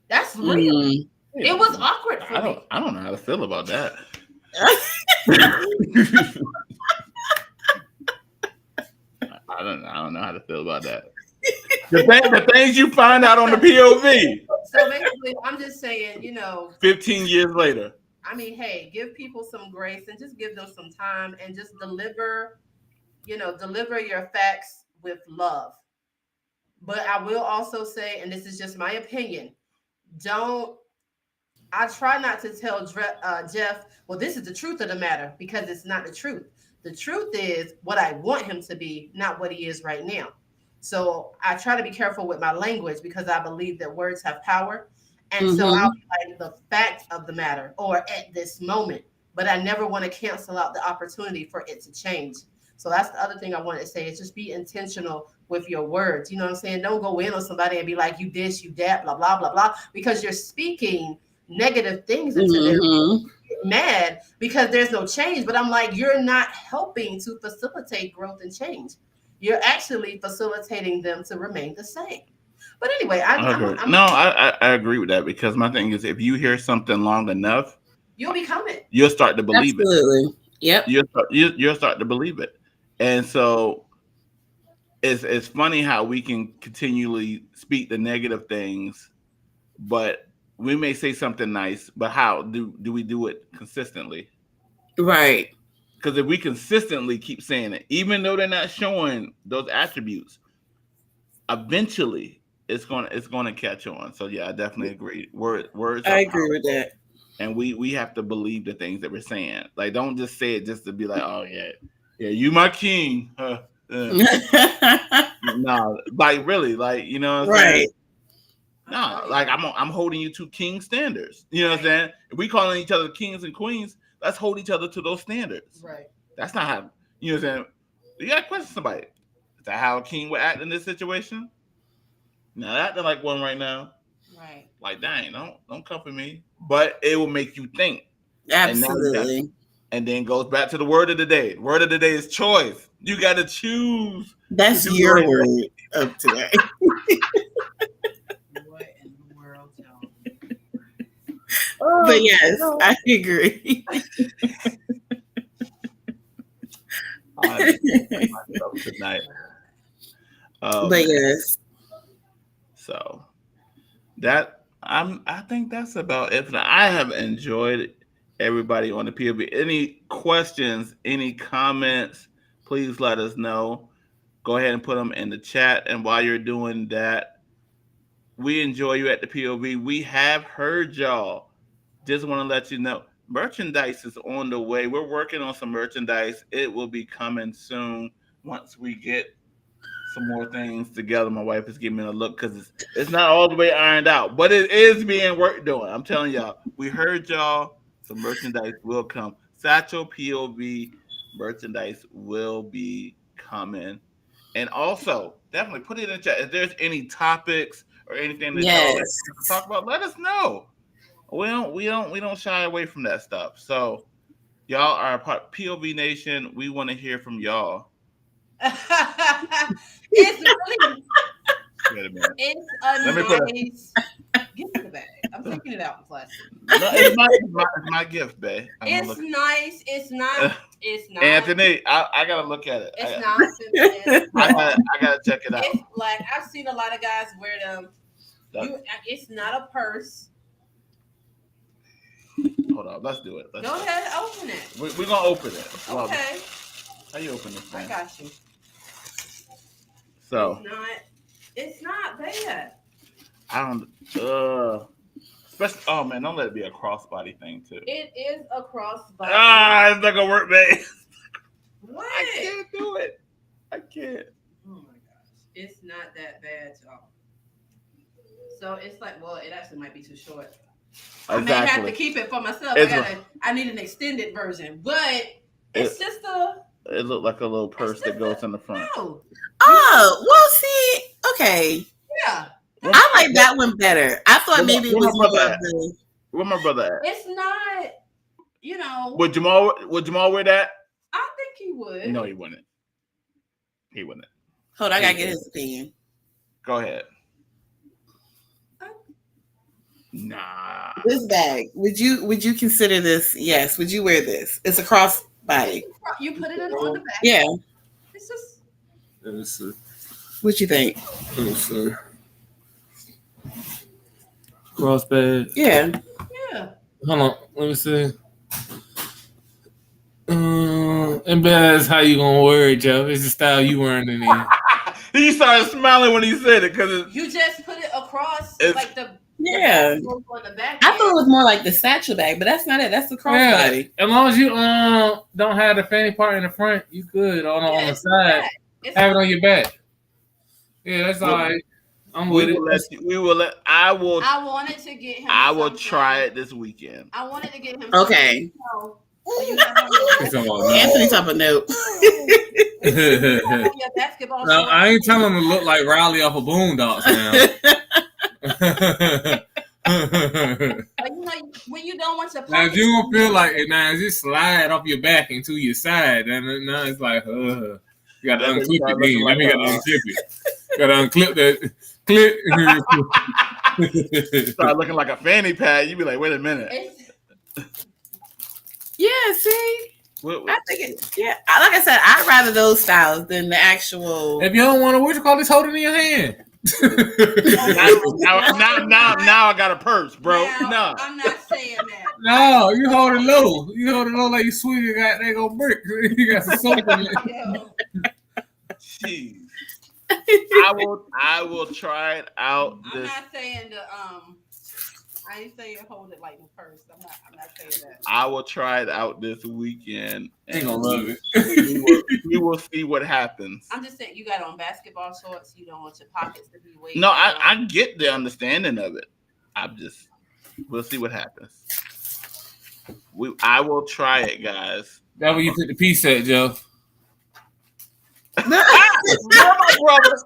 That's real. Mm. It was awkward for me. I don't know how to feel about that. I don't know how to feel about that. The things you find out on the POV. So basically, I'm just saying, 15 years later. I mean, hey, give people some grace and just give them some time and just deliver your facts with love. But I will also say, and this is just my opinion, I try not to tell Jeff, well, this is the truth of the matter, because it's not the truth. The truth is what I want him to be, not what he is right now. So I try to be careful with my language because I believe that words have power. And so I'll be like the fact of the matter or at this moment, but I never want to cancel out the opportunity for it to change. So that's the other thing I wanted to say is just be intentional with your words. You know what I'm saying? Don't go in on somebody and be like, you this, you that, blah, blah, blah, blah, because you're speaking negative things into them. Mad because there's no change. But I'm like, you're not helping to facilitate growth and change. You're actually facilitating them to remain the same. But anyway, I agree with that, because my thing is, if you hear something long enough, you'll become it. You'll start to believe it. Absolutely. Yep. You'll start to believe it. And so it's funny how we can continually speak the negative things, but we may say something nice, but how do we do it consistently? Right. Because if we consistently keep saying it, even though they're not showing those attributes, eventually it's gonna catch on. So yeah, I definitely agree. Words. I agree with that. And we have to believe the things that we're saying. Like, don't just say it just to be like, oh yeah, you my king. No, like really, like, you know what I'm saying? No, like I'm holding you to king standards. You know what I'm saying? If we calling each other kings and queens, let's hold each other to those standards. Right. That's not how, you know what I'm saying? You gotta question somebody. Is that how a king would act in this situation? Now acting like one right now. Right. Like, dang, don't come for me. But it will make you think. Absolutely. And then goes back to the word of the day. Word of the day is choice. You gotta choose. That's your word of today. What in the world, y'all? But yes, I agree. Tonight. But yes. So I think that's about it. I have enjoyed everybody on the POV. Any questions, any comments, please let us know. Go ahead and put them in the chat. And while you're doing that, we enjoy you at the POV. We have heard y'all. Just want to let you know, merchandise is on the way. We're working on some merchandise. It will be coming soon once we get some more things together. My wife is giving me a look because it's not all the way ironed out, but it is being worked doing. I'm telling y'all, we heard y'all. Some merchandise will come. Satchel POV merchandise will be coming. And also, definitely put it in the chat. If there's any topics or anything that y'all like to talk about, let us know. We don't shy away from that stuff. So y'all are a part of POV Nation. We want to hear from y'all. It's really. Wait a minute. It's a nice. Give me the bag. I'm taking it out in plastic. No, it's my gift, babe. It's nice. It's not. It's not. Anthony, I gotta look at it. It's not. I gotta check it out. It's black. I've seen a lot of guys wear them. It's not a purse. Hold on, let's do it. Go ahead, open it. We're gonna open it. Okay. How you open this thing? I got you. So it's not bad. I don't especially, oh man, don't let it be a crossbody thing too. It is a crossbody. It's not gonna work, babe. What? I can't do it. I can't. Oh my gosh. It's not that bad, y'all. So it's like, well, it actually might be too short. Exactly. I may have to keep it for myself. I need an extended version, but it's just it looked like a little purse that goes in the front. No. Oh, well, see, okay. Yeah. I like that one better. I thought maybe it was more of the... Where my brother at? It's not, you know. Would Jamal wear that? I think he would. No, he wouldn't. He wouldn't. Hold on, I gotta get his opinion. Go ahead. Nah. This bag. Would you consider this? Yes. Would you wear this? It's a crossbody. You put it on the back. Yeah. It's just. Let me see. What you think? Let me see. Crossbody. Yeah. Yeah. Hold on. Let me see. And that's how you gonna wear it, Joe. It's the style you wearing it in. He started smiling when he said it because you just put it across like the on the back. I thought it was more like the satchel bag, but that's not it. That's the crossbody. As long as you don't have the fanny part in the front, you good. On the side, have it on your back. Yeah, that's all right. I'm with it. I will. I wanted to get him. I will try it this weekend. I wanted to get him. Okay. Anthony type of note. No, I ain't telling him to look like Riley off of Boondocks now. But when you don't want your now, if you don't feel like it, now just slide off your back into your side, and now it's like, you got to unclip it. Let me unclip it. Got to unclip that clip. Start looking like a fanny pad. You be like, wait a minute. Yeah, see. I think like I said, I'd rather those styles than the actual. If you don't want to, what you call this? Hold it in your hand. now I got a purse, bro. No, I'm not saying that. No, you hold it low. You hold it low like you sweet. You got they go brick. You got some soap in it. Jeez. I will try it out. I'm not saying I ain't saying hold it like the purse. I'm not saying that. I will try it out this weekend. Ain't gonna love it. we will see what happens. I'm just saying you got on basketball shorts. You don't want your pockets to be way. No, I get the understanding of it. We'll see what happens. I will try it, guys. That's where you put the piece at, Joe. My brother.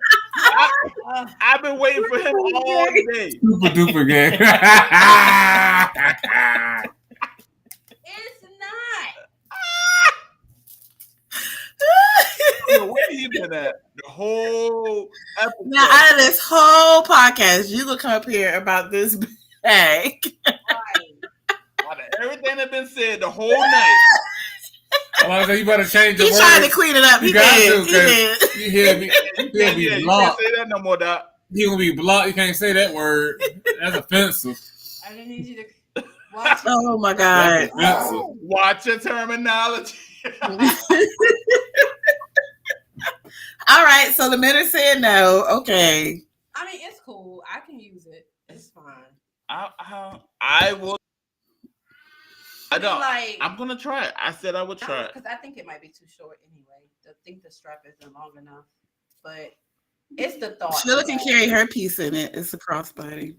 I've been waiting for him all day. Super duper gang. It's not. Where you been at the whole episode? Now, out of this whole podcast, you gonna come up here about this bag. Right. Out of everything that's been said the whole night. Well, you better change your He's trying to clean it up. He did. You hear me? He'll be blocked. You can't say that no more, Doc. He gonna be blocked. You can't say that word. That's offensive. I didn't need you to watch. Oh my God! Watch your terminology. All right, so the men are saying no. Okay. I mean, it's cool. I can use it. It's fine. I will. I don't. Like, I'm gonna try it. I said I would try it because I think it might be too short anyway. I think the strap isn't long enough, but it's the thought. Sheila can carry her piece in it. It's a crossbody.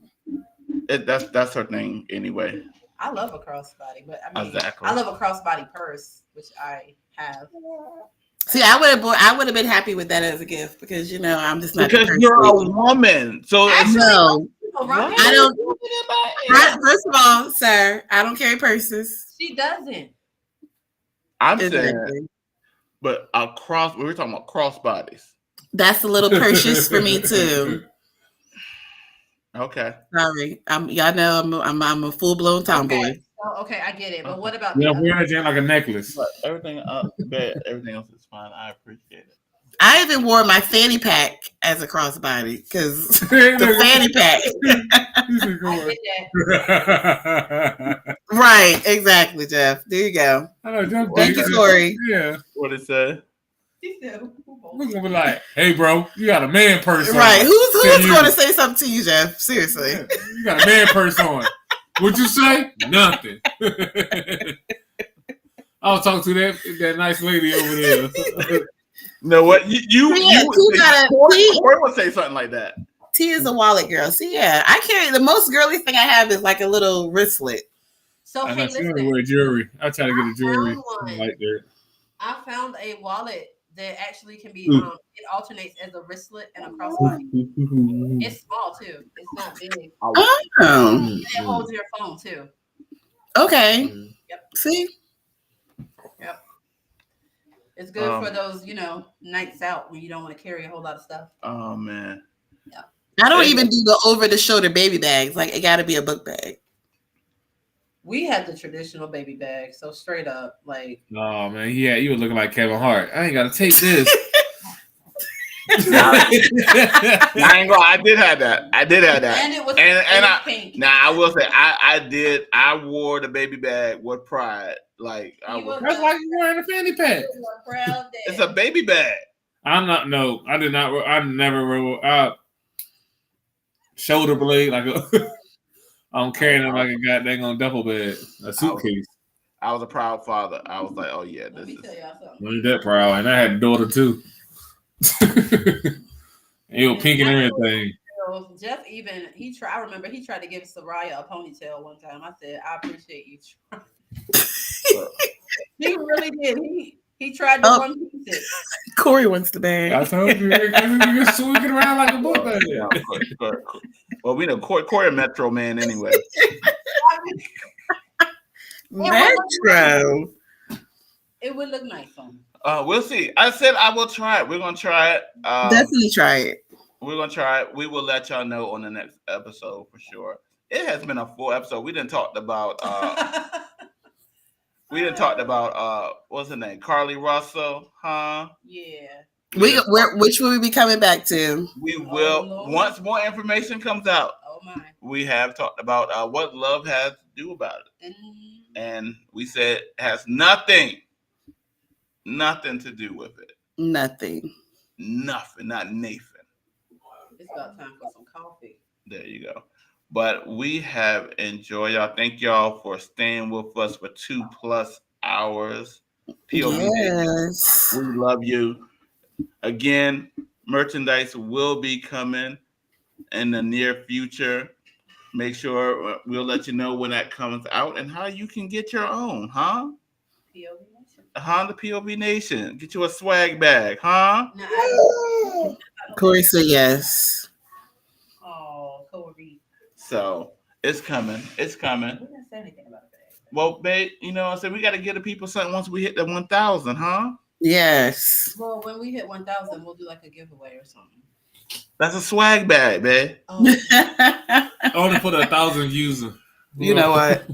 That's her thing anyway. I love a crossbody, but I mean, exactly. I love a crossbody purse, which I have. See, I would have been happy with that as a gift because I'm just not. Because you're a woman, so no. Right? I don't. First of all, sir, I don't carry purses. She doesn't. I'm saying, but we're talking about crossbodies. That's a little purchase for me too. Okay. Sorry, y'all know I'm a full blown tomboy. Okay. Oh, okay, I get it. But what about wear it like a necklace? But everything else is fine. I appreciate it. I even wore my fanny pack as a crossbody because the fanny pack. I get that. Right, exactly, Jeff. There you go. Thank you, Corey. Yeah. What it said? He said, we're gonna be like, hey, bro, you got a man purse on. Right. Who's going to say something to you, Jeff? Seriously. Yeah, you got a man purse on. What'd you say? Nothing. I was talking to that nice lady over there. No, what you Corey would say something like that. T is a wallet girl. See, yeah, I carry the most girly thing I have is like a little wristlet. So I wear jewelry. I try to get a jewelry like that. I found a wallet that actually can be it alternates as a wristlet and a crossbody. It's small too. It's not big. Oh. It holds your phone too. Okay. Yep. See? Yep. It's good for those, nights out when you don't want to carry a whole lot of stuff. Oh man. Yeah. I don't even do the over the shoulder baby bags. Like it gotta be a book bag. We had the traditional baby bag, so straight up, like. Oh man, yeah, you were looking like Kevin Hart. I ain't gotta take this. I ain't gonna. I did have that. And it was pink. Now I will say I did. I wore the baby bag with pride. Like that's why you wearing a fanny pack. It's a baby bag. I'm not. No, I did not. I never wrote shoulder blade like I'm carrying it like a goddamn duffel bag, a suitcase. I was a proud father. I was like, oh yeah, Let me tell y'all something. Wasn't that proud, and I had a daughter too. It was pink and everything. Jeff I remember he tried to give Soraya a ponytail one time. I said, I appreciate you trying. He really did. He tried to one piece it. Corey wants the bag. I told you, you're swinging around like a book bag. Well, we know Corey a Metro man anyway. Metro. It would look nice on him. We'll see. I said I will try it. We're gonna try it. Definitely try it. We're gonna try it. We will let y'all know on the next episode for sure. It has been a full episode. We didn't talk about. What's her name? Carlee Russell, huh? Yeah. Which will we be coming back to? We will once more information comes out. Oh my. We have talked about what love has to do about it, and we said it has nothing to do with it. Nothing. Not Nathan. It's about time for some coffee. There you go. But we have enjoyed y'all. Thank y'all for staying with us for 2+ hours. POV, yes. We love you. Again, merchandise will be coming in the near future. Make sure we'll let you know when that comes out and how you can get your own, huh? POV Nation. The POV Nation. Get you a swag bag, huh? No, Corey said yes. Oh, Corey. So it's coming. It's coming. We didn't say anything about that. Well, babe, I said we got to get the people something once we hit the 1,000, huh? Yes. Well, when we hit 1,000, we'll do like a giveaway or something. That's a swag bag, babe. Only for the 1,000 views. You know what?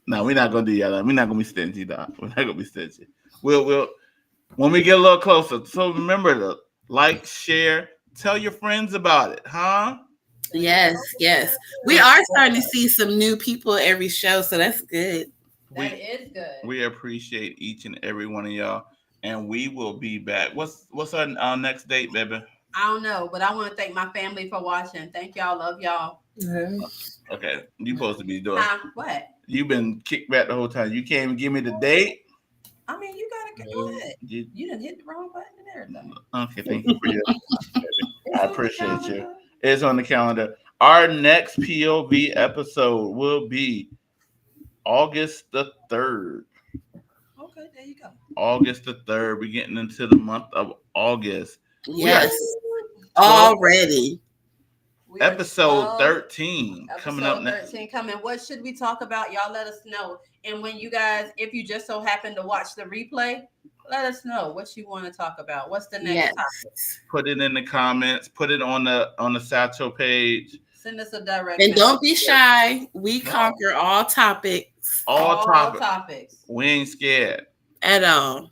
No, we're not gonna do that. We're not gonna be stingy, dog. We're not gonna be stingy. We'll when we get a little closer. So remember to like, share, tell your friends about it, huh? Yes. We are starting to see some new people every show, so that's good. That is good. We appreciate each and every one of y'all, and we will be back. What's our next date, baby? I don't know, but I want to thank my family for watching. Thank y'all. Love y'all. Okay, you supposed to be doing what? You've been kicked back the whole time. You can't even give me the date. I mean, you gotta go ahead. You didn't hit the wrong button and everything. Okay, thank you for your I appreciate you. It's on the calendar. Our next POV episode will be August the 3rd. Okay, there you go. August the 3rd. We're getting into the month of August. Yes. Already. Episode 13 coming up next. 13 coming. What should we talk about? Y'all let us know. And when you guys, if you just so happen to watch the replay, let us know what you want to talk about. What's the next topic? Put it in the comments. Put it on the Satchel page. Send us a direct. And don't be shy. We conquer all topics. All topics. We ain't scared. At all.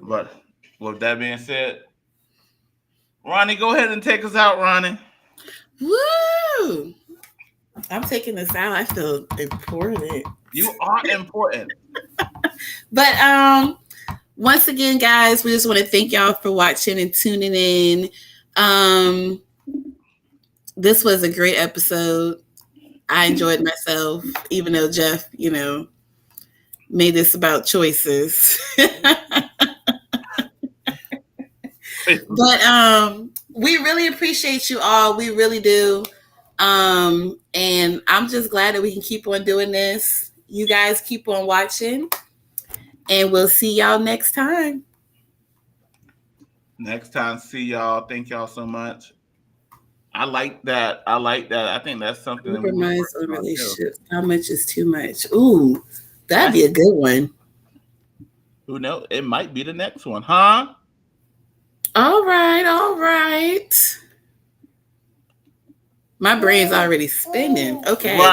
But with that being said, Ronnie, go ahead and take us out, Ronnie. Woo! I'm taking this out. I feel important. You are important. But once again, guys, we just want to thank y'all for watching and tuning in. This was a great episode. I enjoyed myself, even though Jeff, made this about choices. But we really appreciate you all. We really do. And I'm just glad that we can keep on doing this. You guys keep on watching. And we'll see y'all next time. Next time, see y'all. Thank y'all so much. I like that. I think that's something. Compromise on relationships. How much is too much? Ooh, that'd be a good one. Who knows? It might be the next one, huh? All right. My brain's already spinning. Okay. Right.